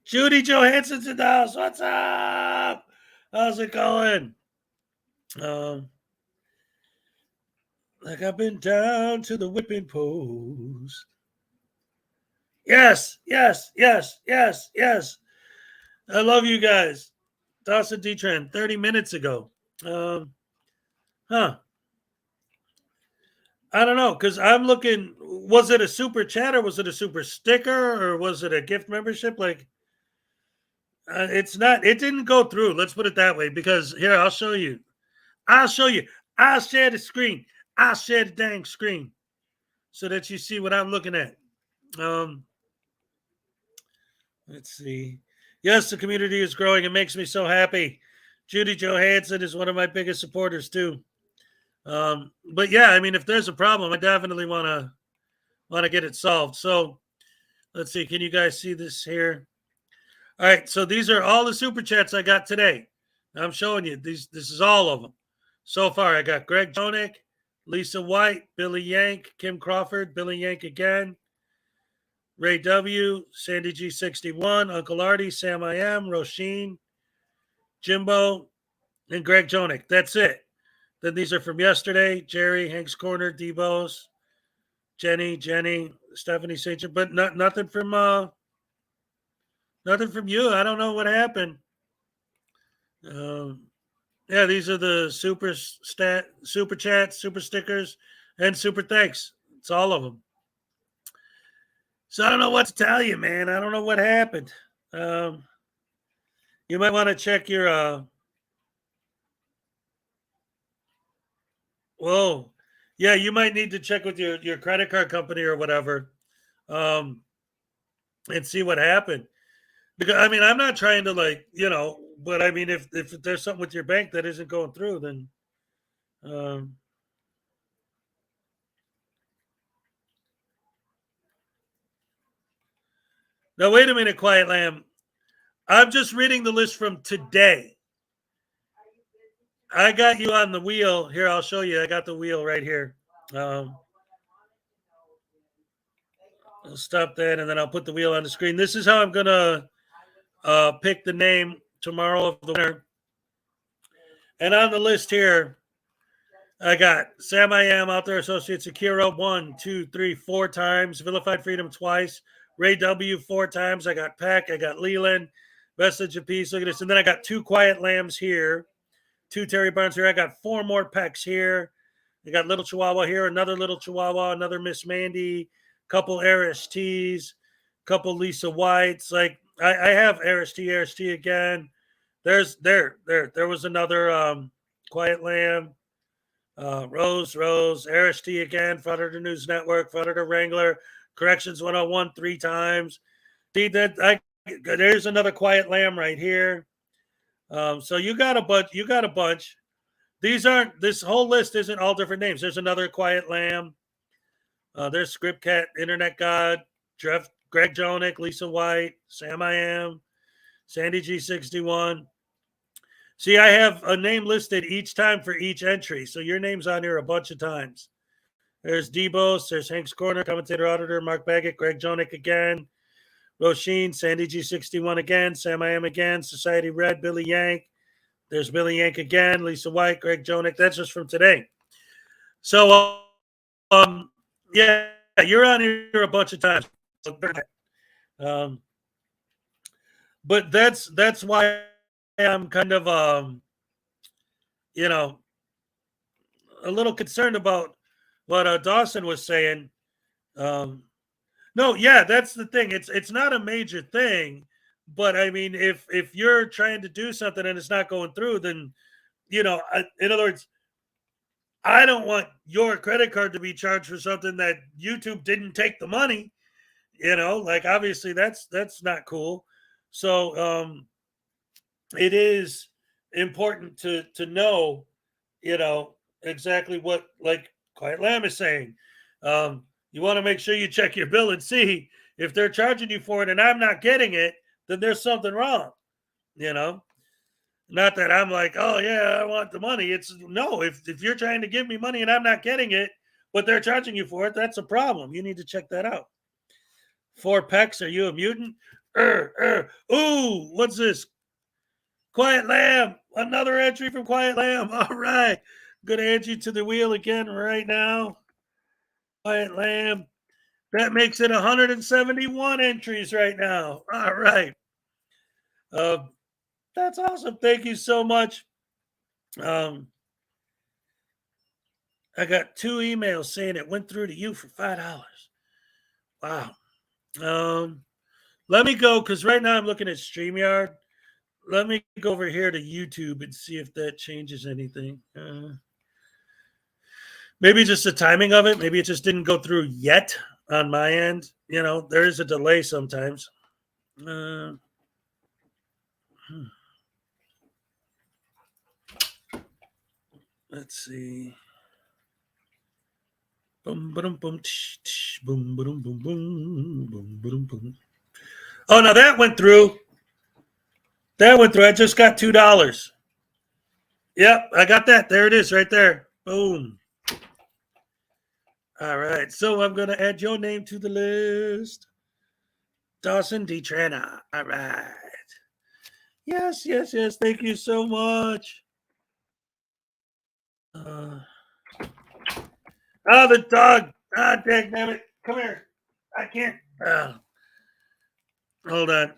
Judy Johansson's in the house. What's up? How's it going? Like I've been down to the whipping post. Yes. I love you guys. Dawson D-Trend, 30 minutes ago. I don't know, because I'm looking, was it a super chat or was it a super sticker or was it a gift membership? Like, it's not, it didn't go through. Let's put it that way, because here, I'll show you. I'll share the screen. I'll share the dang screen so that you see what I'm looking at. Let's see. Yes, the community is growing. It makes me so happy. Judy Johansson is one of my biggest supporters too. But yeah, I mean, if there's a problem, I definitely want to get it solved. So let's see. Can you guys see this here? All right. So these are all the super chats I got today. I'm showing you these. This is all of them. So far, I got Greg Jonik, Lisa White, Billy Yank, Kim Crawford, Billy Yank again, Ray W, Sandy G61, Uncle Artie, Sam I Am, Roisin, Jimbo, and Greg Jonik. That's it. Then these are from yesterday. Jerry, Hank's Corner, Debo's, Jenny, Stephanie St. John, but nothing from you. I don't know what happened. Yeah, these are the super chats, super stickers, and super thanks. It's all of them. So I don't know what to tell you, man. I don't know what happened. You might want to check your whoa. Yeah, you might need to check with your credit card company or whatever, and see what happened. Because I mean, I'm not trying to but I mean, if there's something with your bank that isn't going through, then now wait a minute, Quiet Lamb. I'm just reading the list from today. I got you on the wheel here. I'll show you. I got the wheel right here. I'll stop that, and then I'll put the wheel on the screen. This is how I'm gonna pick the name tomorrow of the winner. And on the list here, I got Sam I Am, Out There Associates, Akira 1, 2, 3, 4 times, Vilified Freedom twice, Ray W 4 times. I got Peck, I got Leland, Vestige of Peace. Look at this. And then I got 2 Quiet Lambs here, 2 Terry Barnes here. I got 4 more Pecks here. I got Little Chihuahua here, another Little Chihuahua, another Miss Mandy, couple RSTs, couple Lisa Whites. Like I have RST again. There was another Quiet Lamb, Rose, RST again, Frauditor News Network, Frauditor Wrangler, Corrections 101 3 times. See that there's another Quiet Lamb right here. So you got a bunch. This whole list isn't all different names. There's another Quiet Lamb. There's Script Cat, Internet God, Greg Jonik, Lisa White, Sam I Am, Sandy G61. See, I have a name listed each time for each entry. So your name's on here a bunch of times. There's Debos, there's Hank's Corner, Commentator Auditor, Mark Baggett, Greg Jonik again, Roisin, Sandy G61 again, Sam I Am again, Society Red, Billy Yank. There's Billy Yank again, Lisa White, Greg Jonik. That's just from today. So, yeah, you're on here a bunch of times. But that's why I'm kind of, a little concerned about what Dawson was saying. No, yeah, that's the thing. It's not a major thing, but I mean, if you're trying to do something and it's not going through, then in other words, I don't want your credit card to be charged for something that YouTube didn't take the money. Like obviously that's not cool. So it is important to know, exactly what, like Quiet Lamb is saying. You want to make sure you check your bill and see if they're charging you for it and I'm not getting it, then there's something wrong. Not that I'm like, oh yeah, I want the money. It's no, if you're trying to give me money and I'm not getting it, but they're charging you for it, that's a problem. You need to check that out. 4 Pecks, are you a mutant? Ooh, what's this? Quiet Lamb, another entry from Quiet Lamb. All right. I'm going to add you to the wheel again right now. Quiet Lamb. That makes it 171 entries right now. All right. That's awesome. Thank you so much. I got 2 emails saying it went through to you for $5. Wow. Let me go, because right now I'm looking at StreamYard. Let me go over here to YouTube and see if that changes anything. Maybe just the timing of it. Maybe it just didn't go through yet on my end. There is a delay sometimes. Let's see. Boom, boom, boom, boom, boom, boom, boom, boom, boom, boom. Oh, now that went through. I just got $2. Yep, I got that. There it is right there. Boom. All right. So I'm going to add your name to the list. Dawson D. Trana. All right. Yes. Thank you so much. The dog. Dang it. Come here. I can't. Hold on.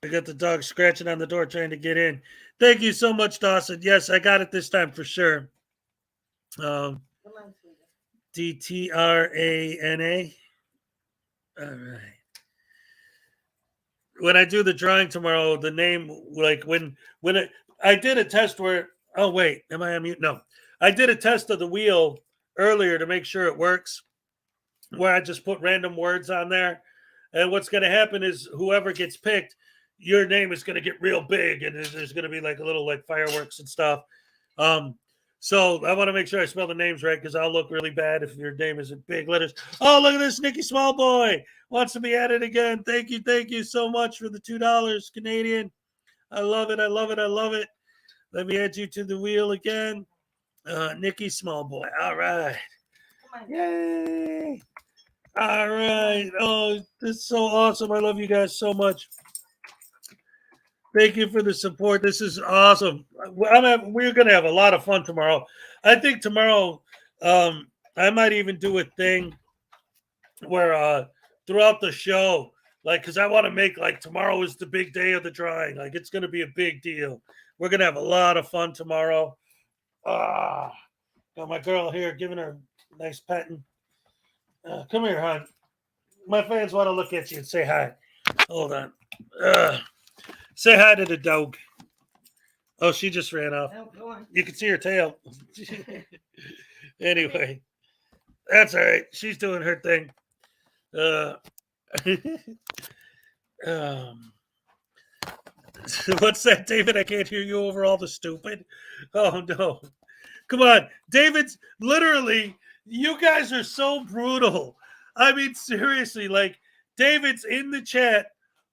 I got the dog scratching on the door trying to get in. Thank you so much, Dawson. Yes, I got it this time for sure. DTRANA. All right. When I do the drawing tomorrow, the name, like I did a test where, oh wait, am I on mute? No. I did a test of the wheel earlier to make sure it works, where I just put random words on there. And what's going to happen is whoever gets picked, your name is going to get real big, and there's going to be like a little like fireworks and stuff. So I want to make sure I spell the names right, because I'll look really bad if your name is in big letters. Oh, look at this. Nicky Smallboy wants to be added again. Thank you so much for the $2 Canadian. I love it. Let me add you to the wheel again. Nicky Smallboy. All right. Yay. All right. Oh, this is so awesome. I love you guys so much. Thank you for the support. This is awesome. We're going to have a lot of fun tomorrow. I think tomorrow I might even do a thing where throughout the show, like, because I want to make like tomorrow is the big day of the drawing. Like, it's going to be a big deal. We're going to have a lot of fun tomorrow. Got my girl here giving her a nice petting. Come here, hon. My fans want to look at you and say hi. Hold on. Say hi to the dog. Oh, she just ran off. You can see her tail. Anyway, that's all right. She's doing her thing. What's that, David? I can't hear you over all the stupid. Oh, no. Come on. David's literally, you guys are so brutal. I mean, seriously, like, David's in the chat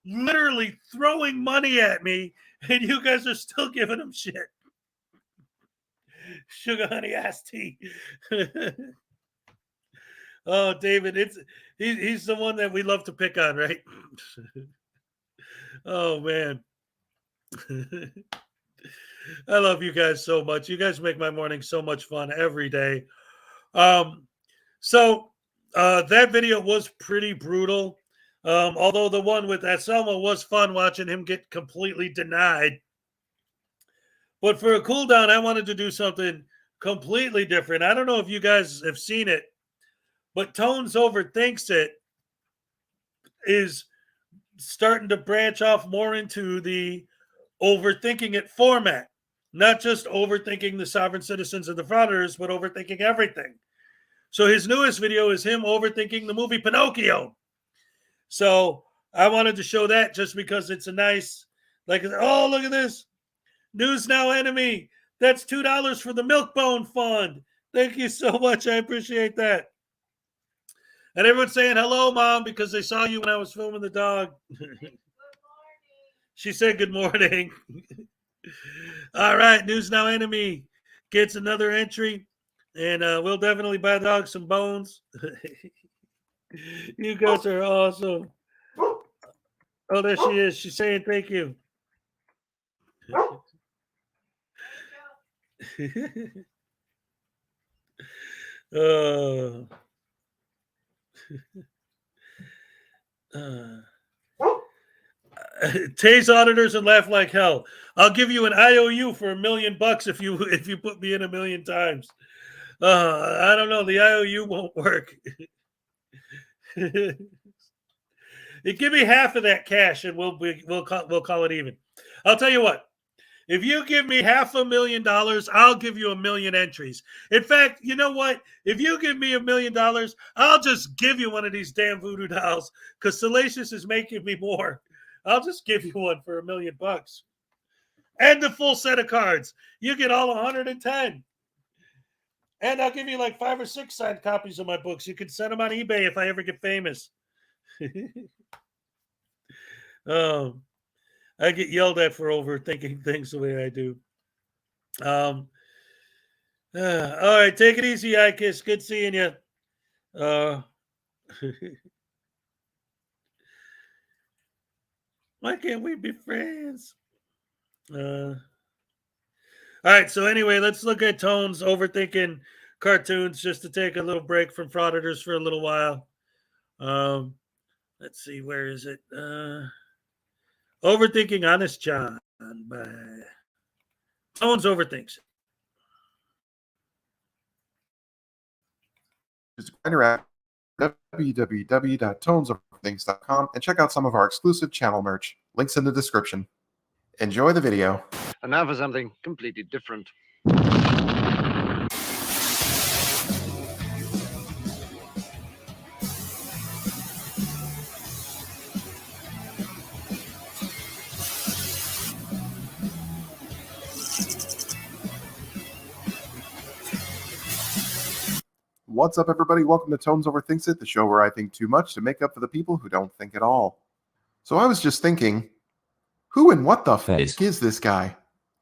literally throwing money at me, and you guys are still giving him shit. Sugar honey iced tea. Oh, David, he's the one that we love to pick on, right? Oh, man. I love you guys so much. You guys make my morning so much fun every day. So that video was pretty brutal. Although the one with Anselmo was fun watching him get completely denied. But for a cool down, I wanted to do something completely different. I don't know if you guys have seen it, but Tones Overthinks It is starting to branch off more into the overthinking it format. Not just overthinking the sovereign citizens and the frauditors, but overthinking everything. So his newest video is him overthinking the movie Pinocchio. So I wanted to show that just because it's a nice, like, oh, look at this. News Now enemy. That's $2 for the Milkbone Fund. Thank you so much. I appreciate that. And everyone's saying hello, Mom, because they saw you when I was filming the dog. She said good morning. All right, News Now enemy gets another entry, and we'll definitely buy the dog some bones. You guys are awesome. Oh, there she is. She's saying thank you. Tase auditors and laugh like hell. I'll give you an IOU for $1 million if you put me in 1 million times. I don't know. The IOU won't work. You give me half of that cash, and we'll call it even. I'll tell you what. If you give me $500,000, I'll give you 1 million entries. In fact, you know what? If you give me $1 million, I'll just give you one of these damn voodoo dolls, because Salacious is making me more. I'll just give you one for $1 million. And the full set of cards. You get all 110. And I'll give you like 5 or 6 signed copies of my books. You can send them on eBay if I ever get famous. I get yelled at for overthinking things the way I do. All right, take it easy, Ikis. Good seeing you. Why can't we be friends? All right, so anyway, let's look at Tone's Overthinking cartoons just to take a little break from Frauditors for a little while. Let's see, where is it? Overthinking Honest John by Tone's Overthinks. Just go around www.tonesoverthinks.com and check out some of our exclusive channel merch. Links in the description. Enjoy the video. And now for something completely different. What's up, everybody? Welcome to Tones Overthinks It, the show where I think too much to make up for the people who don't think at all. So I was just thinking, who and what the f*** is this guy?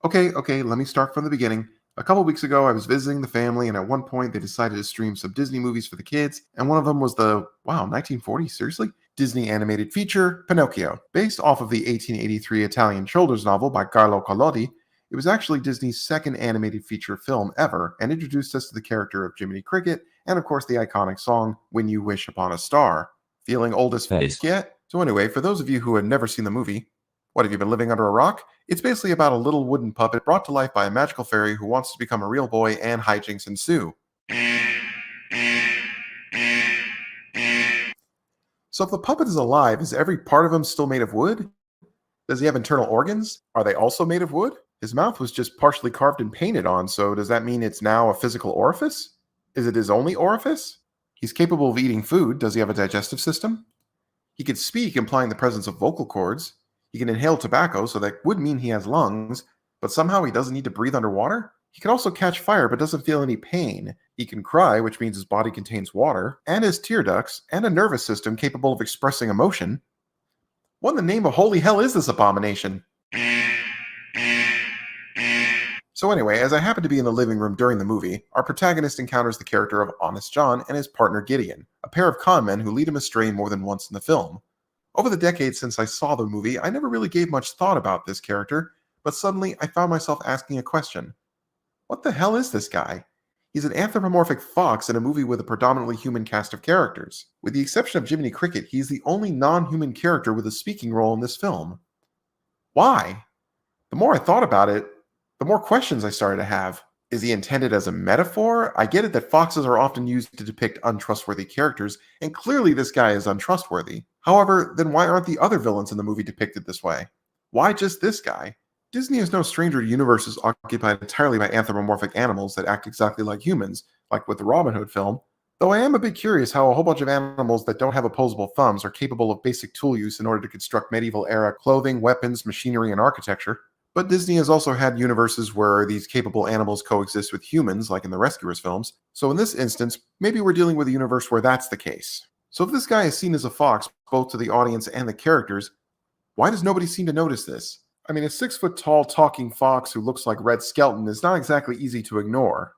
Okay, let me start from the beginning. A couple weeks ago, I was visiting the family, and at one point, they decided to stream some Disney movies for the kids, and one of them was the, 1940s, seriously? Disney animated feature, Pinocchio. Based off of the 1883 Italian children's novel by Carlo Collodi, it was actually Disney's second animated feature film ever, and introduced us to the character of Jiminy Cricket, and of course the iconic song, When You Wish Upon a Star. Feeling old as f*** yet? So anyway, for those of you who have never seen the movie, what, have you been living under a rock? It's basically about a little wooden puppet brought to life by a magical fairy who wants to become a real boy, and hijinks ensue. So if the puppet is alive, is every part of him still made of wood? Does he have internal organs? Are they also made of wood? His mouth was just partially carved and painted on, so does that mean it's now a physical orifice? Is it his only orifice? He's capable of eating food. Does he have a digestive system? He could speak, implying the presence of vocal cords. He can inhale tobacco, so that would mean he has lungs, but somehow he doesn't need to breathe underwater? He can also catch fire, but doesn't feel any pain. He can cry, which means his body contains water, and has tear ducts, and a nervous system capable of expressing emotion. What in the name of holy hell is this abomination? So anyway, as I happen to be in the living room during the movie, our protagonist encounters the character of Honest John and his partner Gideon, a pair of con men who lead him astray more than once in the film. Over the decades since I saw the movie, I never really gave much thought about this character, but suddenly I found myself asking a question. What the hell is this guy? He's an anthropomorphic fox in a movie with a predominantly human cast of characters. With the exception of Jiminy Cricket, he's the only non-human character with a speaking role in this film. Why? The more I thought about it, the more questions I started to have. Is he intended as a metaphor? I get it that foxes are often used to depict untrustworthy characters, and clearly this guy is untrustworthy. However, then why aren't the other villains in the movie depicted this way? Why just this guy? Disney is no stranger to universes occupied entirely by anthropomorphic animals that act exactly like humans, like with the Robin Hood film, though I am a bit curious how a whole bunch of animals that don't have opposable thumbs are capable of basic tool use in order to construct medieval-era clothing, weapons, machinery, and architecture. But Disney has also had universes where these capable animals coexist with humans, like in the Rescuers films, so in this instance, maybe we're dealing with a universe where that's the case. So if this guy is seen as a fox, both to the audience and the characters, why does nobody seem to notice this? I mean, a 6-foot-tall talking fox who looks like Red Skelton is not exactly easy to ignore.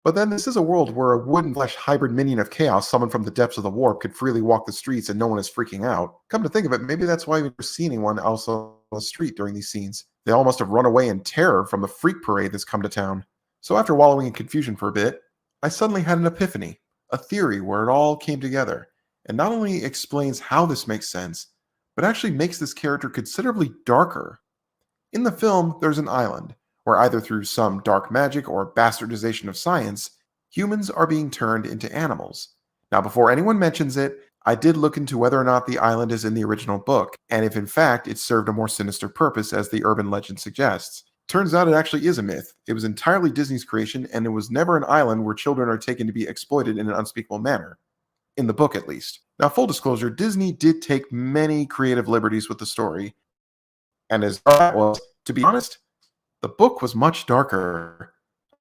But then this is a world where a wood-and-flesh hybrid minion of chaos summoned from the depths of the warp could freely walk the streets and no one is freaking out. Come to think of it, maybe that's why we never see anyone else on the street during these scenes. They all must have run away in terror from the freak parade that's come to town. So after wallowing in confusion for a bit, I suddenly had an epiphany, a theory where it all came together, and not only explains how this makes sense, but actually makes this character considerably darker. In the film, there's an island, where either through some dark magic or bastardization of science, humans are being turned into animals. Now, before anyone mentions it, I did look into whether or not the island is in the original book, and if in fact it served a more sinister purpose as the urban legend suggests. Turns out it actually is a myth. It was entirely Disney's creation, and it was never an island where children are taken to be exploited in an unspeakable manner. In the book, at least. Now, full disclosure, Disney did take many creative liberties with the story, and as that was, to be honest, the book was much darker.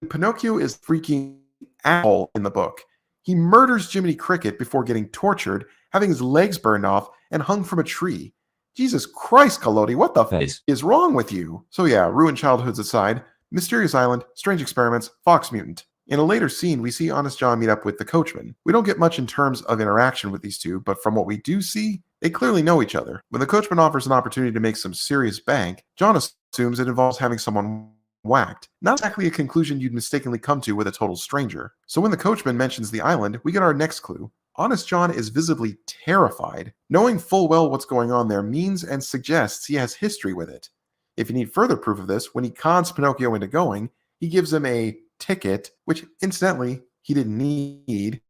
Pinocchio is freaking asshole in the book. He murders Jiminy Cricket before getting tortured, having his legs burned off, and hung from a tree. Jesus Christ, Collodi, what the f*** is wrong with you? So yeah, ruined childhoods aside, Mysterious Island, Strange Experiments, Fox Mutant. In a later scene, we see Honest John meet up with the coachman. We don't get much in terms of interaction with these two, but from what we do see, they clearly know each other. When the coachman offers an opportunity to make some serious bank, John assumes it involves having someone whacked. Not exactly a conclusion you'd mistakenly come to with a total stranger. So when the coachman mentions the island, we get our next clue. Honest John is visibly terrified. Knowing full well what's going on there means and suggests he has history with it. If you need further proof of this, when he cons Pinocchio into going, he gives him a ticket, which incidentally he didn't need.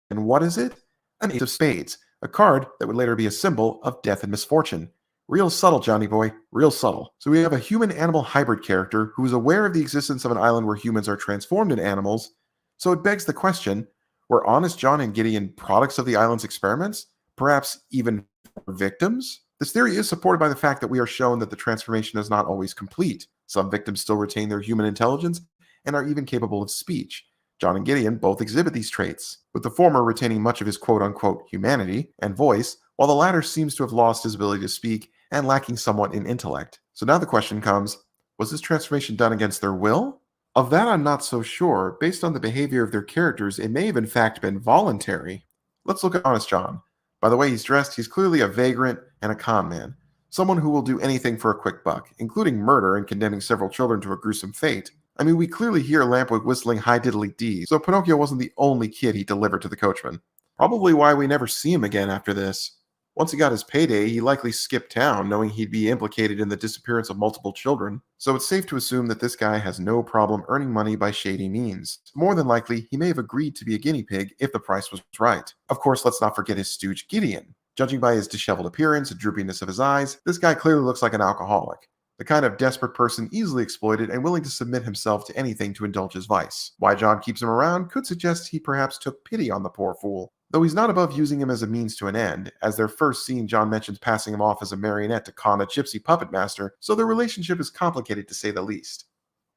And what is it? An ace of spades, a card that would later be a symbol of death and misfortune. Real subtle, Johnny boy, real subtle. So we have a human-animal hybrid character who is aware of the existence of an island where humans are transformed into animals. So it begs the question, were Honest John and Gideon products of the island's experiments? Perhaps even victims? This theory is supported by the fact that we are shown that the transformation is not always complete. Some victims still retain their human intelligence and are even capable of speech. John and Gideon both exhibit these traits, with the former retaining much of his quote-unquote humanity and voice, while the latter seems to have lost his ability to speak and lacking somewhat in intellect. So now the question comes, was this transformation done against their will? Of that I'm not so sure. Based on the behavior of their characters, it may have in fact been voluntary. Let's look at Honest John. By the way he's dressed, he's clearly a vagrant and a con man. Someone who will do anything for a quick buck, including murder and condemning several children to a gruesome fate. I mean, we clearly hear Lampwick whistling High Diddly Dee, so Pinocchio wasn't the only kid he delivered to the coachman. Probably why we never see him again after this. Once he got his payday, he likely skipped town, knowing he'd be implicated in the disappearance of multiple children, so it's safe to assume that this guy has no problem earning money by shady means. More than likely, he may have agreed to be a guinea pig if the price was right. Of course, let's not forget his stooge Gideon. Judging by his disheveled appearance and droopiness of his eyes, this guy clearly looks like an alcoholic. The kind of desperate person easily exploited and willing to submit himself to anything to indulge his vice. Why John keeps him around could suggest he perhaps took pity on the poor fool. Though he's not above using him as a means to an end, as their first scene John mentions passing him off as a marionette to con a gypsy puppet master, so their relationship is complicated to say the least.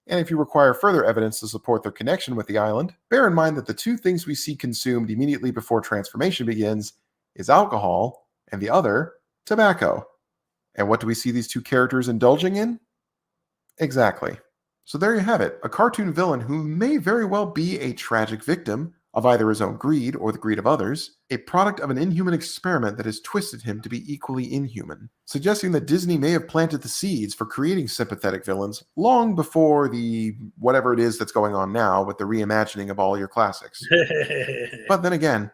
And if you require further evidence to support their connection with the island, bear in mind that the two things we see consumed immediately before transformation begins is alcohol, and the other, tobacco. And what do we see these two characters indulging in? Exactly. So there you have it, a cartoon villain who may very well be a tragic victim of either his own greed or the greed of others, a product of an inhuman experiment that has twisted him to be equally inhuman, suggesting that Disney may have planted the seeds for creating sympathetic villains long before the whatever it is that's going on now with the reimagining of all your classics. But then again,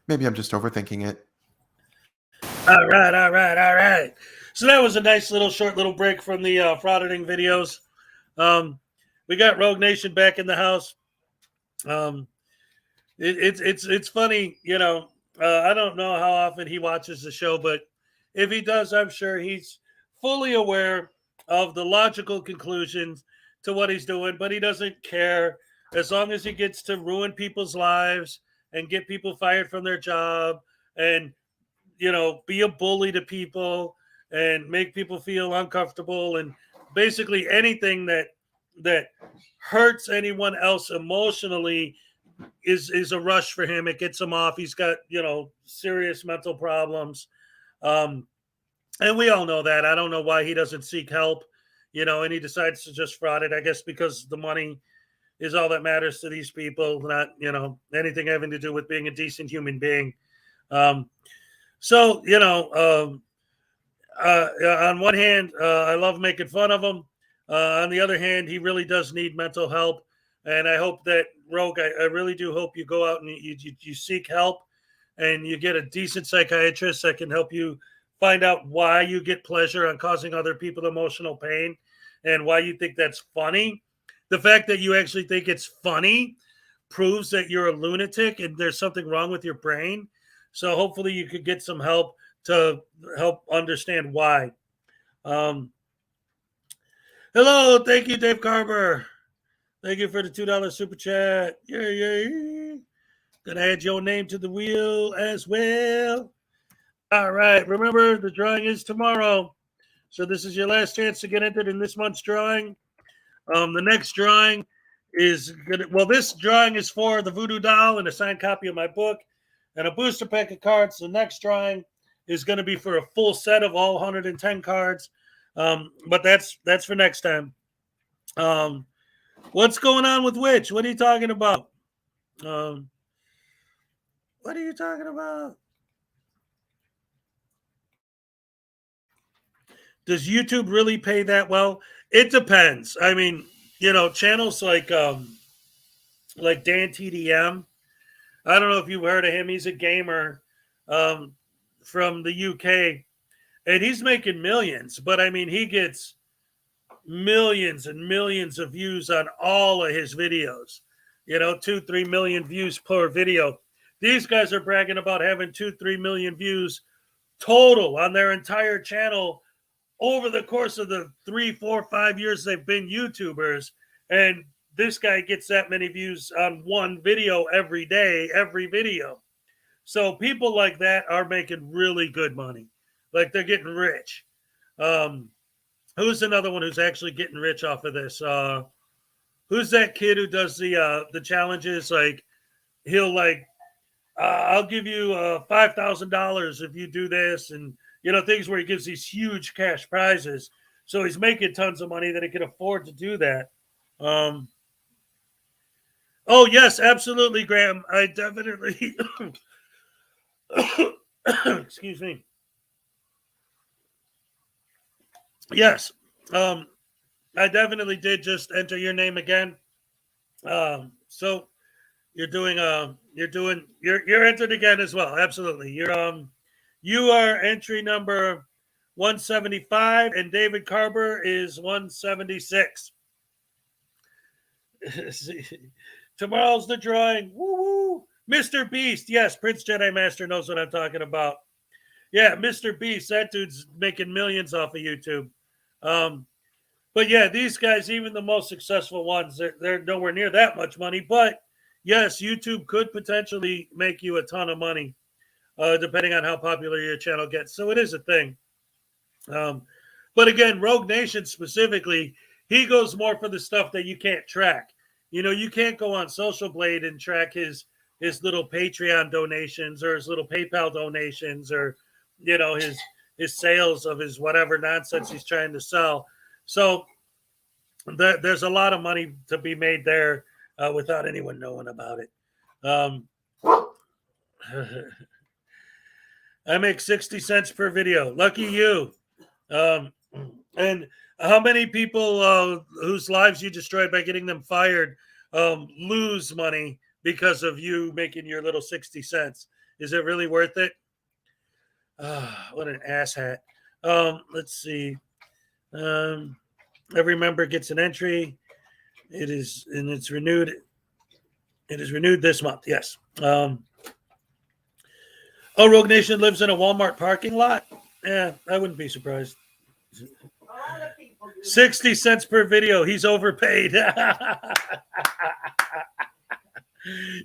maybe I'm just overthinking it. All right. So that was a nice little short little break from the frauditing videos. We got Rogue Nation back in the house. It's funny, you know. I don't know how often he watches the show, but if he does, I'm sure he's fully aware of the logical conclusions to what he's doing, but he doesn't care as long as he gets to ruin people's lives and get people fired from their job and, you know, be a bully to people and make people feel uncomfortable and basically anything that hurts anyone else emotionally is a rush for him. It gets him off. He's got, you know, serious mental problems. And we all know that. I don't know why he doesn't seek help, you know, and he decides to just fraud it, I guess, because the money is all that matters to these people, not, you know, anything having to do with being a decent human being. So, you know, on one hand, I love making fun of him. On the other hand, he really does need mental help. And I hope that, Rogue, I really do hope you go out and you seek help and you get a decent psychiatrist that can help you find out why you get pleasure on causing other people emotional pain and why you think that's funny. The fact that you actually think it's funny proves that you're a lunatic and there's something wrong with your brain. So hopefully you could get some help to help understand why. Hello, thank you, Dave Carver. Thank you for the $2 super chat. Yay. Gonna add your name to the wheel as well. All right. Remember, the drawing is tomorrow. So this is your last chance to get entered in this month's drawing. The next drawing is this drawing is for the Voodoo Doll and a signed copy of my book and a booster pack of cards. The next drawing is going to be for a full set of all 110 cards. But that's for next time. What's going on with which? What are you talking about? What are you talking about? Does YouTube really pay that well? It depends. I mean, you know, channels like Dan TDM. I don't know if you've heard of him. He's a gamer from the UK, and he's making millions. But I mean, he gets millions and millions of views on all of his videos. You know, 2-3 million views per video. These guys are bragging about having 2-3 million views total on their entire channel over the course of the 3, 4, 5 years they've been YouTubers. And this guy gets that many views on one video every day, every video. So people like that are making really good money. Like they're getting rich. Who's another one who's actually getting rich off of this? Who's that kid who does the challenges? Like he'll like, I'll give you $5,000 if you do this, and you know, things where he gives these huge cash prizes. So he's making tons of money that he can afford to do that. Oh yes, absolutely, Graham. I definitely excuse me. Yes. I definitely did just enter your name again. So you're entered again as well. Absolutely. You are entry number 175 and David Carber is 176. Tomorrow's the drawing. Woo woo. Mr. Beast. Yes, Prince Jedi Master knows what I'm talking about. Yeah, Mr. Beast. That dude's making millions off of YouTube. But yeah, these guys, even the most successful ones, they're nowhere near that much money. But yes, YouTube could potentially make you a ton of money, depending on how popular your channel gets. So it is a thing. But again, Rogue Nation specifically, he goes more for the stuff that you can't track. You know, you can't go on Social Blade and track his little Patreon donations or his little PayPal donations or, you know, his sales of his whatever nonsense he's trying to sell. So there's a lot of money to be made there without anyone knowing about it. I make 60 cents per video. Lucky you. And how many people whose lives you destroyed by getting them fired lose money because of you making your little 60 cents? Is it really worth it? What an asshat. Let's see. Every member gets an entry. It's renewed. It is renewed this month. Yes. Rogue Nation lives in a Walmart parking lot. Yeah, I wouldn't be surprised. 60 cents per video. He's overpaid.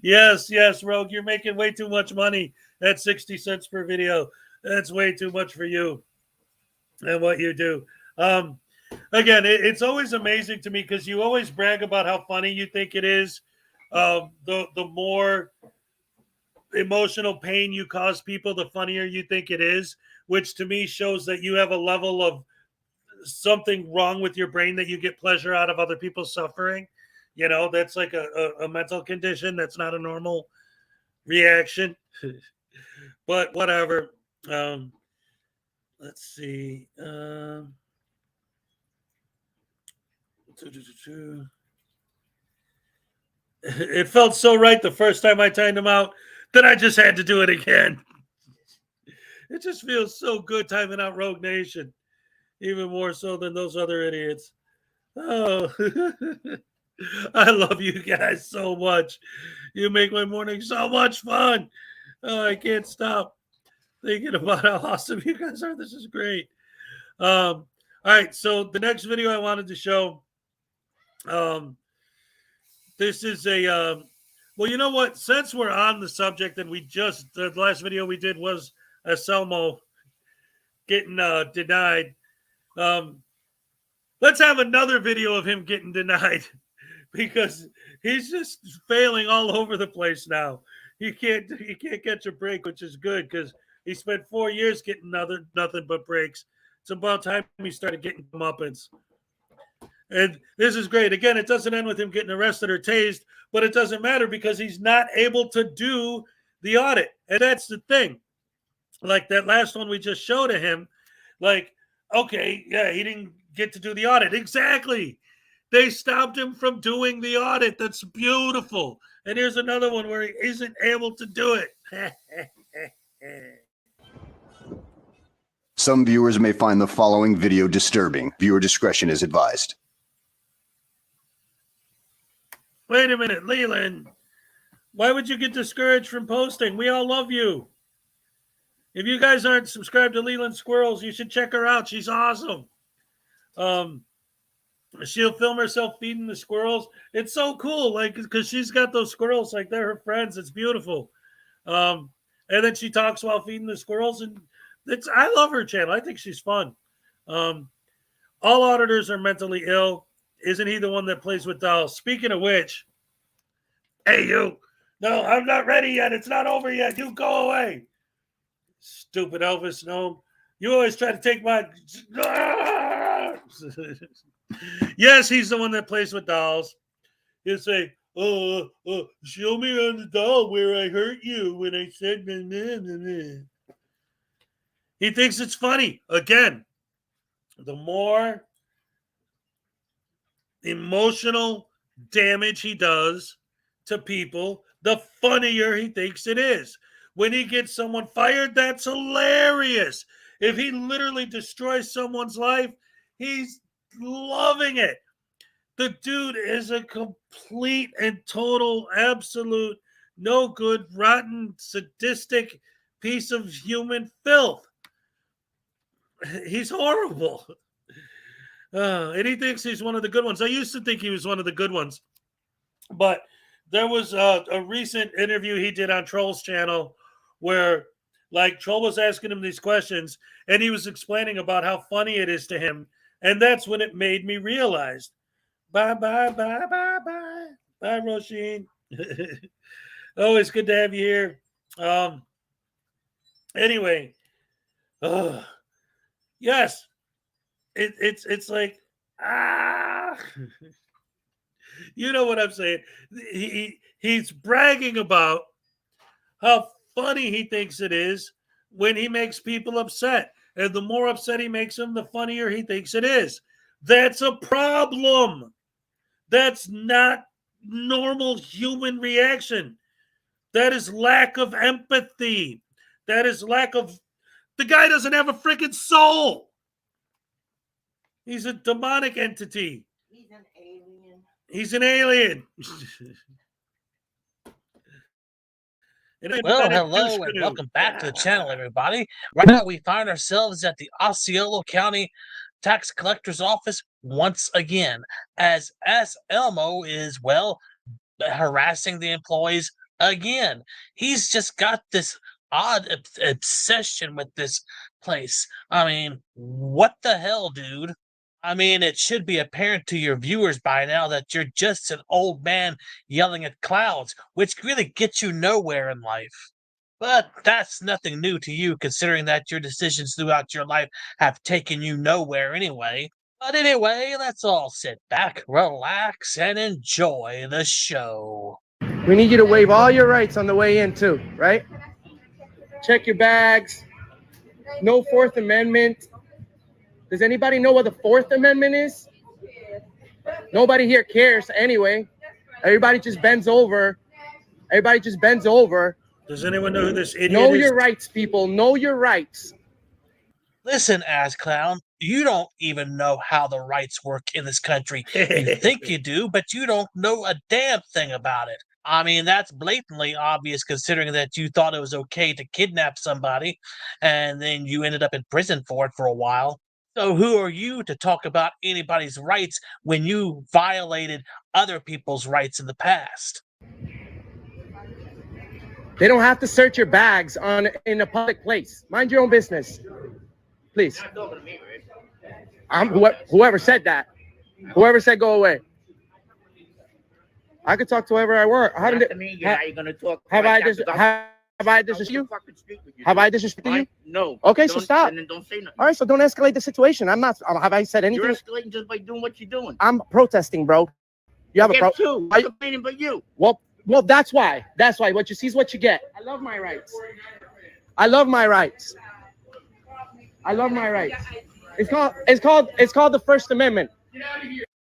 Yes, Rogue. You're making way too much money at 60 cents per video. That's way too much for you and what you do. Again, it's always amazing to me because you always brag about how funny you think it is. The more emotional pain you cause people, the funnier you think it is, which to me shows that you have a level of something wrong with your brain that you get pleasure out of other people's suffering. You know, that's like a mental condition. That's not a normal reaction. But whatever. Let's see. It felt so right the first time I timed him out that I just had to do it again. It just feels so good timing out Rogue Nation, even more so than those other idiots. Oh, I love you guys so much. You make my morning so much fun. Oh, I can't stop thinking about how awesome you guys are. This is great. All right, so the next video I wanted to show. This is a well, you know what? Since we're on the subject, and the last video we did was Selmo getting denied. Let's have another video of him getting denied because he's just failing all over the place now. He can't catch a break, which is good because he spent 4 years getting nothing but breaks. It's about time he started getting comeuppance. And this is great. Again, it doesn't end with him getting arrested or tased, but it doesn't matter because he's not able to do the audit. And that's the thing. Like that last one we just showed to him, like, okay, yeah, he didn't get to do the audit. Exactly. They stopped him from doing the audit. That's beautiful. And here's another one where he isn't able to do it. Some viewers may find the following video disturbing. Viewer discretion is advised. Wait a minute, Leland. Why would you get discouraged from posting? We all love you. If you guys aren't subscribed to Leland Squirrels, you should check her out. She's awesome. She'll film herself feeding the squirrels. It's so cool, like, because she's got those squirrels like they're her friends. It's beautiful. And then she talks while feeding the squirrels, and I love her channel. I think she's fun. All auditors are mentally ill. Isn't he the one that plays with dolls? Speaking of which, hey, you. No, I'm not ready yet. It's not over yet. You go away. Stupid Elvis gnome. You always try to take my... Yes, he's the one that plays with dolls. He'll say, show me on the doll where I hurt you when I said... He thinks it's funny. Again, the more emotional damage he does to people, the funnier he thinks it is. When he gets someone fired, that's hilarious. If he literally destroys someone's life, he's loving it. The dude is a complete and total, absolute, no good, rotten, sadistic piece of human filth. He's horrible. And he thinks he's one of the good ones. I used to think he was one of the good ones. But there was a recent interview he did on Troll's channel where, like, Troll was asking him these questions, and he was explaining about how funny it is to him. And that's when it made me realize, bye, Roisin. Always good to have you here. Anyway, yes, it's like, you know what I'm saying. He's bragging about how funny he thinks it is when he makes people upset. And the more upset he makes them, the funnier he thinks it is. That's a problem. That's not normal human reaction. That is lack of empathy. That is lack of... The guy doesn't have a freaking soul. He's a demonic entity. He's an alien. He's an alien. Well, hello and welcome back to the channel, everybody. Right now, we find ourselves at the Osceola County Tax Collector's Office once again, as Elmo is, well, harassing the employees again. He's just got this odd obsession with this place. I mean, what the hell, dude? I mean, it should be apparent to your viewers by now that you're just an old man yelling at clouds, which really gets you nowhere in life. But that's nothing new to you, considering that your decisions throughout your life have taken you nowhere anyway. But anyway, let's all sit back, relax, and enjoy the show. We need you to waive all your rights on the way in too, right? Check your bags. No Fourth Amendment. Does anybody know what the Fourth Amendment is? Nobody here cares anyway. Everybody just bends over. Everybody just bends over. Does anyone know who this idiot Know is? your rights, people. Know your rights. Listen, ass clown, you don't even know how the rights work in this country. You think you do, but you don't know a damn thing about it. I mean, that's blatantly obvious considering that you thought it was okay to kidnap somebody and then you ended up in prison for it for a while. So who are you to talk about anybody's rights when you violated other people's rights in the past? They don't have to search your bags in a public place. Mind your own business, please. Whoever said that. Whoever said go away. I could talk to whoever I want. You're not gonna talk. Have I just? Have I disrespected you? Have I disrespected you? No. Okay, so stop. And then don't say nothing. All right, so don't escalate the situation. I'm not. Have I said anything? You're escalating just by doing what you're doing. I'm protesting, bro. You have a Against problem? who? I'm complaining but you. Well, that's why. That's why. What you see is what you get. I love my rights. I love my rights. I love my rights. It's called the First Amendment.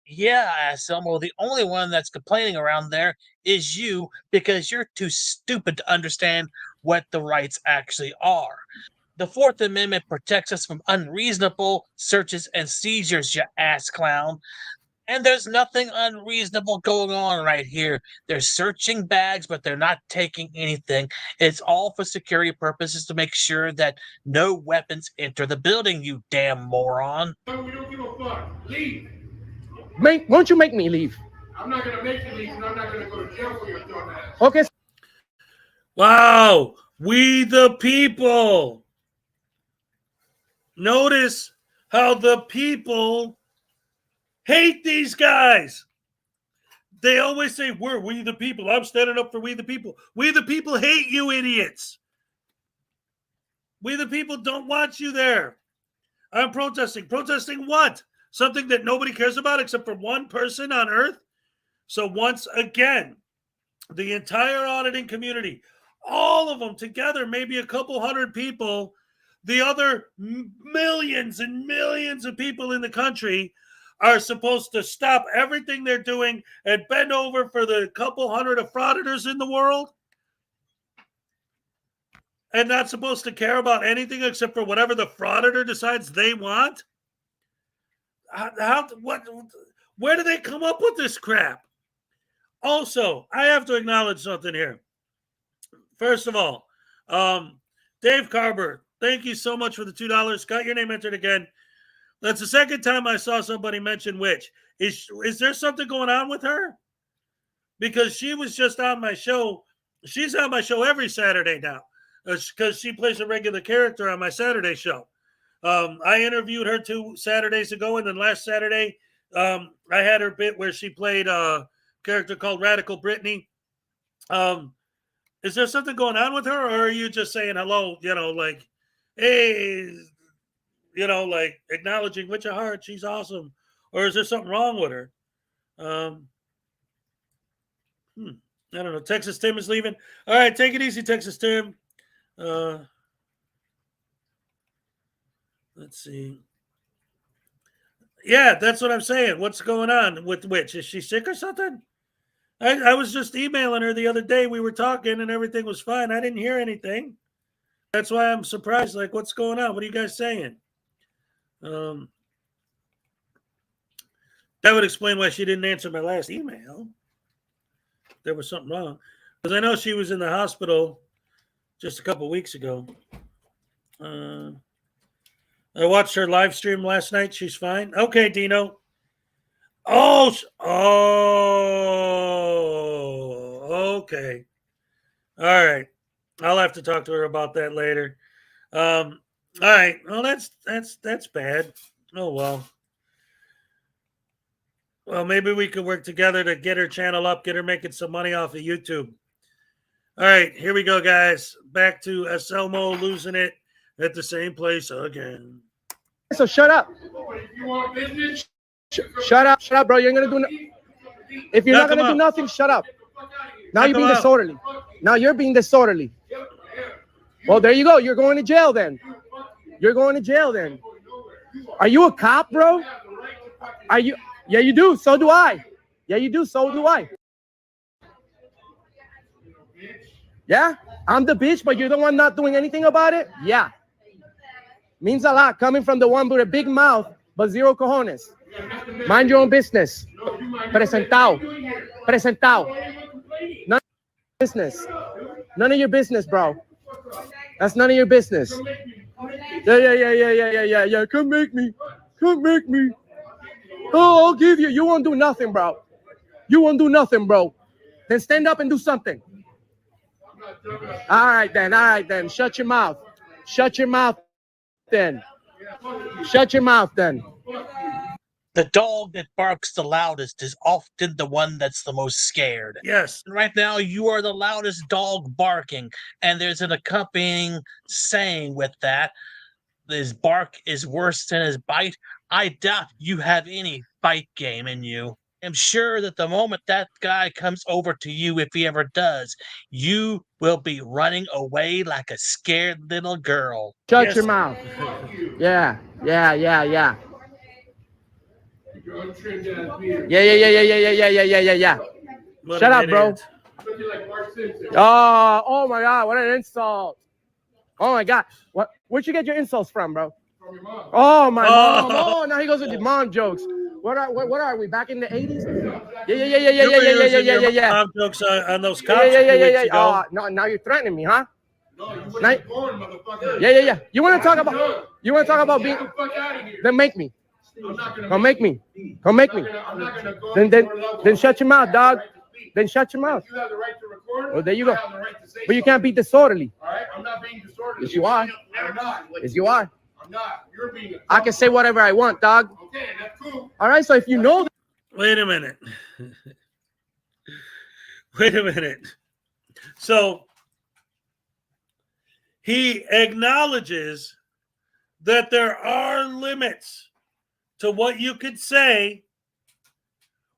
Yeah, Selmo, the only one that's complaining around there is you because you're too stupid to understand what the rights actually are. The Fourth Amendment protects us from unreasonable searches and seizures, you ass clown. And there's nothing unreasonable going on right here. They're searching bags, but they're not taking anything. It's all for security purposes to make sure that no weapons enter the building, you damn moron. We don't give a fuck. Leave. Won't you make me leave? I'm not going to make you leave, and I'm not going to go to jail for your dumb ass. Okay. Wow. We the people. Notice how the people hate these guys. They always say, we're we the people. I'm standing up for we the people. We the people hate you idiots. We the people don't want you there. I'm protesting. Protesting what? Something that nobody cares about except for one person on earth? So once again, the entire auditing community, all of them together, maybe a couple hundred people, the other millions and millions of people in the country are supposed to stop everything they're doing and bend over for the couple hundred of frauditors in the world? And not supposed to care about anything except for whatever the frauditor decides they want? Where do they come up with this crap? Also, I have to acknowledge something here. First of all, Dave Carber, thank you so much for the $2. Got your name entered again. That's the second time I saw somebody mention Witch. Is there something going on with her? Because she was just on my show. She's on my show every Saturday now because she plays a regular character on my Saturday show. I interviewed her 2 Saturdays ago, and then last Saturday, I had her bit where she played a character called Radical Brittany. Is there something going on with her, or are you just saying hello, like, hey, like acknowledging Witch of Heart, she's awesome, or is there something wrong with her? I don't know. Texas Tim is leaving. All right, take it easy, Texas Tim. Let's see. Yeah, that's what I'm saying. What's going on with Witch? Is she sick or something? I was just emailing her the other day. We were talking and everything was fine. I didn't hear anything. That's why I'm surprised. Like, what's going on? What are you guys saying? That would explain why she didn't answer my last email. There was something wrong. Because I know she was in the hospital just a couple weeks ago. I watched her live stream last night. She's fine. Okay, Dino. Oh, okay. All right. I'll have to talk to her about that later. All right. Well, that's bad. Oh, well. Well, maybe we could work together to get her channel up, get her making some money off of YouTube. All right, here we go, guys. Back to Selmo losing it at the same place again. So shut up. You want business? Shut up, bro. You ain't gonna do nothing. If you're not gonna do nothing, shut up. Now you're being disorderly. Now you're being disorderly. Well, there you go. You're going to jail then. You're going to jail then. Are you a cop, bro? Are you? Yeah, you do. So do I. Yeah, you do. So do I. Yeah, I'm the bitch, but you're the one not doing anything about it? Yeah. Means a lot coming from the one with a big mouth, but zero cojones. Mind your own business. Presentao. None of your business. None of your business, bro. That's none of your business. Yeah. Come make me. Oh, I'll give you. You won't do nothing, bro. Then stand up and do something. All right then. Shut your mouth then. The dog that barks the loudest is often the one that's the most scared. Yes. Right now, you are the loudest dog barking, and there's an accompanying saying with that. His bark is worse than his bite. I doubt you have any bite game in you. I'm sure that the moment that guy comes over to you, if he ever does, you will be running away like a scared little girl. Shut your mouth. Yeah. Yeah. Yeah. What Shut an up, bro. idiot. Oh my God, what an insult. Oh my God. Where'd you get your insults from, bro? From your mom. Oh, my mom. Oh, now he goes with the mom jokes. What are we, back in the 80s? Yeah. Mom jokes on those cops Yeah. ago. No, now you're threatening me, huh? No, you wasn't born, motherfucker. Yeah. You want to talk about being? Get the fuck out of here. Then make me. I'm not gonna Come make me. I'm not gonna go then shut your mouth, dog. Then shut your mouth. You have the right to record. Oh, there you go. I have the right to say But you can't be disorderly. All right, I'm not being disorderly. Yes, you are. I'm not. Yes, you are. I'm not. You're being. I can say whatever I want, dog. Okay, that's cool. All right, so if you know. Wait a minute. Wait a minute. So he acknowledges that there are limits to what you could say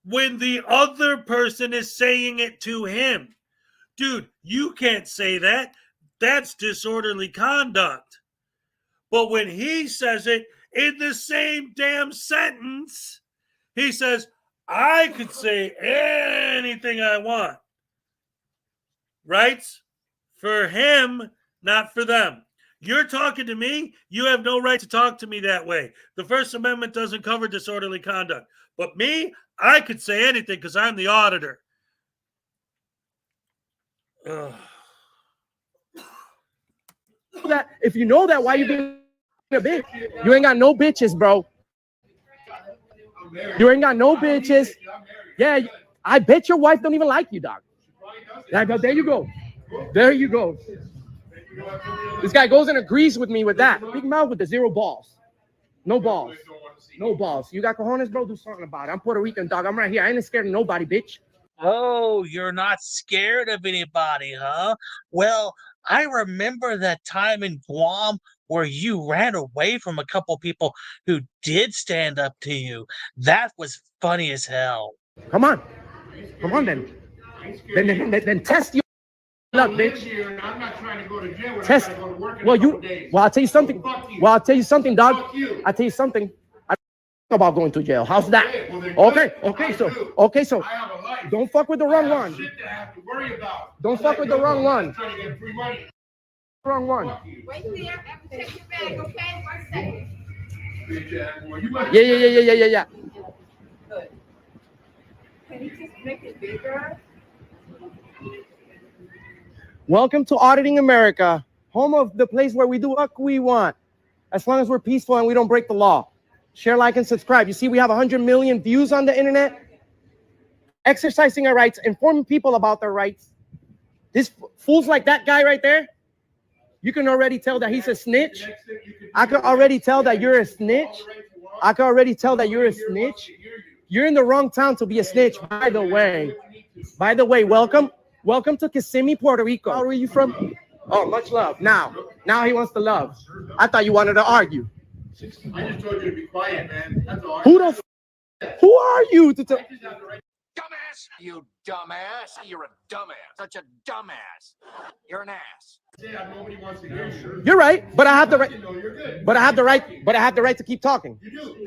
when the other person is saying it to him. Dude, you can't say that. That's disorderly conduct. But when he says it in the same damn sentence, he says, I could say anything I want. Rights for him, not for them. You're talking to me. You have no right to talk to me that way. The First Amendment doesn't cover disorderly conduct. But me, I could say anything because I'm the auditor. Ugh. That if you know that, why you being a bitch? You ain't got no bitches, bro. You ain't got no bitches. Yeah, I bet your wife don't even like you, dog. There you go. There you go. This guy goes and agrees with me with that. Big mouth with the 0 balls. No balls. No balls. You got cojones, bro? Do something about it. I'm Puerto Rican, dog. I'm right here. I ain't scared of nobody, bitch. Oh, you're not scared of anybody, huh? Well, I remember that time in Guam where you ran away from a couple people who did stand up to you. That was funny as hell. Come on. Come on, then. Then test your luck, bitch. I'm not trying to go to jail. Test. Well, I'll tell you something. Well, I'll tell you something, dog. I'll tell you something. I don't about going to jail. How's that? Okay, so don't fuck with the wrong one. Don't fuck with the wrong one. Wrong one. Wait there and check your bag, okay? 1 second. Yeah. Good. Can you just make it bigger? Welcome to Auditing America, home of the place where we do what we want, as long as we're peaceful and we don't break the law. Share, like, and subscribe. You see, we have 100 million views on the internet. Exercising our rights, informing people about their rights. This fools like that guy right there, you can already tell that he's a snitch. I can already tell that you're a snitch. You're in the wrong town to be a snitch, by the way. Welcome to Kissimmee, Puerto Rico. Where are you from? Oh, much love. Now he wants to love. I thought you wanted to argue. I just told you to be quiet, man. That's all. Who are you to tell? Dumbass! You dumbass! You're a dumbass. Such a dumbass. You're an ass. Nobody wants to hear you. You're right, but I have the right. But I have the right to keep talking. You do.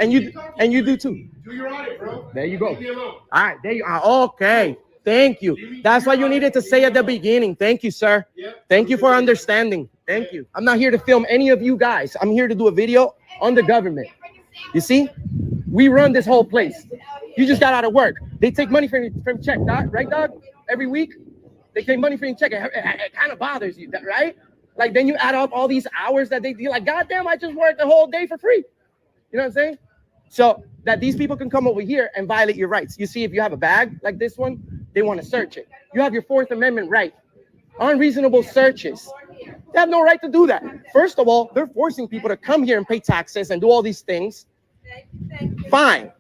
And you do too. Do your audit, bro. There you go. Leave me alone. All right, there you are. Okay. Thank you. That's what you needed to say at the beginning. Thank you, sir. Thank you for understanding. Thank you. I'm not here to film any of you guys. I'm here to do a video on the government. You see? We run this whole place. You just got out of work. They take money from check, dog, right, dog? Every week, they take money from your check. It kind of bothers you, right? Like, then you add up all these hours that they do. Like, goddamn, I just worked the whole day for free. You know what I'm saying? So that these people can come over here and violate your rights. You see, if you have a bag like this one, they want to search it. You have your Fourth Amendment right. Unreasonable searches. They have no right to do that. First of all, they're forcing people to come here and pay taxes and do all these things. Fine.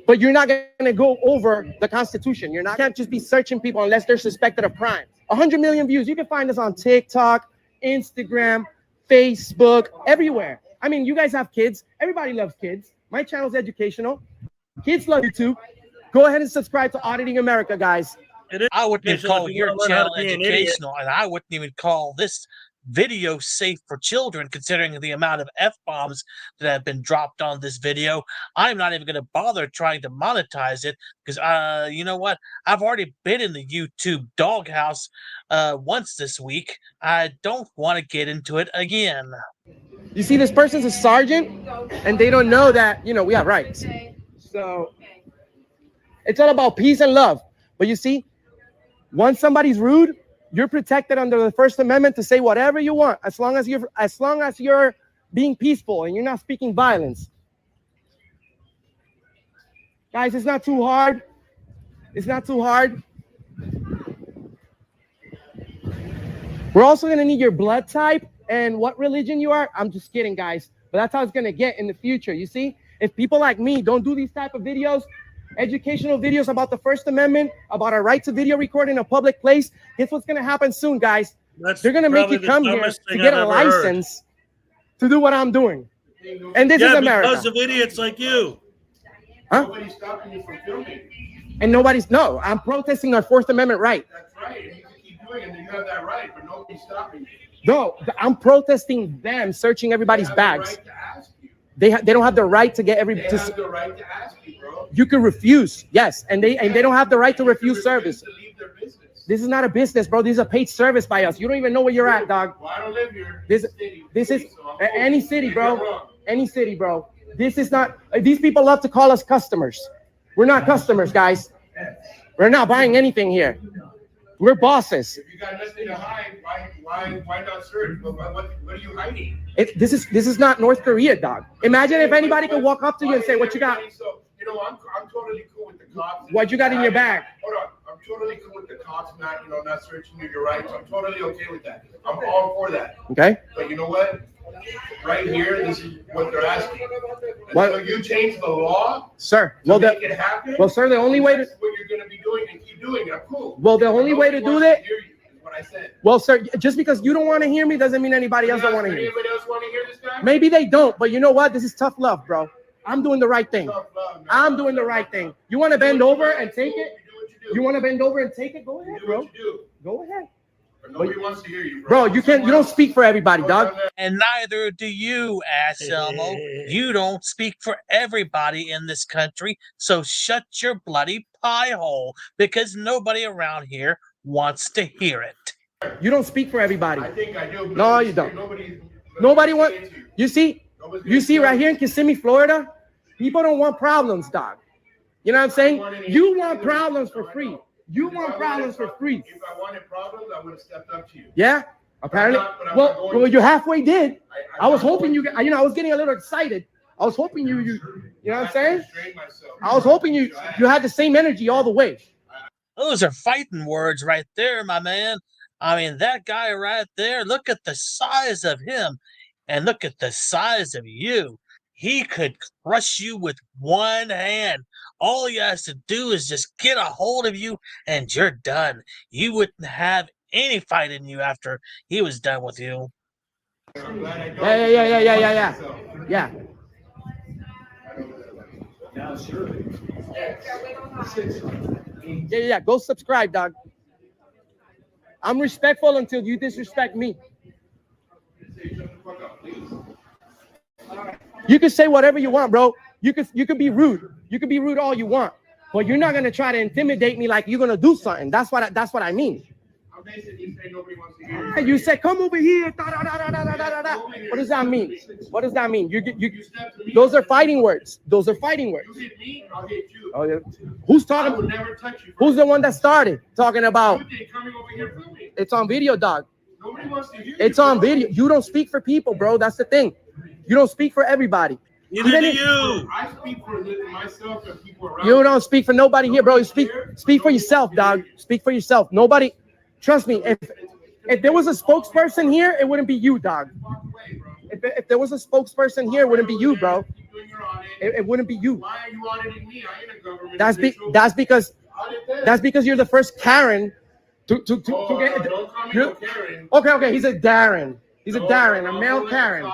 but you're not going to go over the Constitution. You can't just be searching people unless they're suspected of crime. 100 million views. You can find us on TikTok, Instagram, Facebook, everywhere. I mean, you guys have kids. Everybody loves kids. My channel's educational. Kids love YouTube. Go ahead and subscribe to Auditing America, guys. I wouldn't even call your channel educational, and I wouldn't even call this video safe for children, considering the amount of F-bombs that have been dropped on this video. I'm not even going to bother trying to monetize it because, you know what? I've already been in the YouTube doghouse once this week. I don't want to get into it again. You see, this person's a sergeant, and they don't know that, you know, we have rights. So it's all about peace and love. But you see, once somebody's rude, you're protected under the First Amendment to say whatever you want, as long as you're being peaceful and you're not speaking violence. Guys, it's not too hard. It's not too hard. We're also going to need your blood type and what religion you are. I'm just kidding, guys. But that's how it's going to get in the future. You see, if people like me don't do these type of videos, educational videos about the First Amendment, about our right to video record in a public place, guess what's going to happen soon, guys? They're going to make you come here to get a license to do what I'm doing. And this is America. Because of idiots like you. Huh? Nobody's stopping you from filming. And no, I'm protesting our Fourth Amendment right. That's right. And you can keep doing it, and you have that right, but nobody's stopping you. No, I'm protesting them searching everybody's bags. They don't have the right to get every. They have the right to ask you, bro. You can refuse, yes, and they don't have the right to refuse service. To leave their business. This is not a business, bro. This is a paid service by us. You don't even know where you're at, dog. Well, I don't live here. This is any city, bro. Any city, bro. This is not. These people love to call us customers. We're not customers, guys. We're not buying anything here. We're bosses. If you got nothing to hide, why not search? What are you hiding? This is not North Korea, dog. Imagine if anybody could walk up to you and say, "What you got?" So, you know, I'm totally cool with the cops. What you got in your bag? Hold on. I'm totally cool with the cops not searching you. You're right. So I'm totally okay with that. I'm all for that. Okay. But you know what? Right here, this is what they're asking. What? So you change the law, sir. To make it happen. Well, sir, the only way to. That's what you're going to be doing, and keep doing it. I'm cool. Well, the only way to do that. Is what I said. Well, sir, just because you don't want to hear me doesn't mean anybody else don't want to hear me. Anybody else want to hear this guy? Maybe they don't, but you know what? This is tough love, bro. I'm doing the right thing. I'm doing the right thing. You want to bend over and take it? You want to bend over and take it? Go ahead, bro. Go ahead. Nobody wants to hear you, bro. You don't speak for everybody, dog. And neither do you, Anselmo. You don't speak for everybody in this country. So shut your bloody pie hole, because nobody around here wants to hear it. You don't speak for everybody. I think I do. No, you don't. Nobody wants. You see right here in Kissimmee, Florida, people don't want problems, dog. You know what I'm saying? You want problems for free. You want problems for free. If I wanted problems, I would have stepped up to you. Yeah, apparently. Well, you halfway did. I was hoping you. You know, I was getting a little excited. I was hoping you know what I'm saying? I was hoping you had the same energy all the way. Those are fighting words right there, my man. I mean, that guy right there, look at the size of him and look at the size of you. He could crush you with one hand. All he has to do is just get a hold of you and you're done. You wouldn't have any fight in you after he was done with you. Yeah. Yeah. Go subscribe, dog. I'm respectful until you disrespect me. You can say whatever you want, bro. You could be rude. You can be rude all you want, but you're not gonna try to intimidate me like you're gonna do something. That's what I mean. You said come over here. What does that mean? What does that mean? Those are fighting words. Those are fighting words. You hit me, I'll hit you. Oh, yeah. Who's talking? I would never touch you. Who's the one that started talking about? You did coming over here filming. It's on video, dog. Nobody wants to hear you. It's on video. You don't speak for people, bro. That's the thing. You don't speak for everybody. Neither do you. I speak for myself and people around. You don't speak for nobody here, bro. You speak for yourself, dog. Speak for yourself. Nobody. Trust me. If there was a spokesperson here, it wouldn't be you, dog. If there was a spokesperson here, it wouldn't be you, bro. it wouldn't be you. Why are you auditing me? I ain't a government That's official. that's because you're the first Karen to get. Don't call me no Karen. Okay, he's a Darren. He's a Darren, a male Karen.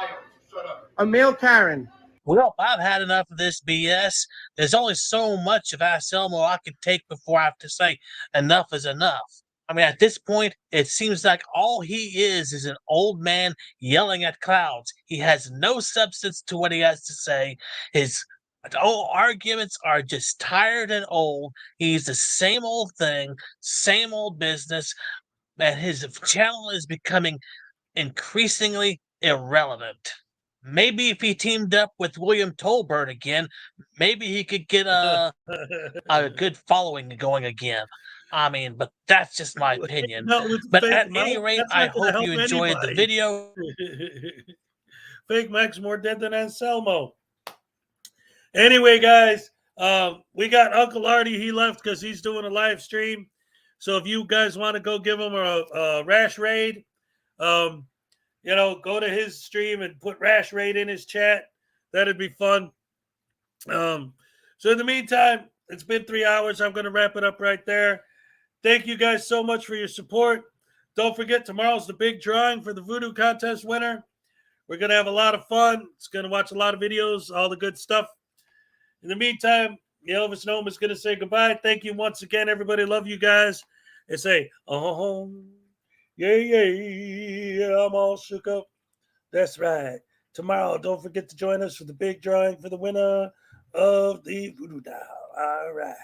Shut up. A male Karen. Well, I've had enough of this BS. There's only so much of Ask Elmo I can take before I have to say enough is enough. I mean, at this point, it seems like all he is an old man yelling at clouds. He has no substance to what he has to say. His all arguments are just tired and old. He's the same old thing, same old business, and his channel is becoming increasingly irrelevant. Maybe if he teamed up with William Tolbert again, maybe he could get a good following going again. I mean, but that's just my opinion. But at any rate, I hope you enjoyed the video. Fake Mac's more dead than Anselmo. Anyway, guys, we got Uncle Artie. He left because he's doing a live stream. So if you guys want to go give him a rash raid, go to his stream and put rash raid in his chat. That'd be fun. So in the meantime, it's been 3 hours. I'm going to wrap it up right there. Thank you guys so much for your support. Don't forget, tomorrow's the big drawing for the Voodoo Contest winner. We're going to have a lot of fun. It's going to watch a lot of videos, all the good stuff. In the meantime, Elvis Gnome is going to say goodbye. Thank you once again, everybody. Love you guys. And say, yeah, I'm all shook up. That's right. Tomorrow, don't forget to join us for the big drawing for the winner of the Voodoo Doll. All right.